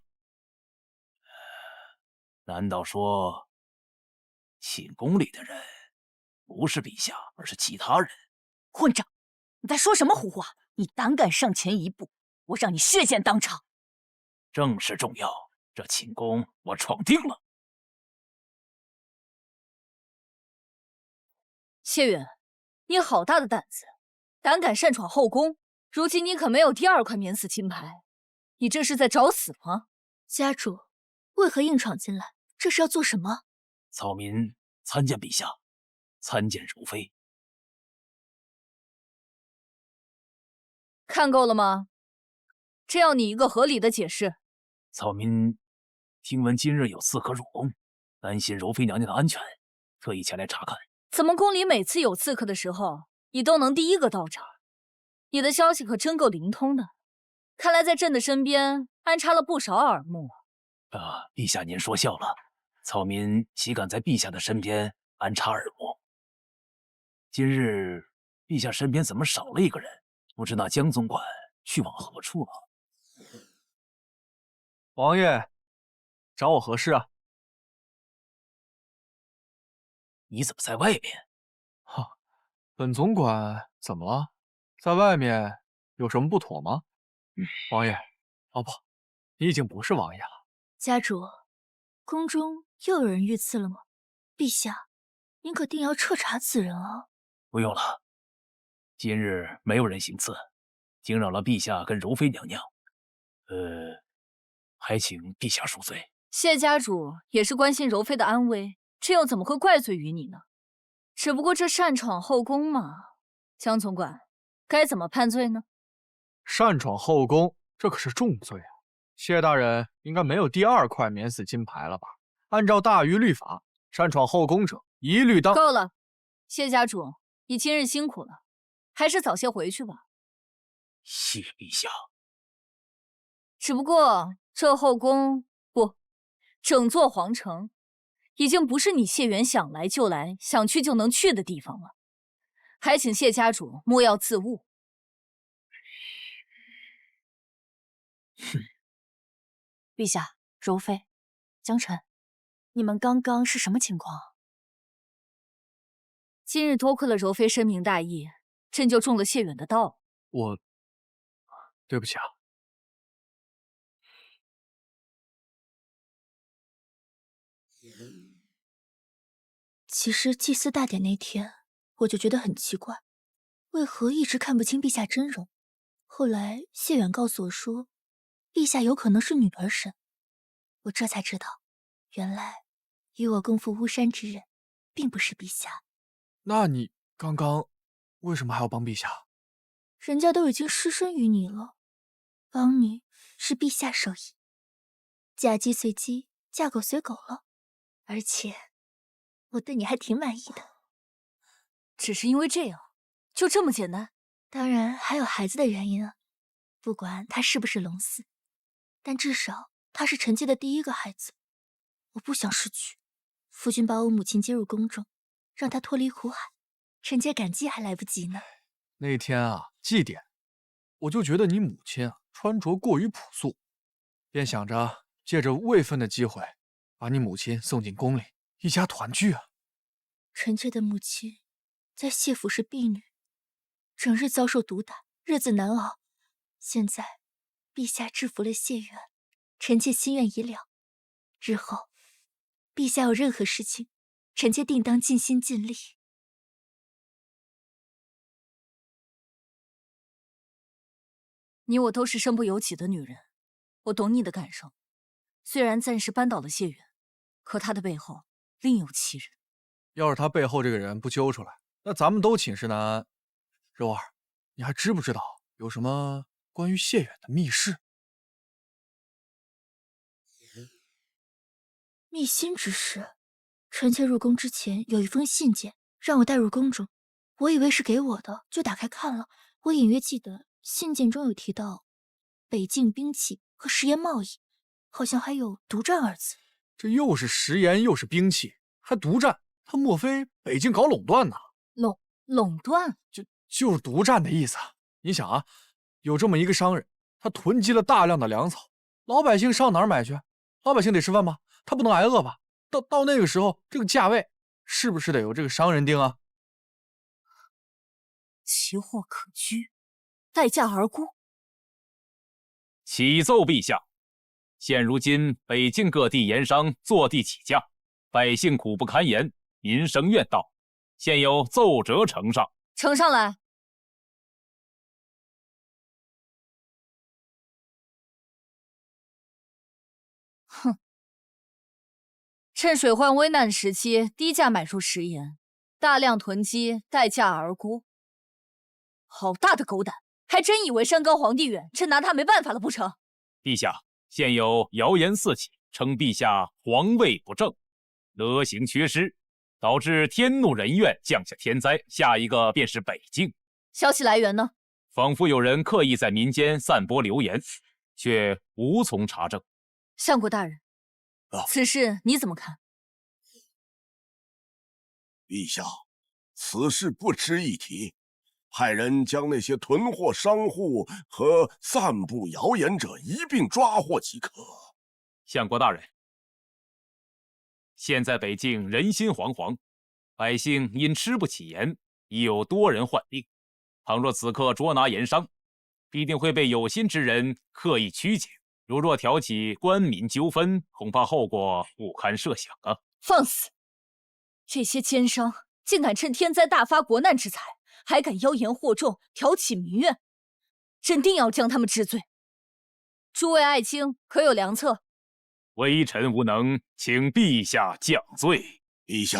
难道说寝宫里的人不是陛下，而是其他人？
混账！你在说什么胡话？你胆敢上前一步，我让你血溅当场！
正事重要，这寝宫我闯定了。
谢远，你好大的胆子，胆敢擅闯后宫！如今你可没有第2块免死金牌，你这是在找死吗？
家主，为何硬闯进来？这是要做什么？
草民参见陛下，参见柔妃。
看够了吗？这要你一个合理的解释。
草民听闻今日有刺客入宫，担心柔妃娘娘的安全，特意前来查看。
怎么宫里每次有刺客的时候，你都能第一个到这儿？你的消息可真够灵通的，看来在朕的身边安插了不少耳目。
陛下您说笑了，草民岂敢在陛下的身边安插耳目？今日陛下身边怎么少了一个人？不知那江总管去往何处了？
王爷，找我何事啊？
你怎么在外面？
哈，本总管怎么了？在外面有什么不妥吗？王爷，哦不，你已经不是王爷了。
家主，宫中又有人遇刺了吗？陛下，您可定要彻查此人啊！
不用了，今日没有人行刺，惊扰了陛下跟柔妃娘娘，还请陛下恕罪。
谢家主也是关心柔妃的安危，这又怎么会怪罪于你呢？只不过这擅闯后宫嘛，江总管该怎么判罪呢？
擅闯后宫，这可是重罪啊！谢大人应该没有第2块免死金牌了吧？按照大禹律法，擅闯后宫者一律当……
够了，谢家主，你今日辛苦了，还是早些回去吧。
谢陛下。
只不过这后宫不，整座皇城已经不是你谢远想来就来、想去就能去的地方了，还请谢家主莫要自误。
哼，
陛下、柔妃、江晨，你们刚刚是什么情况？
今日多亏了柔妃深明大义，朕就中了谢远的道。
对不起啊。
其实祭祀大典那天，我就觉得很奇怪，为何一直看不清陛下真容？后来谢远告诉我说，陛下有可能是女儿身，我这才知道，原来与我共赴巫山之人，并不是陛下。
那你刚刚为什么还要帮陛下？
人家都已经失身于你了，帮你是陛下授意，嫁鸡随鸡，嫁狗随狗了，而且我对你还挺满意的。
只是因为这样，就这么简单？
当然还有孩子的原因啊，不管他是不是龙嗣，但至少他是臣妾的第1个孩子，我不想失去。夫君把我母亲接入宫中，让她脱离苦海，臣妾感激还来不及呢。
那天啊，祭典，我就觉得你母亲啊穿着过于朴素，便想着借着位分的机会，把你母亲送进宫里，一家团聚啊。
臣妾的母亲在谢府是婢女，整日遭受毒打，日子难熬。现在陛下制服了谢远，臣妾心愿已了。日后陛下有任何事情，臣妾定当尽心尽力。
你我都是身不由己的女人，我懂你的感受。虽然暂时扳倒了谢远，可他的背后另有其人。
要是他背后这个人不揪出来，那咱们都寝食难安。柔儿，你还知不知道有什么关于谢远的密事？
密心之事，臣妾入宫之前有一封信件，让我带入宫中。我以为是给我的，就打开看了。我隐约记得信件中有提到北境兵器和食盐贸易，好像还有独占二字。
这又是食盐又是兵器，还独占，他莫非北境搞垄断呢？
垄断？
就是独占的意思。你想啊，有这么一个商人，他囤积了大量的粮草，老百姓上哪儿买去？老百姓得吃饭吧，他不能挨饿吧？到那个时候，这个价位是不是得由这个商人定啊？
奇货可居，待价而沽。
启奏陛下，现如今北境各地盐商坐地起价，百姓苦不堪言，民生怨道。现有奏折呈上。
呈上来。哼，趁水患危难时期低价买入食盐，大量囤积，待价而沽。好大的狗胆，还真以为山高皇帝远，朕拿他没办法了不成？
陛下，现有谣言四起，称陛下皇位不正，勒刑缺失，导致天怒人怨，降下天灾。下一个便是北境。
消息来源呢？
仿佛有人刻意在民间散播流言，却无从查证。
相国大人，此事你怎么看？
陛下，此事不值一提，派人将那些囤货商户和散布谣言者一并抓获即可。
相国大人，现在北境人心惶惶，百姓因吃不起盐，已有多人患病。倘若此刻捉拿盐商，必定会被有心之人刻意曲解。如若挑起官民纠纷，恐怕后果不堪设想啊！
放肆！这些奸商竟敢趁天灾大发国难之财，还敢妖言惑众，挑起民怨，朕定要将他们治罪。诸位爱卿可有良策？
微臣无能，请陛下降罪。
陛下，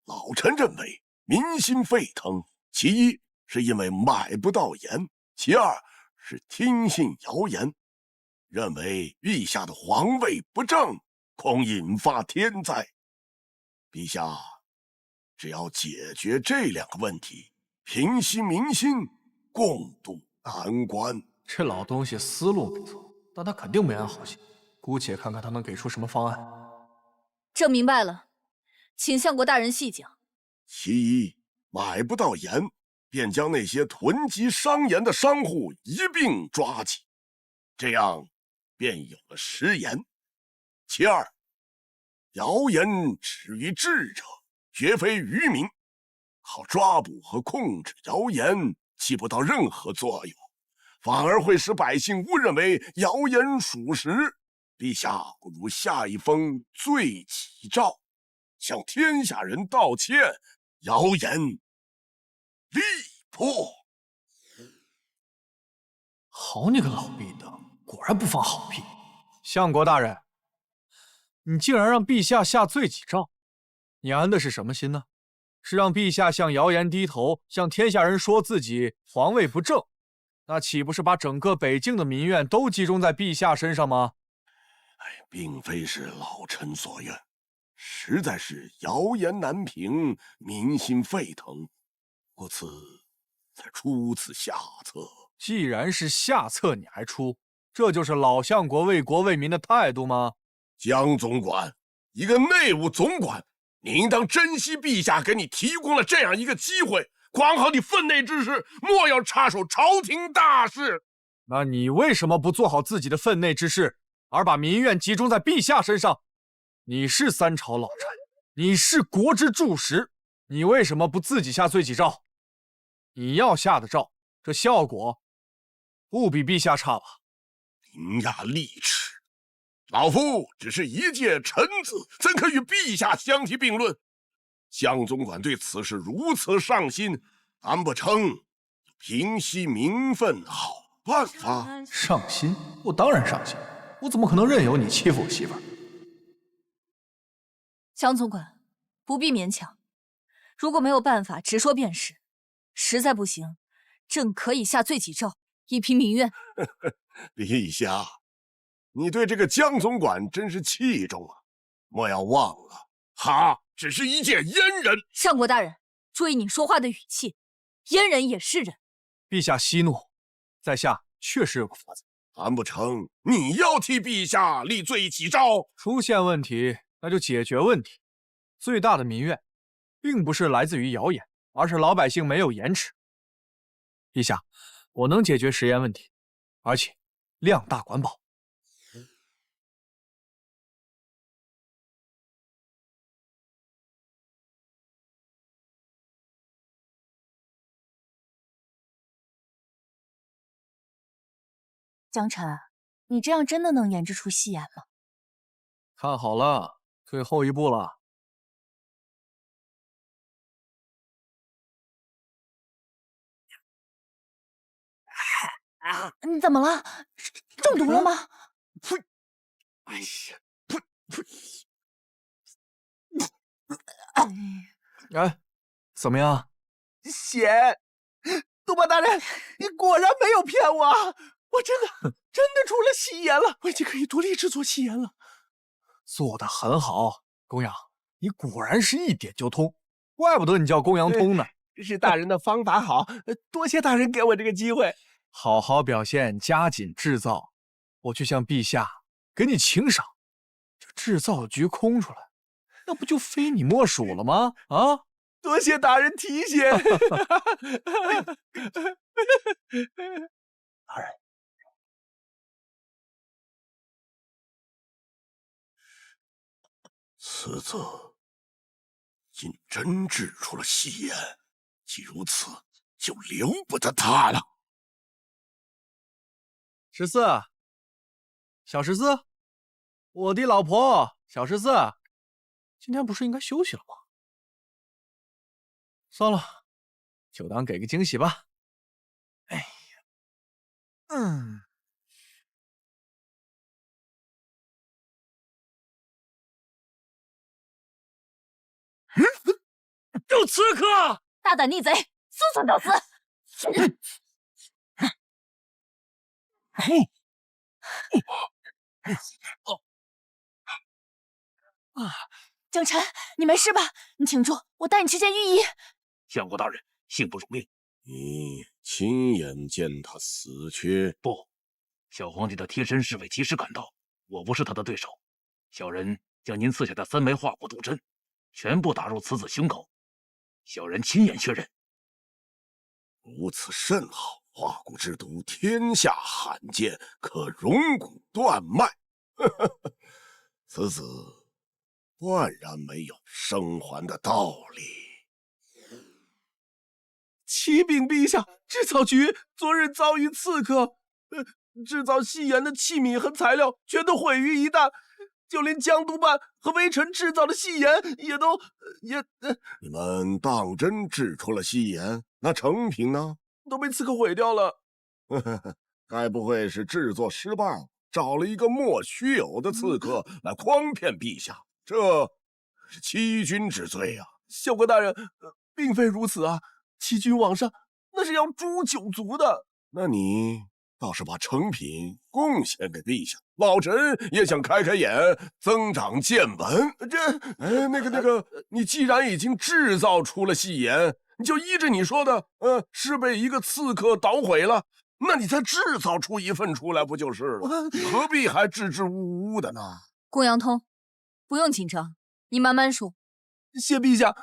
老臣认为民心沸腾，其一是因为买不到盐，其二是听信谣言，认为陛下的皇位不正，恐引发天灾。陛下只要解决这两个问题，平息民心，共度难关。
这老东西思路不错，但他肯定没安好心。姑且看看他能给出什么方案。
朕明白了，请相国大人细讲。
其一，买不到盐，便将那些囤积商盐的商户一并抓起，这样便有了食盐。其二，谣言止于智者，绝非愚民，好抓捕和控制谣言起不到任何作用，反而会使百姓误认为谣言属实。陛下不如下一封罪己诏，向天下人道歉，谣言力破。
好你个老壁灯，果然不放好屁！相国大人，你竟然让陛下下罪己诏，你安的是什么心呢？是让陛下向谣言低头，向天下人说自己皇位不正，那岂不是把整个北境的民怨都集中在陛下身上吗？
并非是老臣所愿，实在是谣言难平，民心沸腾，故此才出此下策。
既然是下策，你还出，这就是老相国为国为民的态度吗？
江总管，一个内务总管，你应当珍惜陛下给你提供了这样一个机会，管好你分内之事，莫要插手朝廷大事。
那你为什么不做好自己的分内之事，而把民怨集中在陛下身上？你是三朝老臣，你是国之柱石，你为什么不自己下罪己诏？你要下的诏，这效果不比陛下差吧？
伶牙俐齿，老夫只是一介臣子，怎可与陛下相提并论？江总管对此事如此上心，难不成平息民愤好办法？
上心？我当然上心，我怎么可能任由你欺负我媳妇儿？
江总管，不必勉强，如果没有办法，直说便是。实在不行，朕可以下罪己诏，以平民怨。
陛下，你对这个江总管真是器重啊！莫要忘了，他只是一介阉人。
上国大人，注意你说话的语气，阉人也是人。
陛下息怒，在下确实有个法子。
难不成你要替陛下立罪己诏？
出现问题，那就解决问题。最大的民怨，并不是来自于谣言，而是老百姓没有盐吃。陛下，我能解决食盐问题，而且量大管饱。
江辰，你这样真的能研制出戏言吗？
看好了，最后一步了。
你怎么了？中毒了吗？
呸！哎呀，呸呸！
哎，怎么样？
贤，督办大人，你果然没有骗我啊！我真的出了戏言了，我已经可以独立制作戏言了。
做得很好，公羊，你果然是一点就通，怪不得你叫公羊通呢。
是大人的方法好，多谢大人给我这个机会。
好好表现，加紧制造，我去向陛下给你请赏。这制造局空出来，那不就非你莫属了吗？啊！
多谢大人提携。
大人，此子竟真制出了戏言，既如此，就留不得他了。
14，小14，我的老婆小14，今天不是应该休息了吗？算了，就当给个惊喜吧。哎呀，
有刺客！
大胆逆贼，速速等死！江辰，你没事吧？你挺住，我带你去见御医。
相国大人，幸不辱命。
你亲眼见他死去？
不，小皇帝的贴身侍卫及时赶到，我不是他的对手。小人将您赐下的3枚化骨毒针全部打入此子胸口，小人亲眼确认。
如此甚好，化骨之毒天下罕见，可溶骨断脉。此子断然没有生还的道理。
启禀陛下，制造局昨日遭遇刺客，制造戏言的器皿和材料全都毁于一旦，就连江督办和微臣制造的戏言也都
你们当真制出了戏言？那成品呢？
都被刺客毁掉了。
该不会是制作失败，找了一个莫须有的刺客来诓骗陛下？这是欺君之罪啊！
相国大人，并非如此啊！欺君罔上，那是要诛九族的。
那你倒是把成品贡献给陛下，老臣也想开开眼，增长见闻。那个，你既然已经制造出了戏言，你就依着你说的，是被一个刺客捣毁了，那你再制造出一份出来不就是了？何必还支支吾吾的呢？
公羊通，不用紧张，你慢慢说。
谢陛下，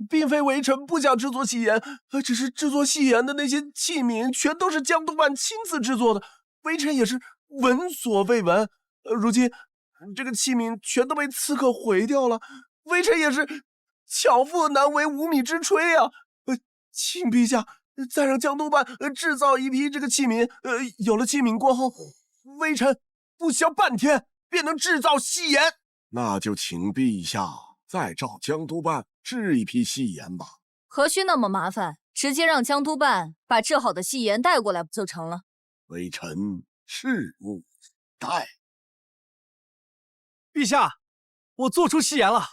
并非微臣不想制作戏言，只是制作戏言的那些器皿全都是江督办亲自制作的，微臣也是闻所未闻。如今这个器皿全都被刺客毁掉了，微臣也是巧妇难为无米之炊啊！请陛下再让江督办制造一批这个器皿，有了器皿过后，微臣不消半天便能制造戏言。
那就请陛下再召江督办制一批戏言吧。
何须那么麻烦，直接让江督办把制好的戏言带过来不就成了？
微臣拭目以待。
陛下，我做出戏言了。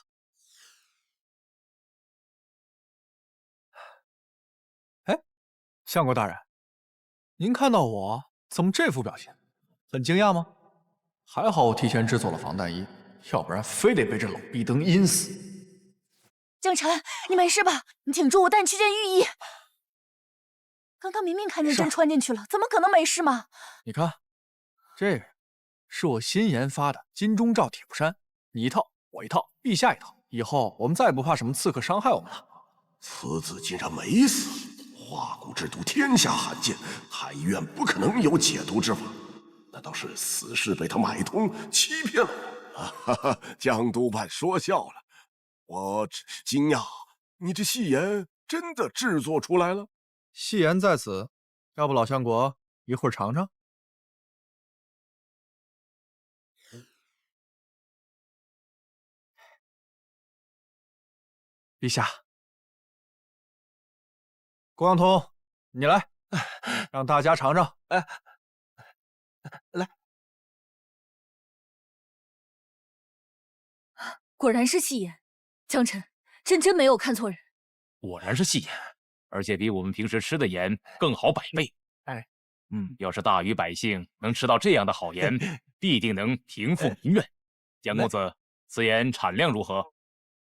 哎，相国大人，您看到我怎么这副表情？很惊讶吗？还好我提前制作了防弹衣，要不然非得被这冷壁灯阴死。
江辰，你没事吧？你挺住，我带你去见御医。刚刚明明看见针穿进去了，怎么可能没事嘛？
你看，这个是我新研发的金钟罩铁布衫，你一套，我一套，陛下一套，以后我们再也不怕什么刺客伤害我们了。
此子竟然没死，化骨之毒天下罕见，太医院不可能有解毒之法。难道是死士被他买通欺骗了我？哈哈，江督办说笑了，我只是惊讶，你这戏言真的制作出来了？
戏言在此，要不老相国一会儿尝尝？陛下，郭阳通，你来，让大家尝尝。
来，
果然是戏言，江辰，朕真没有看错人。
果然是戏言，而且比我们平时吃的盐更好100倍。要是大禹百姓能吃到这样的好盐，必定能平复民怨。江公子，此盐产量如何？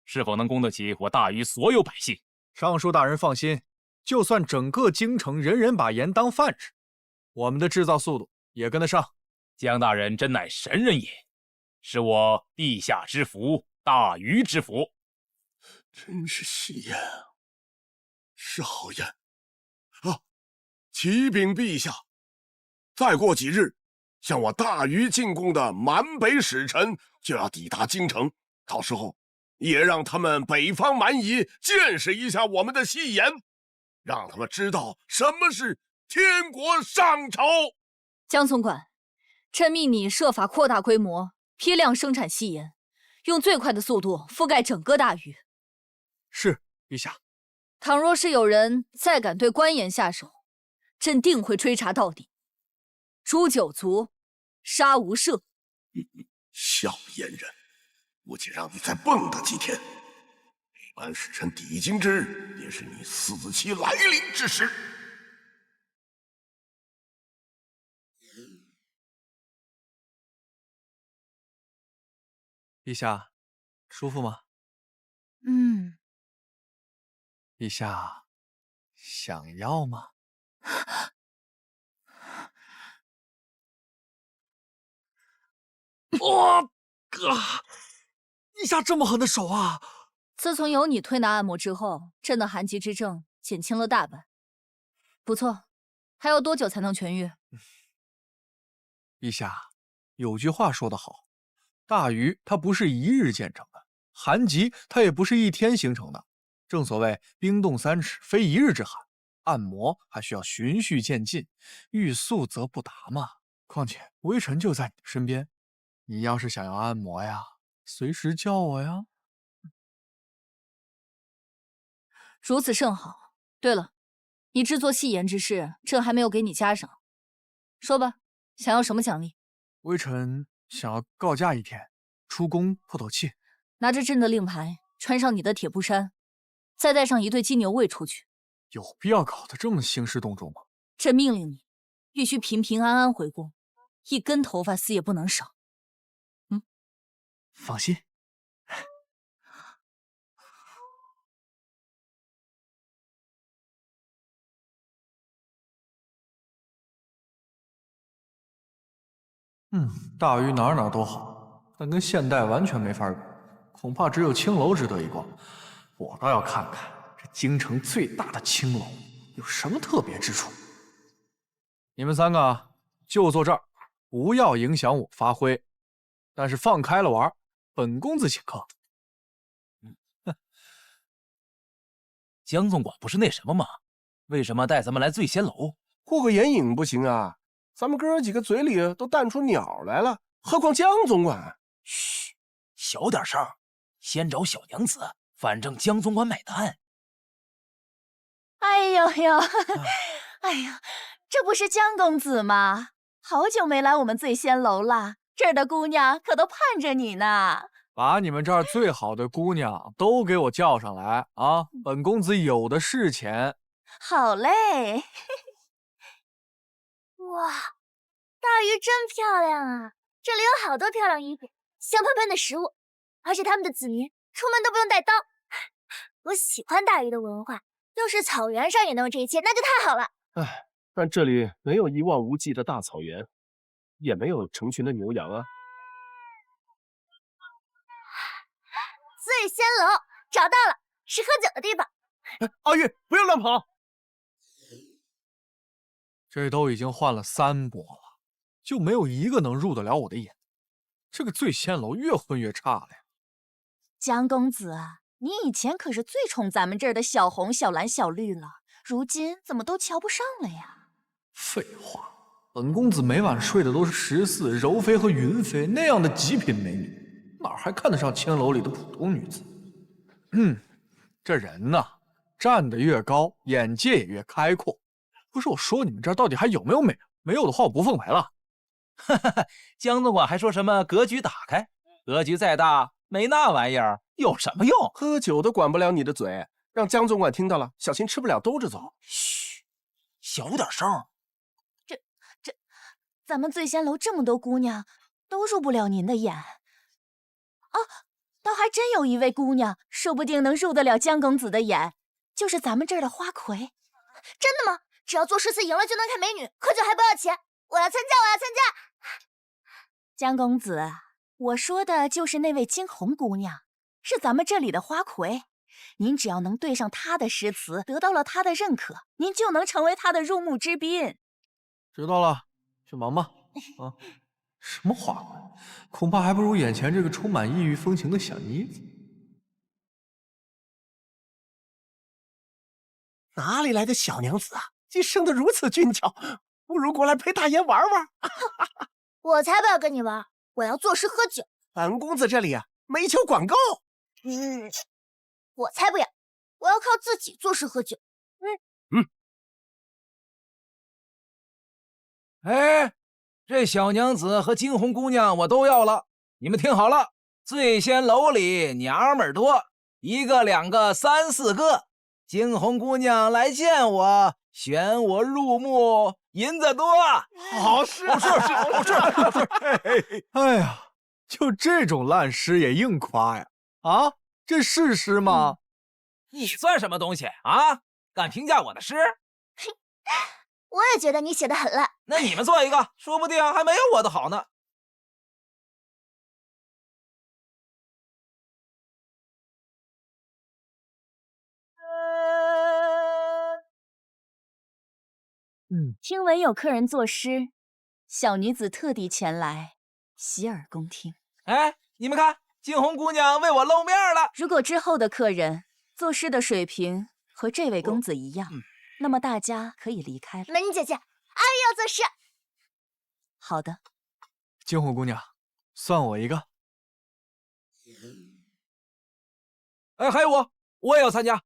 是否能供得起我大禹所有百姓？
尚书大人放心，就算整个京城人人把盐当饭吃，我们的制造速度也跟得上。
江大人真乃神人也，是我陛下之福，大禹之福。
真是戏言，是好言啊！启禀陛下，再过几日，向我大禹进贡的满北使臣就要抵达京城，到时候也让他们北方蛮夷见识一下我们的戏言，让他们知道什么是天国上朝。
江总管，朕命你设法扩大规模，批量生产戏盐，用最快的速度覆盖整个大禹。
是，陛下。
倘若是有人再敢对官盐下手，朕定会追查到底，诛九族，杀无赦。
小阉人，我仅让你再蹦跶几天，北蛮使臣抵京之日，也是你死期来临之时。
陛下，舒服吗？陛下，想要吗？哇！陛下这么狠的手啊！
自从有你推拿按摩之后，朕的寒疾之症减轻了大半。不错，还要多久才能痊愈？
陛下，有句话说得好，大禹它不是一日建成的，寒疾它也不是一天形成的。正所谓冰冻3尺，非一日之寒。按摩还需要循序渐进，欲速则不达嘛。况且微臣就在你身边，你要是想要按摩呀，随时叫我呀。
如此甚好。对了，你制作戏言之事，朕还没有给你加赏。说吧，想要什么奖励？
微臣想要告假1天，出宫透透气。
拿着朕的令牌，穿上你的铁布衫，再带上1对金牛卫出去。
有必要搞得这么兴师动众吗？
朕命令你，必须平平安安回宫，一根头发丝也不能少。
放心。大禹哪哪都好，但跟现代完全没法比，恐怕只有青楼值得一逛。我倒要看看这京城最大的青楼有什么特别之处。你们3个就坐这儿，不要影响我发挥。但是放开了玩，本公子请客。
江总管不是那什么吗？为什么带咱们来醉仙楼？
过个眼瘾不行啊！咱们哥几个嘴里都淡出鸟来了，何况江总管？
嘘，小点声，先找小娘子，反正江总管买单。
哎呦呦，哎呀，这不是江公子吗？好久没来我们醉仙楼了，这儿的姑娘可都盼着你呢。
把你们这儿最好的姑娘都给我叫上来啊！本公子有的是钱。
好嘞。
哇，大鱼真漂亮啊！这里有好多漂亮衣服，香喷喷的食物，而且他们的子民出门都不用带刀。我喜欢大鱼的文化，要是草原上也能有这一切，那就太好了。
唉，但这里没有一望无际的大草原，也没有成群的牛羊啊。
醉仙楼找到了，是喝酒的地方。
阿玉，不要乱跑！
这都已经换了3波了，就没有一个能入得了我的眼。这个醉仙楼越混越差了呀！
江公子啊，你以前可是最宠咱们这儿的小红、小蓝、小绿了，如今怎么都瞧不上了呀？
废话，本公子每晚睡的都是14、柔妃和云妃那样的极品美女，哪还看得上千楼里的普通女子？这人呐，站得越高，眼界也越开阔。不是我说你们这儿到底还有没有美？没有的话，我不奉陪了。
江总管还说什么格局打开？格局再大，没那玩意儿有什么用？
喝酒都管不了你的嘴，让江总管听到了，小心吃不了兜着走。
嘘，小点声。
咱们醉仙楼这么多姑娘，都入不了您的眼。哦，倒还真有一位姑娘，说不定能入得了江公子的眼，就是咱们这儿的花魁。
真的吗？只要做10次赢了就能看美女，喝酒还不要钱。我要参加，我要参加！
江公子，我说的就是那位惊鸿姑娘，是咱们这里的花魁。您只要能对上她的诗词，得到了她的认可，您就能成为她的入幕之宾。
知道了，去忙吧。啊，什么花魁，恐怕还不如眼前这个充满异域风情的小妮子。
哪里来的小娘子啊？竟生得如此俊俏，不如过来陪大爷玩玩。
我才不要跟你玩，我要作诗喝酒。
本公子这里啊，没求广告。
我才不要，我要靠自己作诗喝酒。
哎，这小娘子和惊鸿姑娘我都要了，你们听好了，醉仙楼里娘们儿多，1个、2个、3、4个。惊鸿姑娘来见我，选我入幕，银子多。
好事，好事，好事，好事！
哎呀，就这种烂诗也硬夸呀？啊，这是诗吗？
你算什么东西啊？敢评价我的诗？
我也觉得你写的很烂。
那你们做一个，说不定还没有我的好呢。
听闻有客人作诗，小女子特地前来洗耳恭听。
哎，你们看，惊鸿姑娘为我露面了。
如果之后的客人作诗的水平和这位公子一样，那么大家可以离开了。
美女姐姐，阿玉要作诗。
好的，
惊鸿姑娘，算我一个。
哎，还有我也要参加。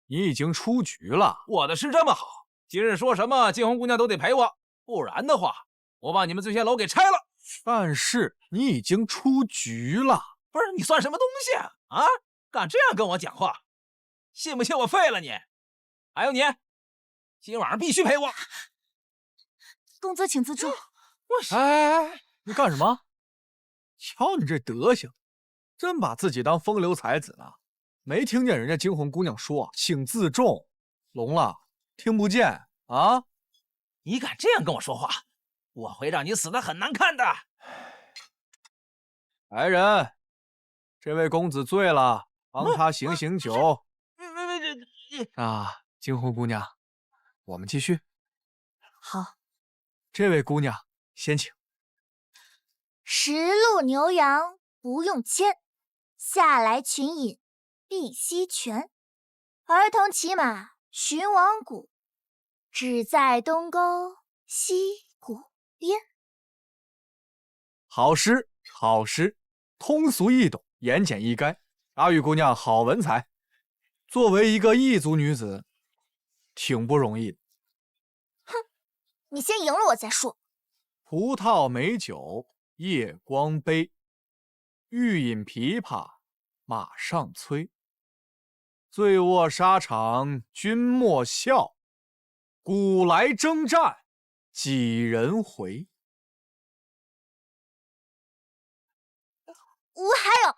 你已经出局了。
我的诗这么好，今日说什么惊鸿姑娘都得陪我，不然的话，我把你们醉仙楼给拆了。
但是你已经出局了。
不是你算什么东西啊？敢这样跟我讲话，信不信我废了你？还有你，今晚上必须陪我。
公子请自重。
哎，你干什么？瞧你这德行，真把自己当风流才子呢？没听见人家惊鸿姑娘说请自重，聋了听不见啊？
你敢这样跟我说话，我会让你死得很难看的。
来人，这位公子醉了，帮他醒酒。啊，惊鸿姑娘，我们继续。
好，
这位姑娘先请。
10路牛羊不用牵，下来群饮碧溪泉。儿童骑马寻王谷，只在东沟西谷边。
好诗，好诗，通俗易懂，言简意赅。阿玉姑娘好文采，作为一个异族女子，挺不容易的。
哼，你先赢了我再说。
葡萄美酒夜光杯，欲饮琵琶马上催。醉卧沙场君莫笑，古来征战几人回。
还有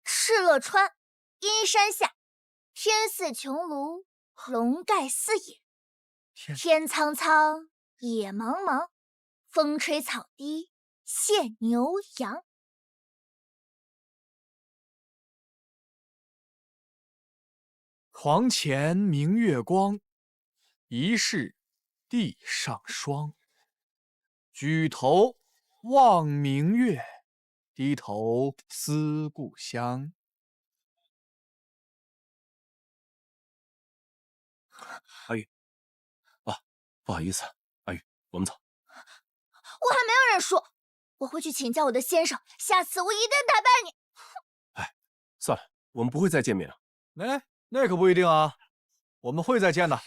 敕勒川，阴山下，天似穹庐，笼盖四野。天苍苍，野茫茫，风吹草低见牛羊。
床前明月光，疑是地上霜。举头望明月，低头思故乡。
阿玉，不好意思，阿玉，我们走。
我还没有认输，我会去请教我的先生，下次我一定打败你。
哎，算了，我们不会再见面了。
哎，那可不一定啊，我们会再见的。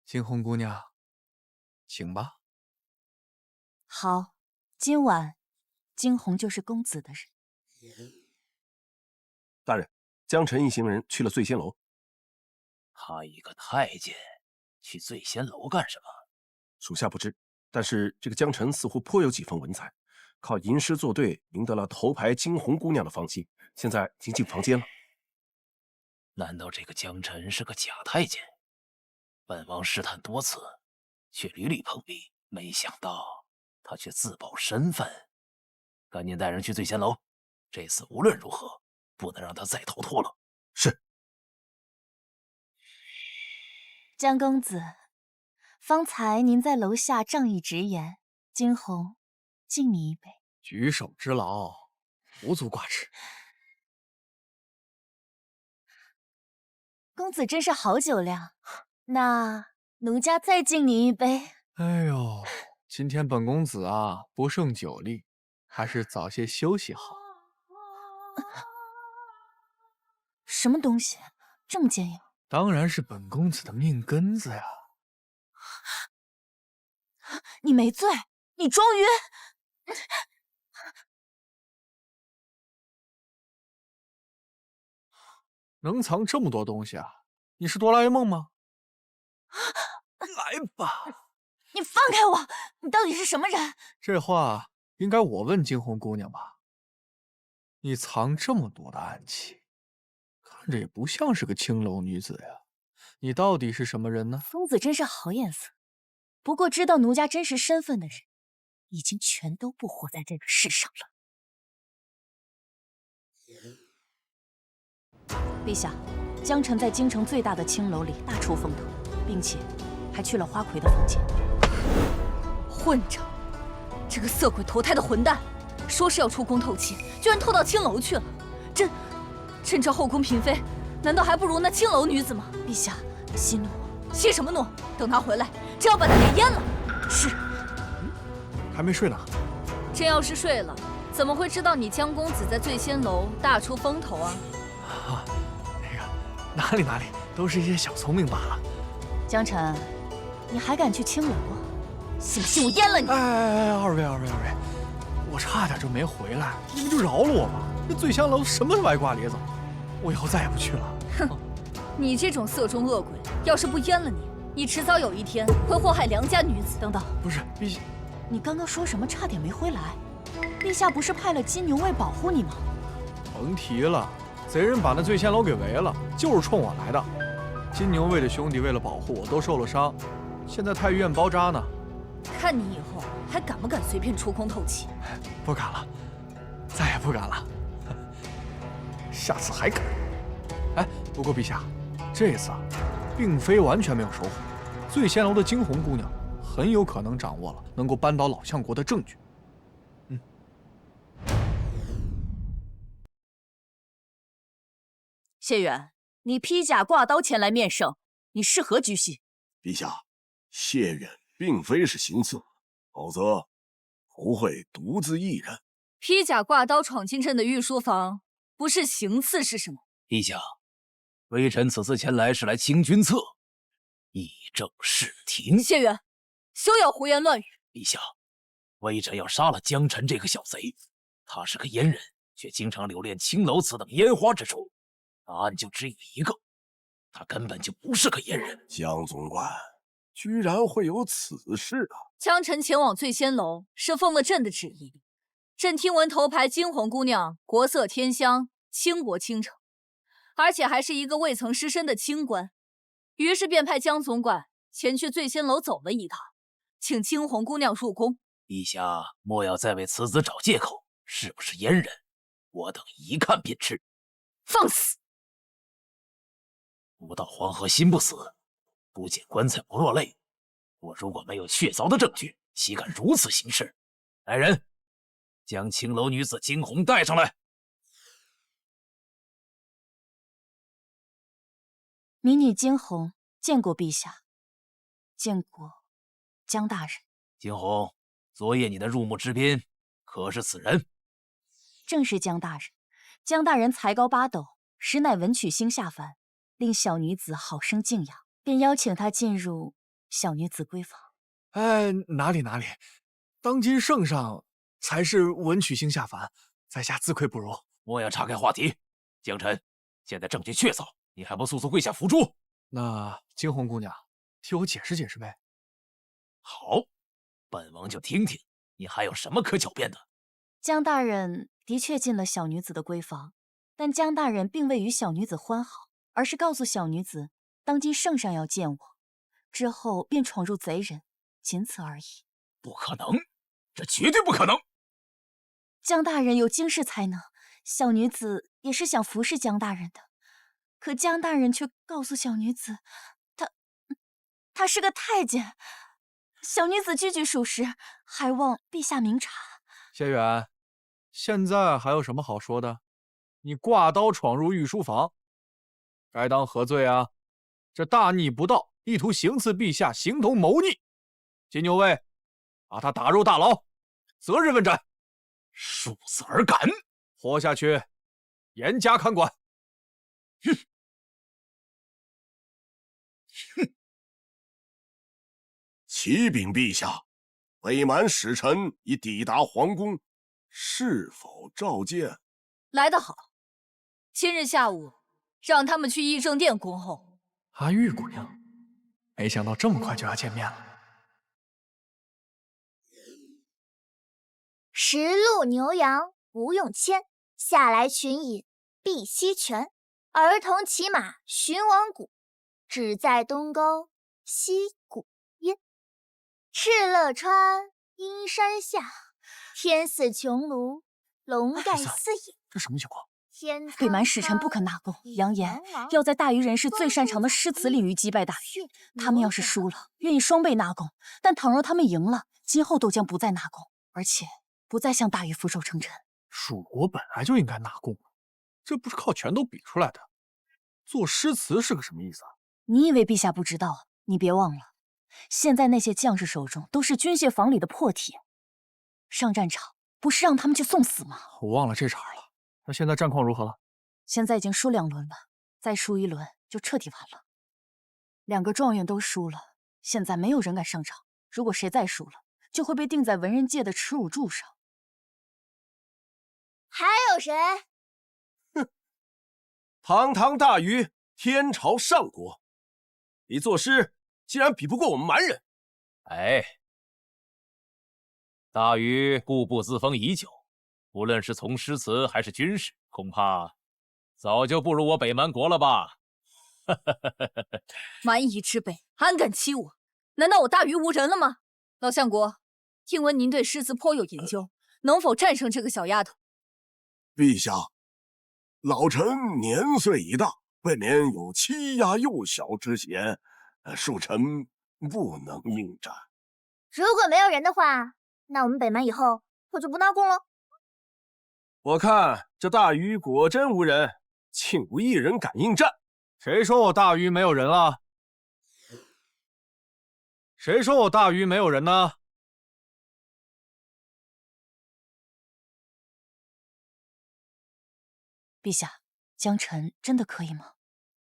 惊鸿姑娘，请吧。
好，今晚惊鸿就是公子的人。
大人，江晨一行人去了醉仙楼。
他一个太监去醉仙楼干什么？
属下不知，但是这个江晨似乎颇有几分文采，靠吟诗作对赢得了头牌惊鸿姑娘的芳心，现在已经进房间了。
难道这个江晨是个假太监？本王试探多次，却屡屡碰壁，没想到他却自曝身份。赶紧带人去醉仙楼，这次无论如何不能让他再逃脱了。
是。
江公子，方才您在楼下仗义直言，惊鸿敬你一杯。
举手之劳，无足挂齿。
公子真是好酒量，那奴家再敬你一杯。
哎呦，今天本公子啊不胜酒力，还是早些休息好。
什么东西这么坚硬？
当然是本公子的命根子呀！
你没醉，你装晕。
能藏这么多东西啊？你是哆啦 A 梦吗？来吧！
你放开我！你到底是什么人？
这话应该我问惊鸿姑娘吧？你藏这么多的暗器，看着也不像是个青楼女子呀。你到底是什么人呢？
公子真是好眼色，不过知道奴家真实身份的人，已经全都不活在这个世上了。陛下，江晨在京城最大的青楼里大出风头，并且还去了花魁的房间。
混账！这个色鬼投胎的混蛋，说是要出宫透气，居然偷到青楼去了。朕这后宫嫔妃，难道还不如那青楼女子吗？
陛下，息怒。
息什么怒？等他回来，朕要把他给阉了。
是。
还没睡呢。
朕要是睡了，怎么会知道你江公子在醉仙楼大出风头啊？
啊，哪里，都是一些小聪明罢了。
江晨，你还敢去青楼啊？信不信我阉了你？
哎，二位，我差点就没回来，你们就饶了我吧。这醉香楼什么歪瓜裂枣，我以后再也不去了。
哼，你这种色中恶鬼，要是不阉了你，你迟早有一天会祸害良家女子。
等等，
不是陛下，
你刚刚说什么？差点没回来。陛下不是派了金牛卫保护你吗？
甭提了。贼人把那醉仙楼给围了，就是冲我来的。金牛卫的兄弟为了保护我都受了伤，现在太医院包扎呢。
看你以后还敢不敢随便出宫透气？
不敢了，再也不敢了。下次还敢？哎，不过陛下，这次啊，并非完全没有收获。醉仙楼的惊鸿姑娘很有可能掌握了能够扳倒老相国的证据。
谢远，你披甲挂刀前来面圣，你是何居心？
陛下，谢远并非是行刺，否则不会独自一人。
披甲挂刀闯进朕的御书房，不是行刺是什么？
陛下，微臣此次前来是来清君侧，以正视听。
谢远，休要胡言乱语。
陛下，微臣要杀了江晨这个小贼，他是个阉人，却经常留恋青楼此等烟花之处。答案就只有一个，他根本就不是个阉人。
江总管，居然会有此事啊！
江晨前往醉仙楼是奉了朕的旨意。朕听闻头牌惊鸿姑娘国色天香，倾国倾城，而且还是一个未曾失身的清官，于是便派江总管前去醉仙楼走了一趟，请惊鸿姑娘入宫。
陛下莫要再为此子找借口，是不是阉人，我等一看便知。
放肆！
不到黄河心不死，不见棺材不落泪。我如果没有确凿的证据，岂敢如此行事？来人，将青楼女子惊鸿带上来。
民女惊鸿见过陛下，见过江大人。
惊鸿，昨夜你的入幕之宾，可是此人？
正是江大人。江大人才高八斗，实乃文曲星下凡，令小女子好生敬仰，便邀请他进入小女子闺房。
哎，哪里哪里，当今圣上才是文曲星下凡，在下自愧不如。
莫要岔开话题。江晨，现在证据确凿，你还不速速跪下伏诛？
那惊鸿姑娘，替我解释解释呗。
好，本王就听听你还有什么可狡辩的。
江大人的确进了小女子的闺房，但江大人并未与小女子欢好，而是告诉小女子，当今圣上要见我，之后便闯入贼人，仅此而已。
不可能，这绝对不可能！
江大人有惊世才能，小女子也是想服侍江大人的，可江大人却告诉小女子，他是个太监。小女子句句属实，还望陛下明察。
谢远，现在还有什么好说的？你挂刀闯入御书房，该当何罪啊？这大逆不道，意图行刺陛下，形同谋逆。金牛卫，把他打入大牢，择日问斩。
恕死而敢！
活下去，严加看管。
哼！
哼！启禀陛下，北蛮使臣已抵达皇宫，是否召见？
来得好，今日下午让他们去议政殿恭候。
阿玉姑娘，没想到这么快就要见面了。
十路牛羊不用牵，下来群饮碧溪泉。儿童骑马寻王谷，只在东沟西谷阴。敕勒川，阴山下，天似穹庐，笼盖四野。
这什么情况？
北蛮使臣不肯纳贡，扬言要在大虞人士最擅长的诗词领域击败大虞。他们要是输了，愿意双倍纳贡；但倘若他们赢了，今后都将不再纳贡，而且不再向大虞俯首称臣。
蜀国本来就应该纳贡，这不是靠拳头比出来的。做诗词是个什么意思啊？
你以为陛下不知道？你别忘了，现在那些将士手中都是军械房里的破铁，上战场不是让他们去送死吗？
我忘了这茬了。那现在战况如何了？
现在已经输2轮了，再输1轮就彻底完了。2个状元都输了，现在没有人敢上场。如果谁再输了，就会被钉在文人界的耻辱柱上。
还有谁？
哼！堂堂大虞，天朝上国，你作诗竟然比不过我们蛮人！
哎，大禹固步自封已久，无论是从诗词还是军事，恐怕早就不如我北蛮国了吧？
蛮夷之辈，安敢欺我？难道我大禹无人了吗？老相国，听闻您对诗词颇有研究，能否战胜这个小丫头？
陛下，老臣年岁已大，未免有欺压幼小之嫌，恕臣不能应战。
如果没有人的话，那我们北蛮以后可就不纳贡了。
我看这大禹果真无人，竟无一人敢应战。
谁说我大禹没有人了？谁说我大禹没有人呢？
陛下，江晨真的可以吗？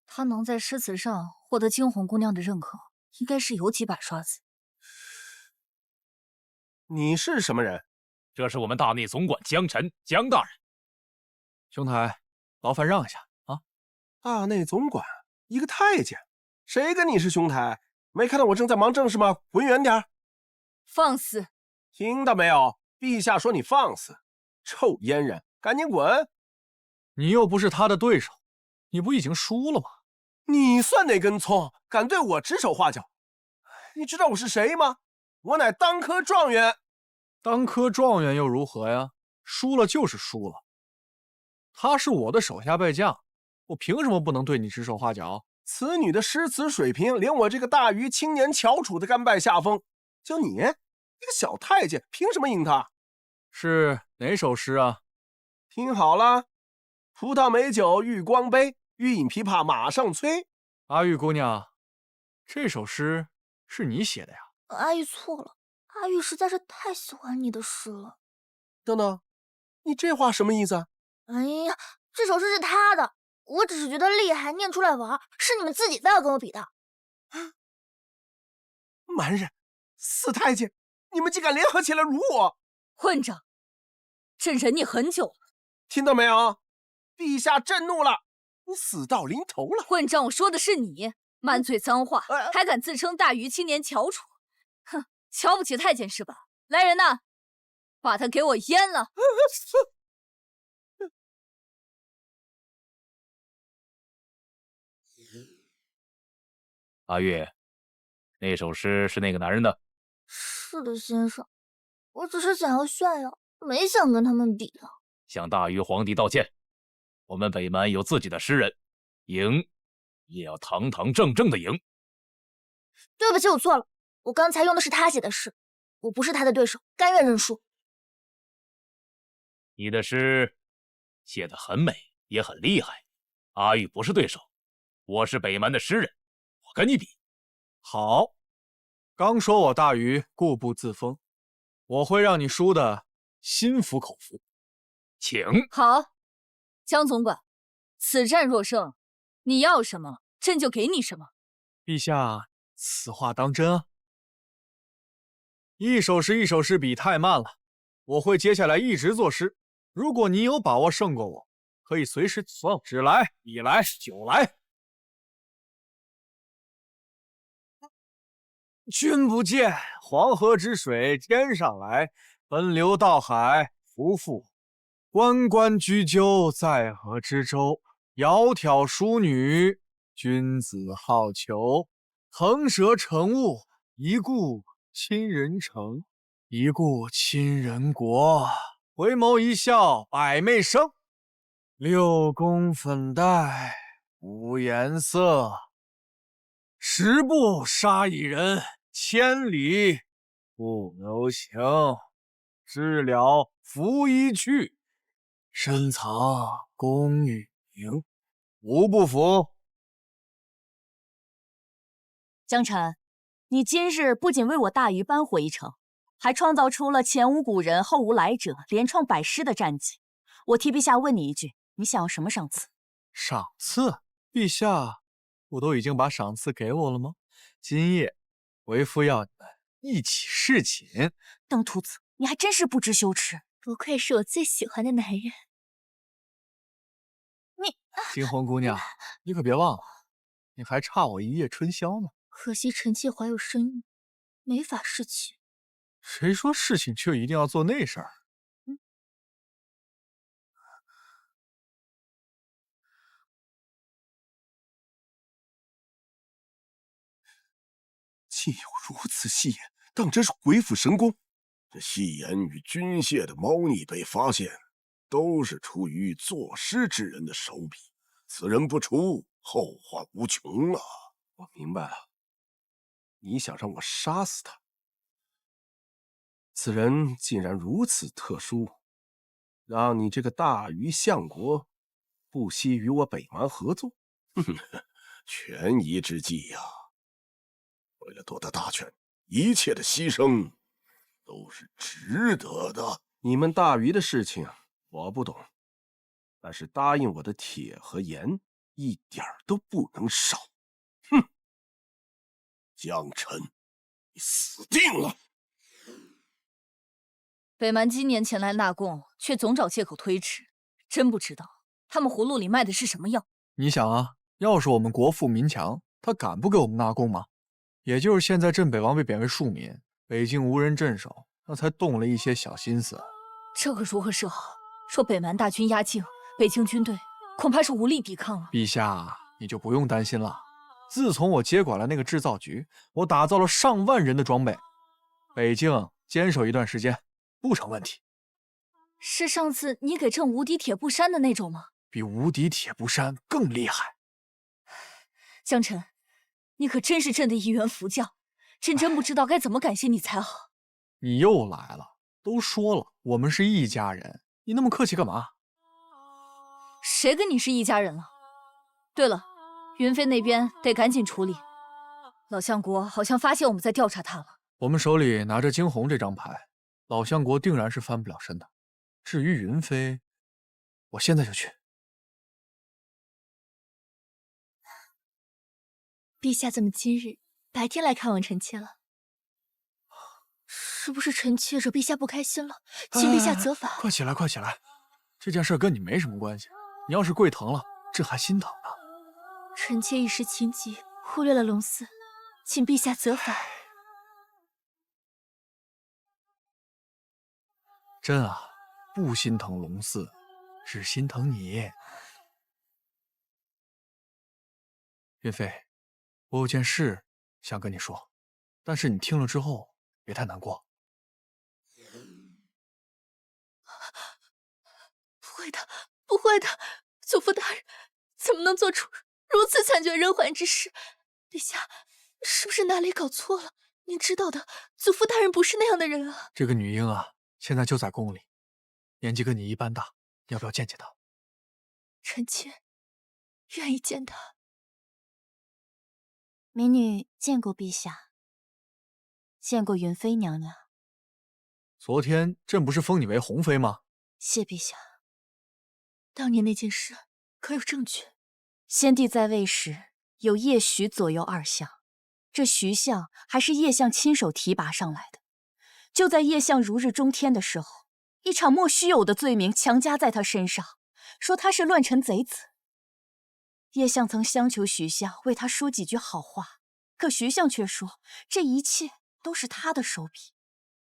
他能在诗词上获得惊鸿姑娘的认可，应该是有几把刷子。
你是什么人？
这是我们大内总管江晨，江大人。
兄台，劳烦让一下啊！
大内总管，一个太监，谁跟你是兄台？没看到我正在忙正事吗？滚远点！
放肆！
听到没有？陛下说你放肆，臭阉人，赶紧滚！
你又不是他的对手，你不已经输了吗？
你算哪根葱，敢对我指手画脚？你知道我是谁吗？我乃当科状元。
当科状元又如何呀？输了就是输了。他是我的手下败将，我凭什么不能对你指手画脚？
此女的诗词水平，连我这个大于青年翘楚的甘拜下风。就你一个小太监，凭什么赢她？
是哪首诗啊？
听好了，葡萄美酒欲光杯，欲饮琵琶马上催。
阿玉姑娘，这首诗是你写的呀？
阿玉错了，阿玉实在是太喜欢你的诗了。
等等，你这话什么意思啊？
哎呀，这首诗是他的，我只是觉得厉害，念出来玩，是你们自己非要跟我比的。
蛮人，四太监，你们竟敢联合起来辱我！
混账！朕忍你很久了，
听到没有？陛下震怒了，你死到临头了！
混账！我说的是你，满嘴脏话，还敢自称大于青年翘楚，哼，瞧不起太监是吧？来人呐，把他给我阉了！
阿玉，那首诗是那个男人的？
是的，先生，我只是想要炫耀，没想跟他们比的。
向大禹皇帝道歉。我们北蛮有自己的诗人，赢也要堂堂正正的赢。
对不起，我错了，我刚才用的是他写的诗，我不是他的对手，甘愿认输。
你的诗写得很美，也很厉害。阿玉不是对手，我是北蛮的诗人，我跟你比。
好，刚说我大禹固步自封，我会让你输的心服口服。
请。
好，江总管，此战若胜，你要什么，朕就给你什么。
陛下，此话当真啊？一首诗一首诗比太慢了，我会接下来一直作诗。如果你有把握胜过我，可以随时只来一来酒来。君不见黄河之水天上来，奔流到海浮复。关关雎鸠，在河之洲。窈窕淑女，君子好逑。腾蛇乘雾，一顾倾人城，一顾倾人国。回眸一笑百媚生，六宫粉黛无颜色。十步杀一人，千里不留情。知了拂衣去，深藏功与名。无不服？
江辰，你今日不仅为我大禹扳回一城，还创造出了前无古人后无来者，连创百诗的战绩。我替陛下问你一句，你想要什么赏赐？
赏赐？陛下，不都已经把赏赐给我了吗？今夜，为夫要你们一起侍寝。
邓秃子，你还真是不知羞耻！
不愧是我最喜欢的男人。
惊鸿姑娘，你可别忘了，你还差我一夜春宵呢。
可惜臣妾怀有身孕，没法侍寝。
谁说侍寝就一定要做那事儿？
竟有如此戏言，当真是鬼斧神工。这戏言与军械的猫腻被发现，都是出于作诗之人的手笔。此人不除，后患无穷啊！
我明白了，你想让我杀死他。此人竟然如此特殊，让你这个大禹相国不惜与我北蛮合作？
权宜之计呀！为了夺得大权，一切的牺牲都是值得的。
你们大禹的事情我不懂，但是答应我的铁和盐一点都不能少。
哼！江辰，你死定了！
北蛮今年前来纳贡，却总找借口推迟，真不知道他们葫芦里卖的是什么药。
你想啊，要是我们国富民强，他敢不给我们纳贡吗？也就是现在镇北王被贬为庶民，北境无人镇守，那才动了一些小心思。
这可如何是好？若北蛮大军压境，北境军队恐怕是无力抵抗了。
陛下，你就不用担心了。自从我接管了那个制造局，我打造了上万人的装备，北境坚守一段时间不成问题。
是上次你给朕无敌铁布衫的那种吗？
比无敌铁布衫更厉害。
江辰，你可真是朕的一员福将，朕真不知道该怎么感谢你才好。
你又来了，都说了我们是一家人，你那么客气干嘛？
谁跟你是一家人了？对了，云飞那边得赶紧处理。老相国好像发现我们在调查他了。
我们手里拿着惊鸿这张牌，老相国定然是翻不了身的。至于云飞，我现在就去。
陛下怎么今日白天来看望臣妾了？是不是臣妾惹陛下不开心了，请陛下责罚？
快起来，快起来！这件事跟你没什么关系。你要是跪疼了，朕还心疼呢。
臣妾一时情急，忽略了龙嗣，请陛下责罚。
朕啊，不心疼龙嗣，只心疼你。云飞，我有件事想跟你说，但是你听了之后别太难过。
不会的，不会的，祖父大人怎么能做出如此惨绝人寰之事？陛下，是不是哪里搞错了？您知道的，祖父大人不是那样的人啊。
这个女婴啊，现在就在宫里，年纪跟你一般大，你要不要见见她？
臣妾愿意见她。
民女见过陛下，见过云妃娘娘。
昨天朕不是封你为红妃吗？
谢陛下。
当年那件事可有证据？
先帝在位时有叶徐左右2相，这徐相还是叶相亲手提拔上来的。就在叶相如日中天的时候，一场莫须有的罪名强加在他身上，说他是乱臣贼子。叶相曾相求徐相为他说几句好话，可徐相却说这一切都是他的手笔。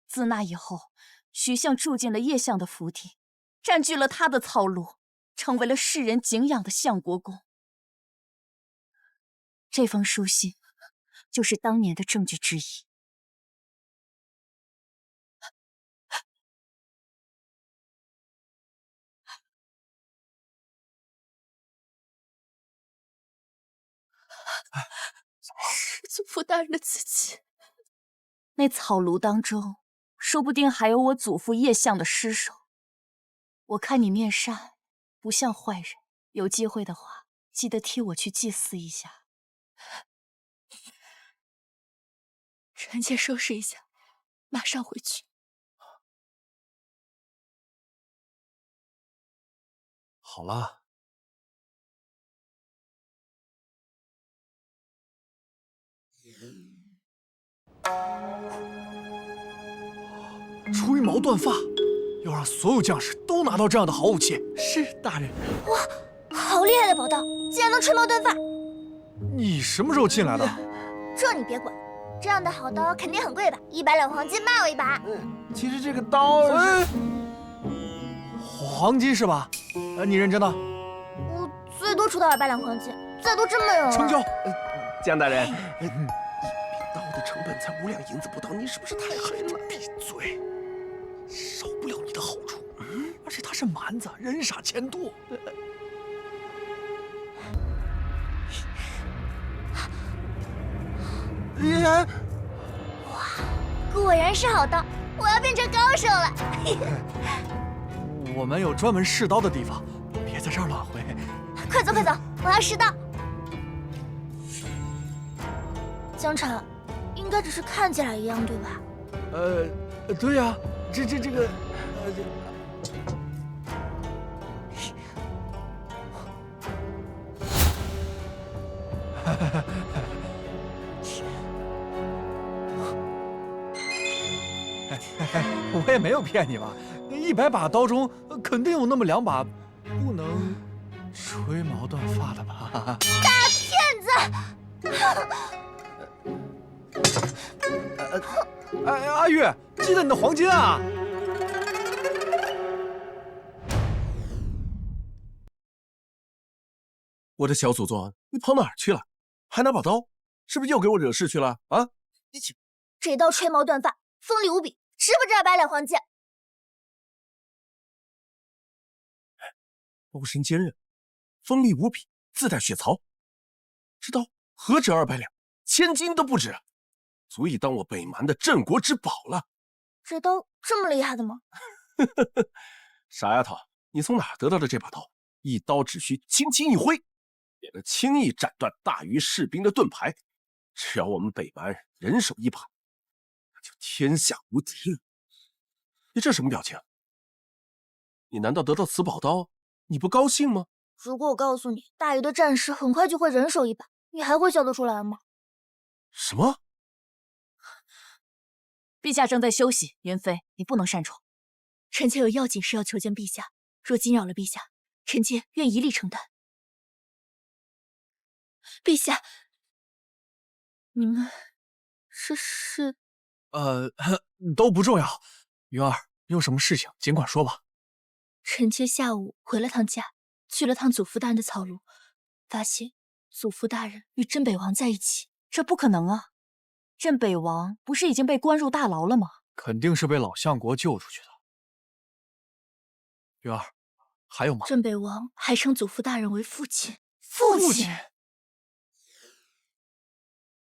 自那以后，徐相住进了叶相的府邸，占据了他的操路，成为了世人敬仰的相国公。这封书信就是当年的证据之一。
是祖父大人的字迹。
那草庐当中，说不定还有我祖父叶相的尸首。我看你面善，不像坏人，有机会的话，记得替我去祭祀一下。
臣妾收拾一下，马上回去。
好了。吹毛断发，要让所有将士都拿到这样的好武器。
是大人。
哇，好厉害的宝刀，竟然能吹毛断发！
你什么时候进来的？
这你别管，这样的好刀肯定很贵吧？100两黄金卖我一把。
其实这个刀，
黄金是吧？你认真的？
我最多出到200两黄金，再多真没有了。
成交。
江大人，一柄刀的成本才5两银子不到，你是不是太狠了？
闭嘴，少不了你的好处。而且他是蛮子，人傻钱多。
哇，果然是好刀，我要变成高手了。
我们有专门试刀的地方，别在这儿乱挥。
快走快走，我要试刀。江辰，应该只是看起来一样，对吧？
对呀，这个，我也没有骗你吧？那100把刀中，肯定有那么2把不能吹毛断发的吧？
大骗子！
阿玉，记得你的黄金啊！
我的小祖宗，你跑哪儿去了？还拿把刀，是不是又给我惹事去了啊？
这刀吹毛断发，锋利无比，值不值200两黄金？
刀身坚韧，锋利无比，自带血槽。这刀何止200两，1000斤都不止，足以当我北蛮的镇国之宝了。
这刀这么厉害的吗？
傻丫头，你从哪儿得到的这把刀？一刀只需轻轻一挥，也能轻易斩断大禹士兵的盾牌。只要我们北蛮人手一把，那就天下无敌了。你这什么表情？你难道得到此宝刀，你不高兴吗？
如果我告诉你，大禹的战士很快就会人手一把，你还会笑得出来吗？
什么？
陛下正在休息，云妃，你不能擅闯。
臣妾有要紧事要求见陛下，若惊扰了陛下，臣妾愿一力承担。陛下，你们是……
都不重要。云儿，你有什么事情尽管说吧。
臣妾下午回了趟家，去了趟祖父大人的草庐，发现祖父大人与镇北王在一起。
这不可能啊！镇北王不是已经被关入大牢了吗？
肯定是被老相国救出去的。云儿，还有吗？
镇北王还称祖父大人为父亲。
父亲？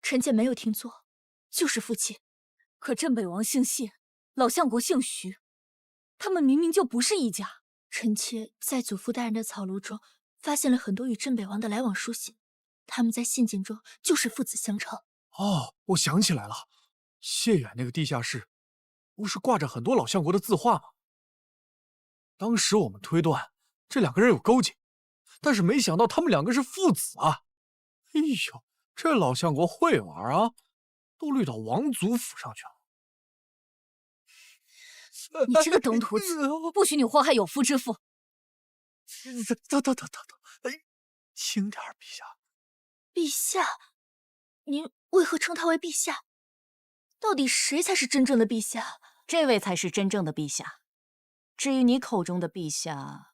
臣妾没有听错，就是父亲。可镇北王姓谢，老相国姓徐，他们明明就不是一家。臣妾在祖父大人的草庐中发现了很多与镇北王的来往书信，他们在信件中就是父子相称。
哦，我想起来了，谢远那个地下室，不是挂着很多老相国的字画吗？当时我们推断这2个人有勾结，但是没想到他们2个是父子啊！哎呦，这老相国会玩啊，都绿到王祖府上去了。
你这个登徒子，不许你祸害有夫之妇！
等，哎，轻点，陛下。
陛下，您为何称他为陛下？到底谁才是真正的陛下？
这位才是真正的陛下。至于你口中的陛下，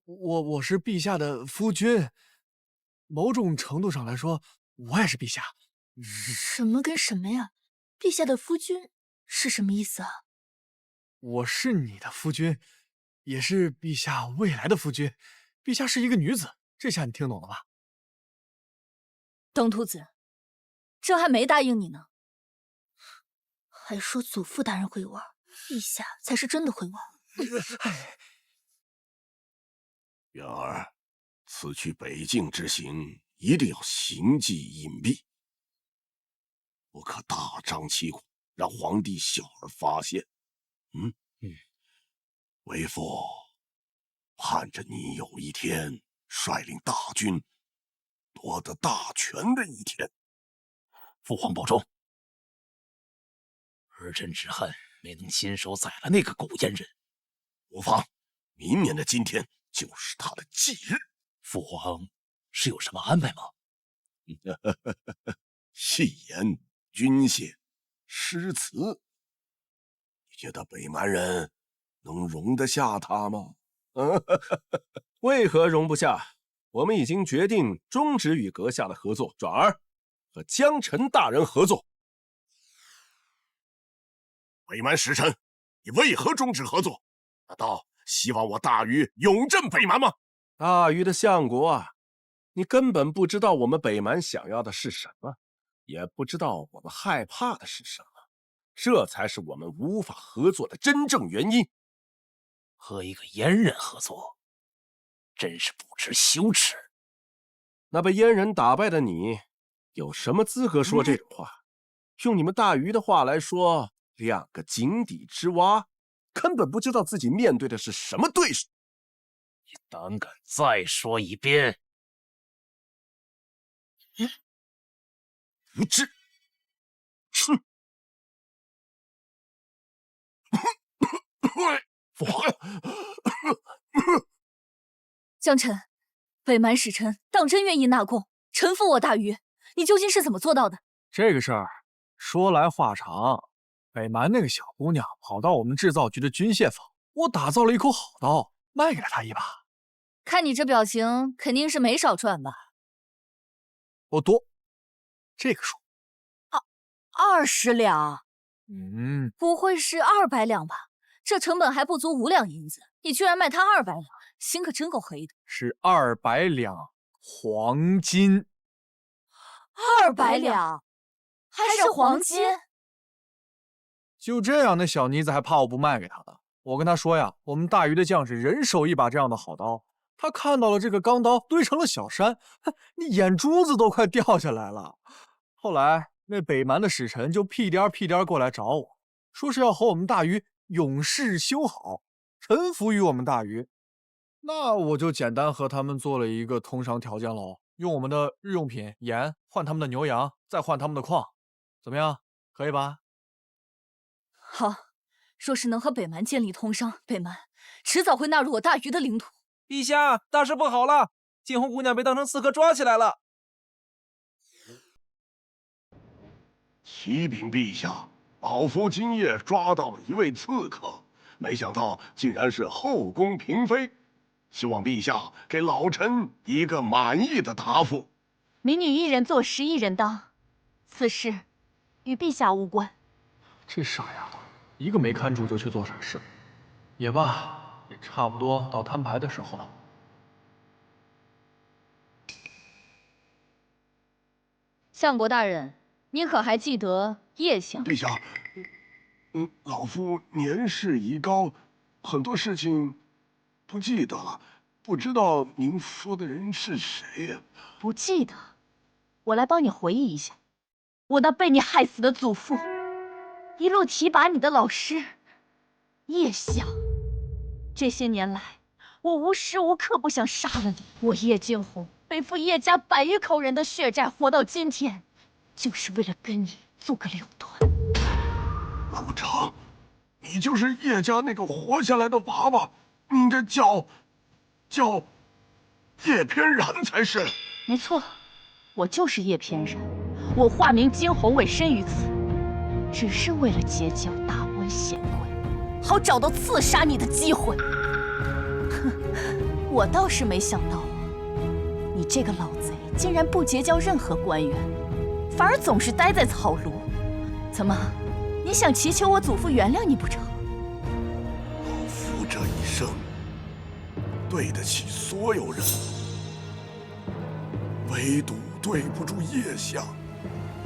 我是陛下的夫君，某种程度上来说，我也是陛下。
什么跟什么呀？陛下的夫君是什么意思啊？
我是你的夫君，也是陛下未来的夫君。陛下是一个女子，这下你听懂了吧？
登徒子，朕还没答应你呢。还说祖父大人会玩，陛下才是真的会玩。
元儿，此去北境之行，一定要行迹隐蔽，不可大张旗鼓，让皇帝小儿发现。为父盼着你有一天率领大军夺得大权的一天。
父皇保重。儿臣只恨没能亲手宰了那个狗阉人。
无妨，明年的今天就是他的忌日。
父皇是有什么安排吗？
戏言、军械、诗词，你觉得北蛮人能容得下他吗？
为何容不下？我们已经决定终止与阁下的合作，转而和江臣大人合作。
北蛮使臣，你为何终止合作？难道希望我大禹永镇北蛮吗？
大禹的相国啊，你根本不知道我们北蛮想要的是什么，也不知道我们害怕的是什么，这才是我们无法合作的真正原因。
和一个阉人合作，真是不知羞耻。
那被阉人打败的你，有什么资格说这种话？用你们大禹的话来说，2个井底之蛙，根本不知道自己面对的是什么对手。
你胆敢再说一遍？
无知！哼！
父皇，
江臣，北蛮使臣当真愿意纳贡，臣服我大禹，你究竟是怎么做到的？
这个事儿说来话长。北蛮那个小姑娘跑到我们制造局的军械坊，我打造了一口好刀，卖给了她一把。
看你这表情，肯定是没少赚吧？
不多，这个数
20两。
不会是200两吧？这成本还不足5两银子，你居然卖他200两，心可真够黑的。
是200两黄金。
200两，还是黄金？
就这样，那小妮子还怕我不卖给她的？我跟她说呀，我们大鱼的将士人手一把这样的好刀。她看到了这个钢刀堆成了小山，你眼珠子都快掉下来了。后来那北蛮的使臣就屁颠屁颠过来找我，说是要和我们大鱼永世修好，臣服于我们大鱼。那我就简单和他们做了一个通商条件喽，用我们的日用品盐换他们的牛羊，再换他们的矿，怎么样？可以吧？
好，若是能和北蛮建立通商，北蛮迟早会纳入我大鱼的领土。
陛下，大事不好了！惊鸿姑娘被当成刺客抓起来了。
启禀陛下，老夫今夜抓到了一位刺客，没想到竟然是后宫嫔妃，希望陛下给老臣一个满意的答复。
民女一人做事一人当，此事与陛下无关。
这傻丫头，一个没看住就去做傻事，也罢，也差不多到摊牌的时候了。
相国大人，您可还记得叶相？
陛下，老夫年事已高，很多事情不记得了，不知道您说的人是谁呀？
不记得，我来帮你回忆一下。我那被你害死的祖父，一路提拔你的老师叶相。这些年来，我无时无刻不想杀了你。我叶惊鸿背负叶家100余口人的血债，活到今天，就是为了跟你做个了断。
不成，你就是叶家那个活下来的娃娃，你应该叫叶翩然才是。
没错，我就是叶翩然，我化名惊鸿，委身于此，只是为了结交大温贤贵，好找到刺杀你的机会。哼，我倒是没想到啊，你这个老贼竟然不结交任何官员，反而总是待在草庐。怎么，你想祈求我祖父原谅你不成？
老夫这一生对得起所有人，唯独对不住叶相。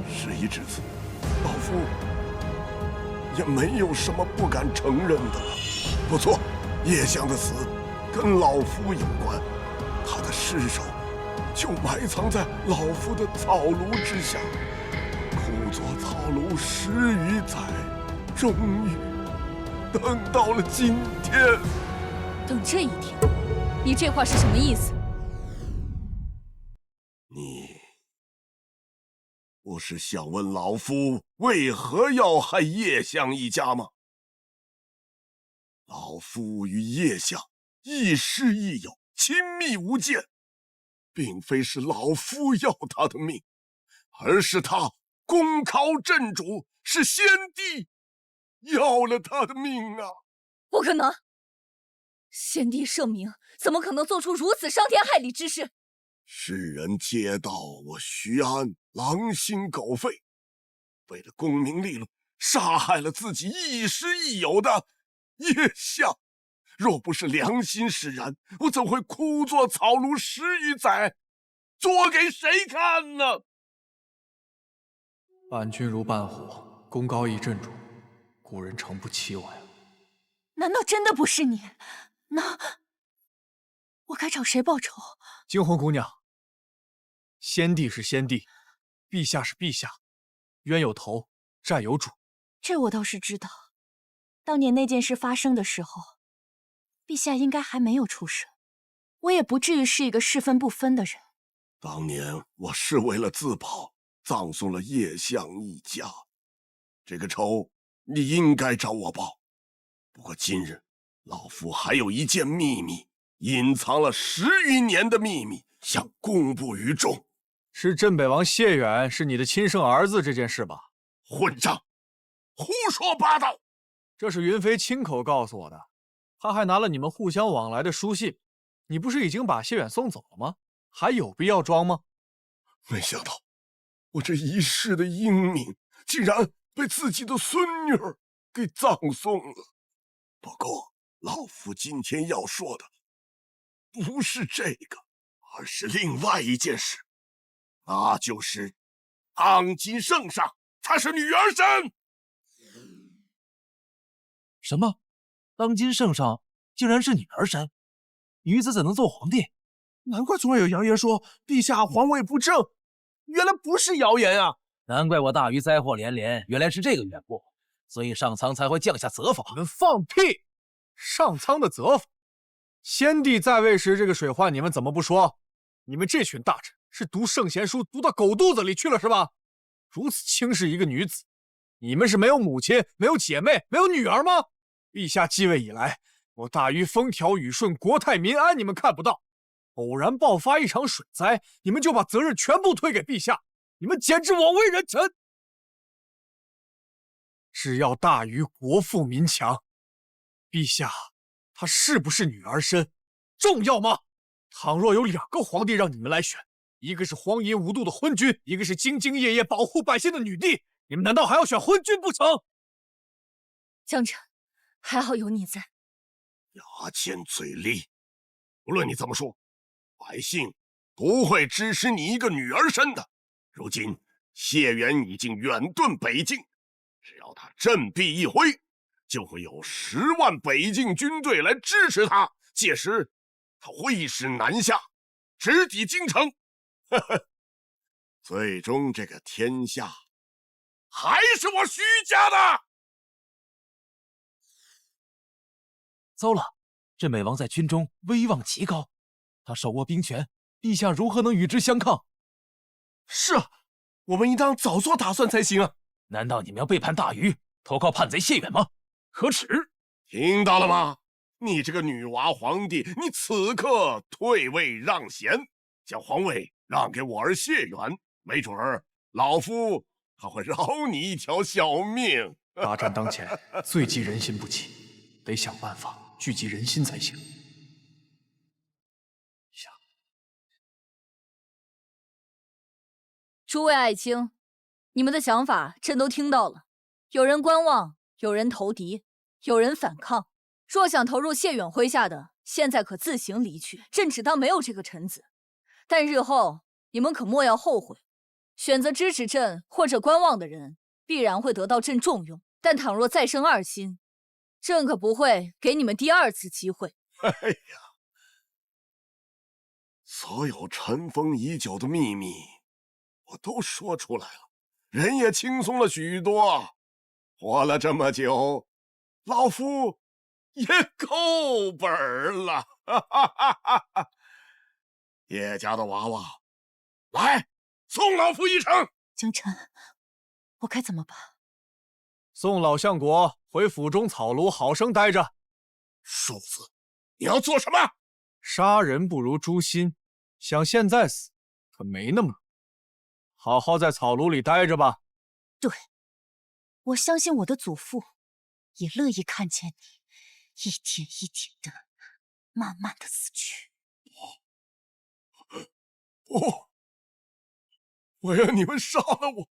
事已至此，老夫也没有什么不敢承认的了。不错，叶相的死跟老夫有关，他的尸首就埋藏在老夫的草庐之下，苦作草庐10余载，终于等到了今天。
等这一天，你这话是什么意思？
你不是想问老夫为何要害叶相一家吗？老夫与叶相亦师亦友，亲密无间，并非是老夫要他的命，而是他功考朕主，是先帝要了他的命啊！
不可能！先帝圣明，怎么可能做出如此伤天害理之事？
世人皆道我徐安狼心狗肺，为了功名利禄，杀害了自己亦师亦友的叶相。若不是良心使然，我怎会枯坐草庐10余载，做给谁看呢？
伴君如伴虎，功高一镇主，古人诚不欺我呀。
难道真的不是你？那我该找谁报仇？
惊鸿姑娘，先帝是先帝，陛下是陛下，冤有头，债有主。
这我倒是知道。当年那件事发生的时候，陛下应该还没有出生，我也不至于是一个是分不分的人。
当年我是为了自保，葬送了叶相一家，这个仇你应该找我报。不过今日老夫还有一件秘密，隐藏了10余年的秘密，想公布于众。
是镇北王谢远是你的亲生儿子这件事吧？
混账，胡说八道！
这是云飞亲口告诉我的，他还拿了你们互相往来的书信。你不是已经把谢远送走了吗？还有必要装吗？
没想到我这一世的英名，竟然被自己的孙女儿给葬送了。不过，老夫今天要说的不是这个，而是另外一件事，那就是当今圣上她是女儿身。
什么？当今圣上竟然是女儿身？女子怎能做皇帝？
难怪总有谣言说陛下皇位不正，原来不是谣言啊！
难怪我大禹灾祸连连，原来是这个缘故，所以上苍才会降下责罚。
你们放屁！上苍的责罚？先帝在位时这个水患你们怎么不说？你们这群大臣是读圣贤书读到狗肚子里去了是吧？如此轻视一个女子，你们是没有母亲、没有姐妹、没有女儿吗？陛下继位以来，我大禹风调雨顺、国泰民安，你们看不到。偶然爆发一场水灾，你们就把责任全部推给陛下，你们简直枉为人臣！只要大禹国富民强，陛下她是不是女儿身重要吗？倘若有2个皇帝让你们来选，一个是荒淫无度的昏君，一个是兢兢业业保护百姓的女帝，你们难道还要选昏君不成？
江辰，还好有你在。
牙尖嘴利，无论你怎么说，百姓不会支持你一个女儿身的。如今谢元已经远遁北境，只要他振臂一挥，就会有10万北境军队来支持他。届时他挥师南下，直抵京城。呵呵，最终这个天下还是我徐家的。
糟了，这美王在军中威望极高，他手握兵权，陛下如何能与之相抗？
是啊，我们应当早做打算才行啊！
难道你们要背叛大禹，投靠叛贼谢远吗？可耻！
听到了吗？你这个女娃皇帝，你此刻退位让贤，将皇位让给我儿谢远，没准儿老夫他会饶你一条小命。
大战当前，最急人心不齐，得想办法聚集人心才行。
诸位爱卿，你们的想法朕都听到了。有人观望，有人投敌，有人反抗。若想投入谢远麾下的，现在可自行离去，朕只当没有这个臣子。但日后你们可莫要后悔。选择支持朕或者观望的人，必然会得到朕重用。但倘若再生二心，朕可不会给你们第2次机会。
哎呀，所有尘封已久的秘密，我都说出来了，人也轻松了许多。活了这么久，老夫也够本儿了。叶家的娃娃，来送老夫一程。
江辰，我该怎么办？
送老相国回府中草庐好生待着。
庶子，你要做什么？
杀人不如诛心，想现在死可没那么。好好在草庐里待着吧。
对，我相信我的祖父也乐意看见你一点一点的慢慢的死去。
不，我要你们杀了我，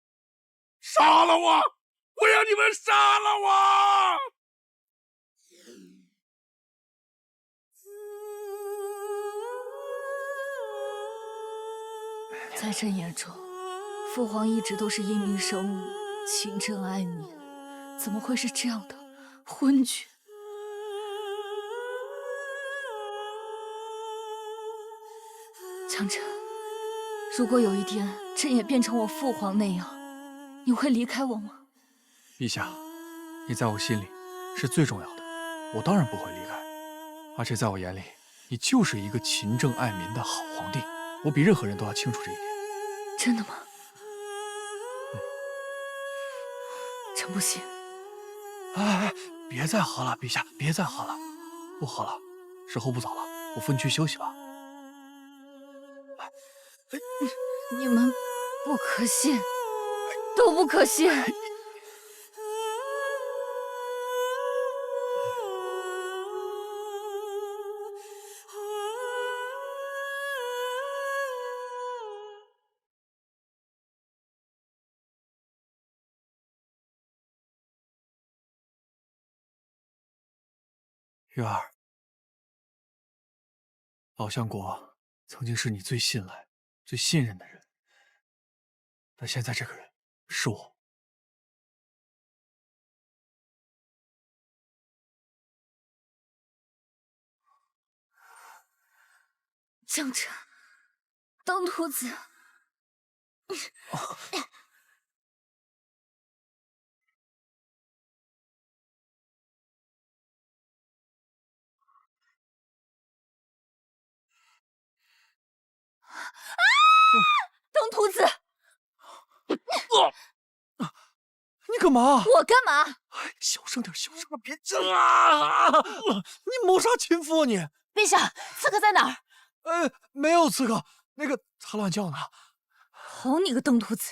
杀了我！我要你们杀了我！
在朕眼中，父皇一直都是英明神武、勤政爱民，怎么会是这样的昏君？江辰，如果有一天朕也变成我父皇那样，你会离开我吗？
陛下，你在我心里是最重要的，我当然不会离开。而且在我眼里，你就是一个勤政爱民的好皇帝，我比任何人都要清楚这一点。
真的吗？朕不信。
哎，别再喝了，陛下，别再喝了，不喝了，时候不早了，我扶你去休息吧。
你们不可信，都不可信。
月儿，宝相国曾经是你最信赖、最信任的人，但现在这个人是我。
江辰，当徒子。当徒子，
你干嘛？
我干嘛？
小声点，小声点，别叫啊！你谋杀亲夫啊你！
陛下，刺客在哪儿？
没有刺客，那个他乱叫呢。
好你个登徒子，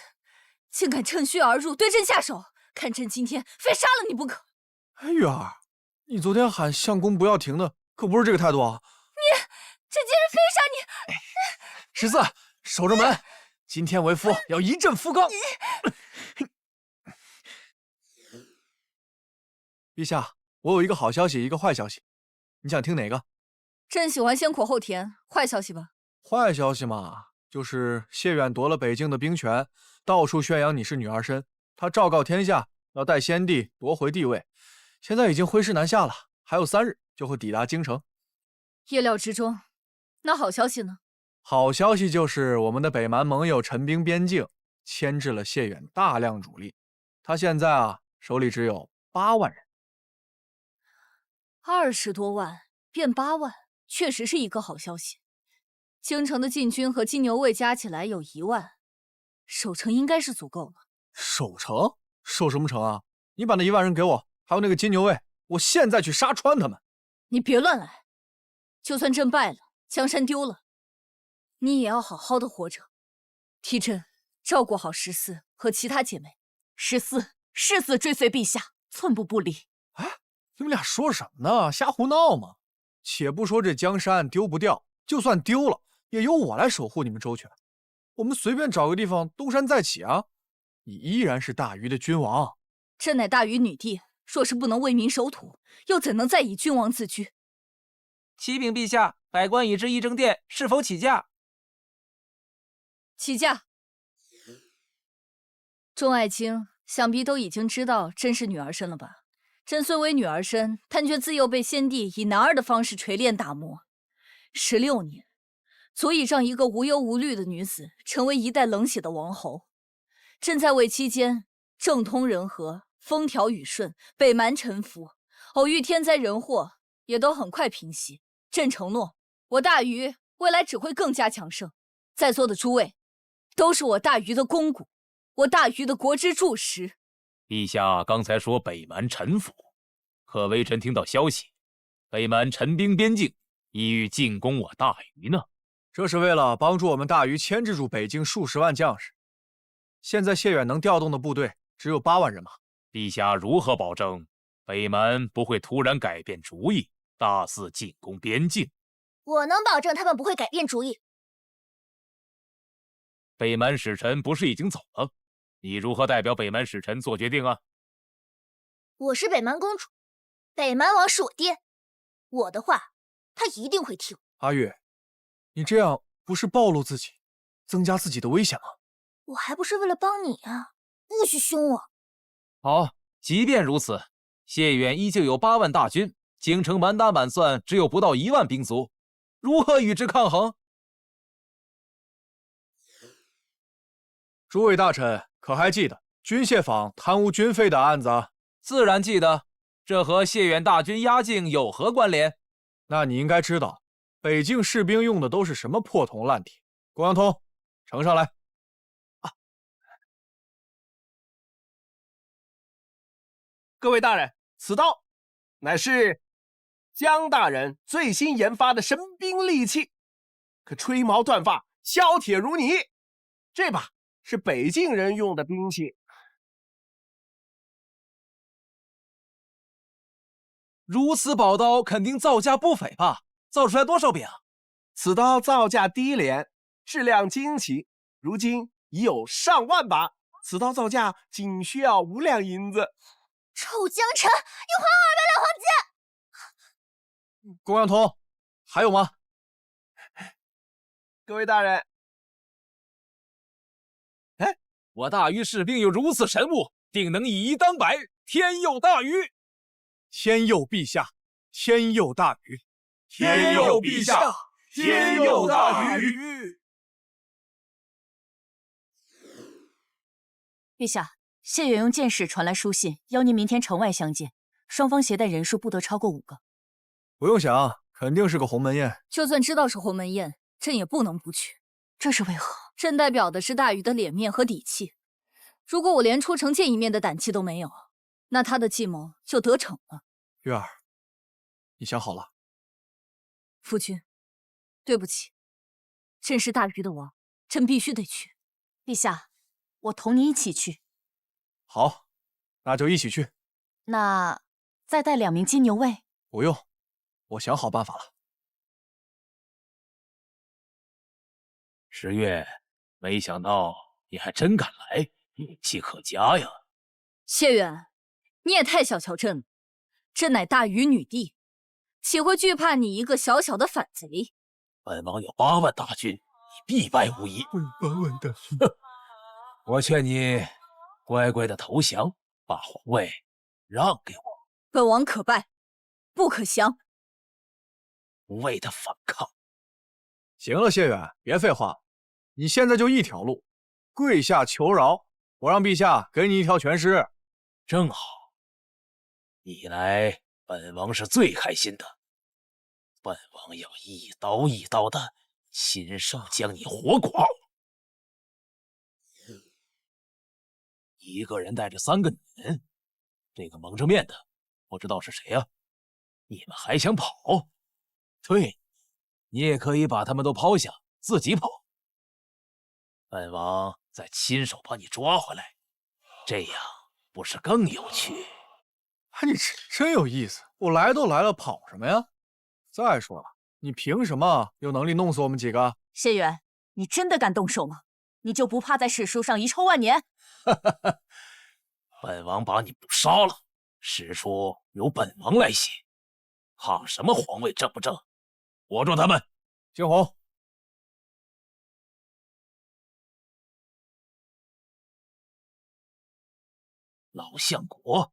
竟敢趁虚而入，对朕下手！看朕今天非杀了你不可！
月儿，你昨天喊相公不要停的，可不是这个态度啊！
朕今日非杀你！14，
守着门，今天为夫要一阵夫纲。陛下，我有一个好消息，一个坏消息，你想听哪个？
朕喜欢先苦后甜，坏消息吧。
坏消息嘛，就是谢远夺了北境的兵权，到处宣扬你是女儿身，他昭告天下，要带先帝夺回帝位。现在已经挥师南下了，还有3日就会抵达京城。
意料之中。那好消息呢？
好消息就是我们的北蛮盟友陈兵边境，牵制了谢远大量主力，他现在手里只有8万人。
20多万变8万，确实是一个好消息。京城的禁军和金牛卫加起来有1万，守城应该是足够了。
守城？守什么城啊？你把那1万人给我，还有那个金牛卫，我现在去杀穿他们。
你别乱来，就算朕败了，江山丢了，你也要好好的活着，替朕照顾好14和其他姐妹。
14追随陛下，寸步不离。
你们俩说什么呢？瞎胡闹吗？且不说这江山丢不掉，就算丢了，也由我来守护你们周全。我们随便找个地方东山再起啊！你依然是大禹的君王。
朕乃大禹女帝，若是不能为民守土，又怎能再以君王自居？
启禀陛下，百官已至议政殿，是否起驾？
起驾。众爱卿想必都已经知道朕是女儿身了吧？朕虽为女儿身，但却自幼被先帝以男儿的方式锤炼打磨，16年，足以让一个无忧无虑的女子成为一代冷血的王侯。朕在位期间，政通人和，风调雨顺，北蛮臣服，偶遇天灾人祸，也都很快平息。朕承诺，我大禹未来只会更加强盛。在座的诸位，都是我大禹的肱骨，我大禹的国之柱石。
陛下刚才说北蛮臣服，可微臣听到消息，北蛮陈兵边境，意欲进攻我大禹呢。
这是为了帮助我们大禹牵制住北境数十万将士。现在谢远能调动的部队只有8万人马。
陛下如何保证北蛮不会突然改变主意，大肆进攻边境？
我能保证他们不会改变主意。
北蛮使臣不是已经走了？你如何代表北蛮使臣做决定啊？
我是北蛮公主，北蛮王是我爹，我的话他一定会听。
阿月，你这样不是暴露自己，增加自己的危险吗？
我还不是为了帮你啊！不许凶我。
好，即便如此，谢远依旧有8万大军，京城满打满算只有不到1万兵卒，如何与之抗衡？
诸位大臣可还记得军械坊贪污军费的案子？
自然记得，这和谢远大军压境有何关联？
那你应该知道，北境士兵用的都是什么破铜烂铁。公羊通，呈上来。
各位大人，此刀乃是江大人最新研发的神兵利器，可吹毛断发，削铁如泥。这把是北境人用的兵器。
如此宝刀肯定造价不菲吧？造出来多少柄？
此刀造价低廉，质量惊奇，如今已有上万把。此刀造价仅需要5两银子。
臭江臣，又花200两黄金！
公羊童，还有吗？
各位大人，
我大禹士兵有如此神物，定能以一当百，天佑大禹！
天佑陛下，天佑大禹！
天佑陛下，天佑大禹！
陛下，谢远用箭使传来书信，邀您明天城外相见，双方携带人数不得超过5个。
不用想，肯定是个鸿门宴。
就算知道是鸿门宴，朕也不能不去。
这是为何？
朕代表的是大禹的脸面和底气。如果我连出城见一面的胆气都没有，那他的计谋就得逞了。
月儿，你想好了？
夫君，对不起，朕是大禹的王，朕必须得去。
陛下，我同您一起去。
好，那就一起去。
那再带2名金牛卫？
不用，我想好办法了。
十月，没想到你还真敢来，勇气可嘉呀！
谢远，你也太小瞧朕了。朕乃大禹女帝，岂会惧怕你一个小小的反贼？
本王有8万大军，你必败无疑。
8万大军，
我劝你乖乖的投降，把皇位让给我，
本王可败，不可降。
无谓的反抗。
行了，谢远，别废话，你现在就一条路，跪下求饶，我让陛下给你一条全尸。
正好，你来，本王是最开心的。本王要一刀一刀的亲手将你活剐。一个人带着3个女人，这个蒙着面的不知道是谁啊？你们还想跑？对，你也可以把他们都抛下，自己跑。本王再亲手把你抓回来，这样不是更有趣？
你真有意思，我来都来了，跑什么呀？再说了，你凭什么有能力弄死我们几个？
谢远，你真的敢动手吗？你就不怕在史书上遗臭万年？
本王把你不杀了，史书由本王来写，怕什么皇位正不正？活捉他们！
惊鸿，
老相国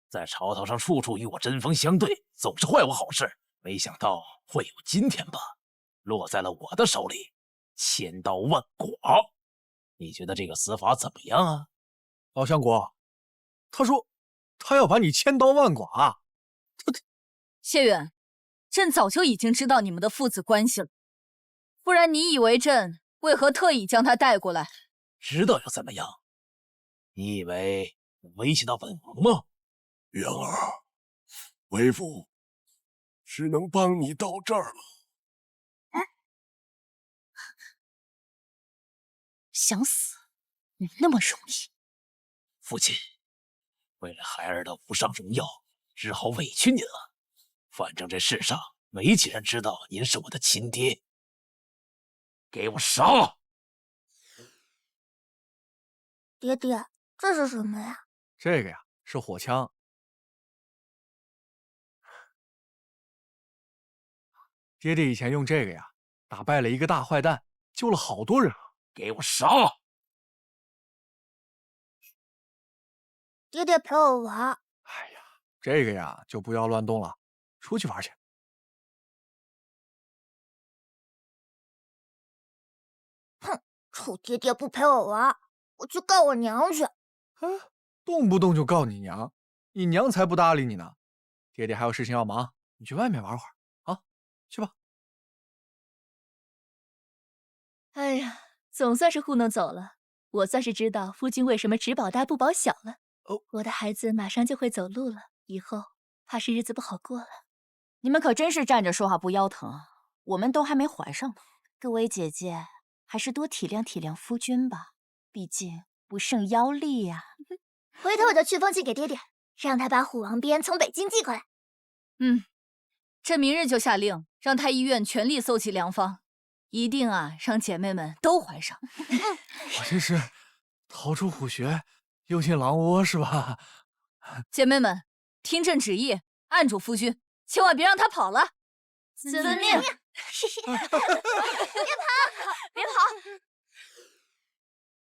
在朝堂上处处与我针锋相对，总是坏我好事，没想到会有今天吧？落在了我的手里，千刀万剐。你觉得这个死法怎么样啊？
老相国，他说他要把你千刀万剐。
谢远，朕早就已经知道你们的父子关系了，不然你以为朕为何特意将他带过来？
知道又怎么样？你以为威胁到本王吗？
元儿，为父只能帮你到这儿了。
想死那么容易？
父亲，为了孩儿的无上荣耀，只好委屈您了。反正这世上没几人知道您是我的亲爹。给我杀！
爹爹，这是什么呀？
这个呀是火枪，爹爹以前用这个呀打败了一个大坏蛋，救了好多人。
给我杀！
爹爹陪我玩。
哎呀，这个呀就不要乱动了，出去玩去。
哼，臭爹爹不陪我玩，我去告我娘去。
动不动就告你娘，你娘才不搭理你呢。爹爹还有事情要忙，你去外面玩会儿啊，去吧。
哎呀，总算是糊弄走了。我算是知道夫君为什么只保大不保小了。
哦，
我的孩子马上就会走路了，以后怕是日子不好过了。
你们可真是站着说话不腰疼，我们都还没怀上呢。各位姐姐，还是多体谅体谅夫君吧，毕竟不胜腰力呀。
回头我就去封信给爹爹，让他把虎王鞭从北京寄过来。
朕明日就下令，让太医院全力搜集良方，一定让姐妹们都怀上。
我这是逃出虎穴，又进狼窝是吧？
姐妹们，听朕旨意，按住夫君，千万别让他跑了。
遵命。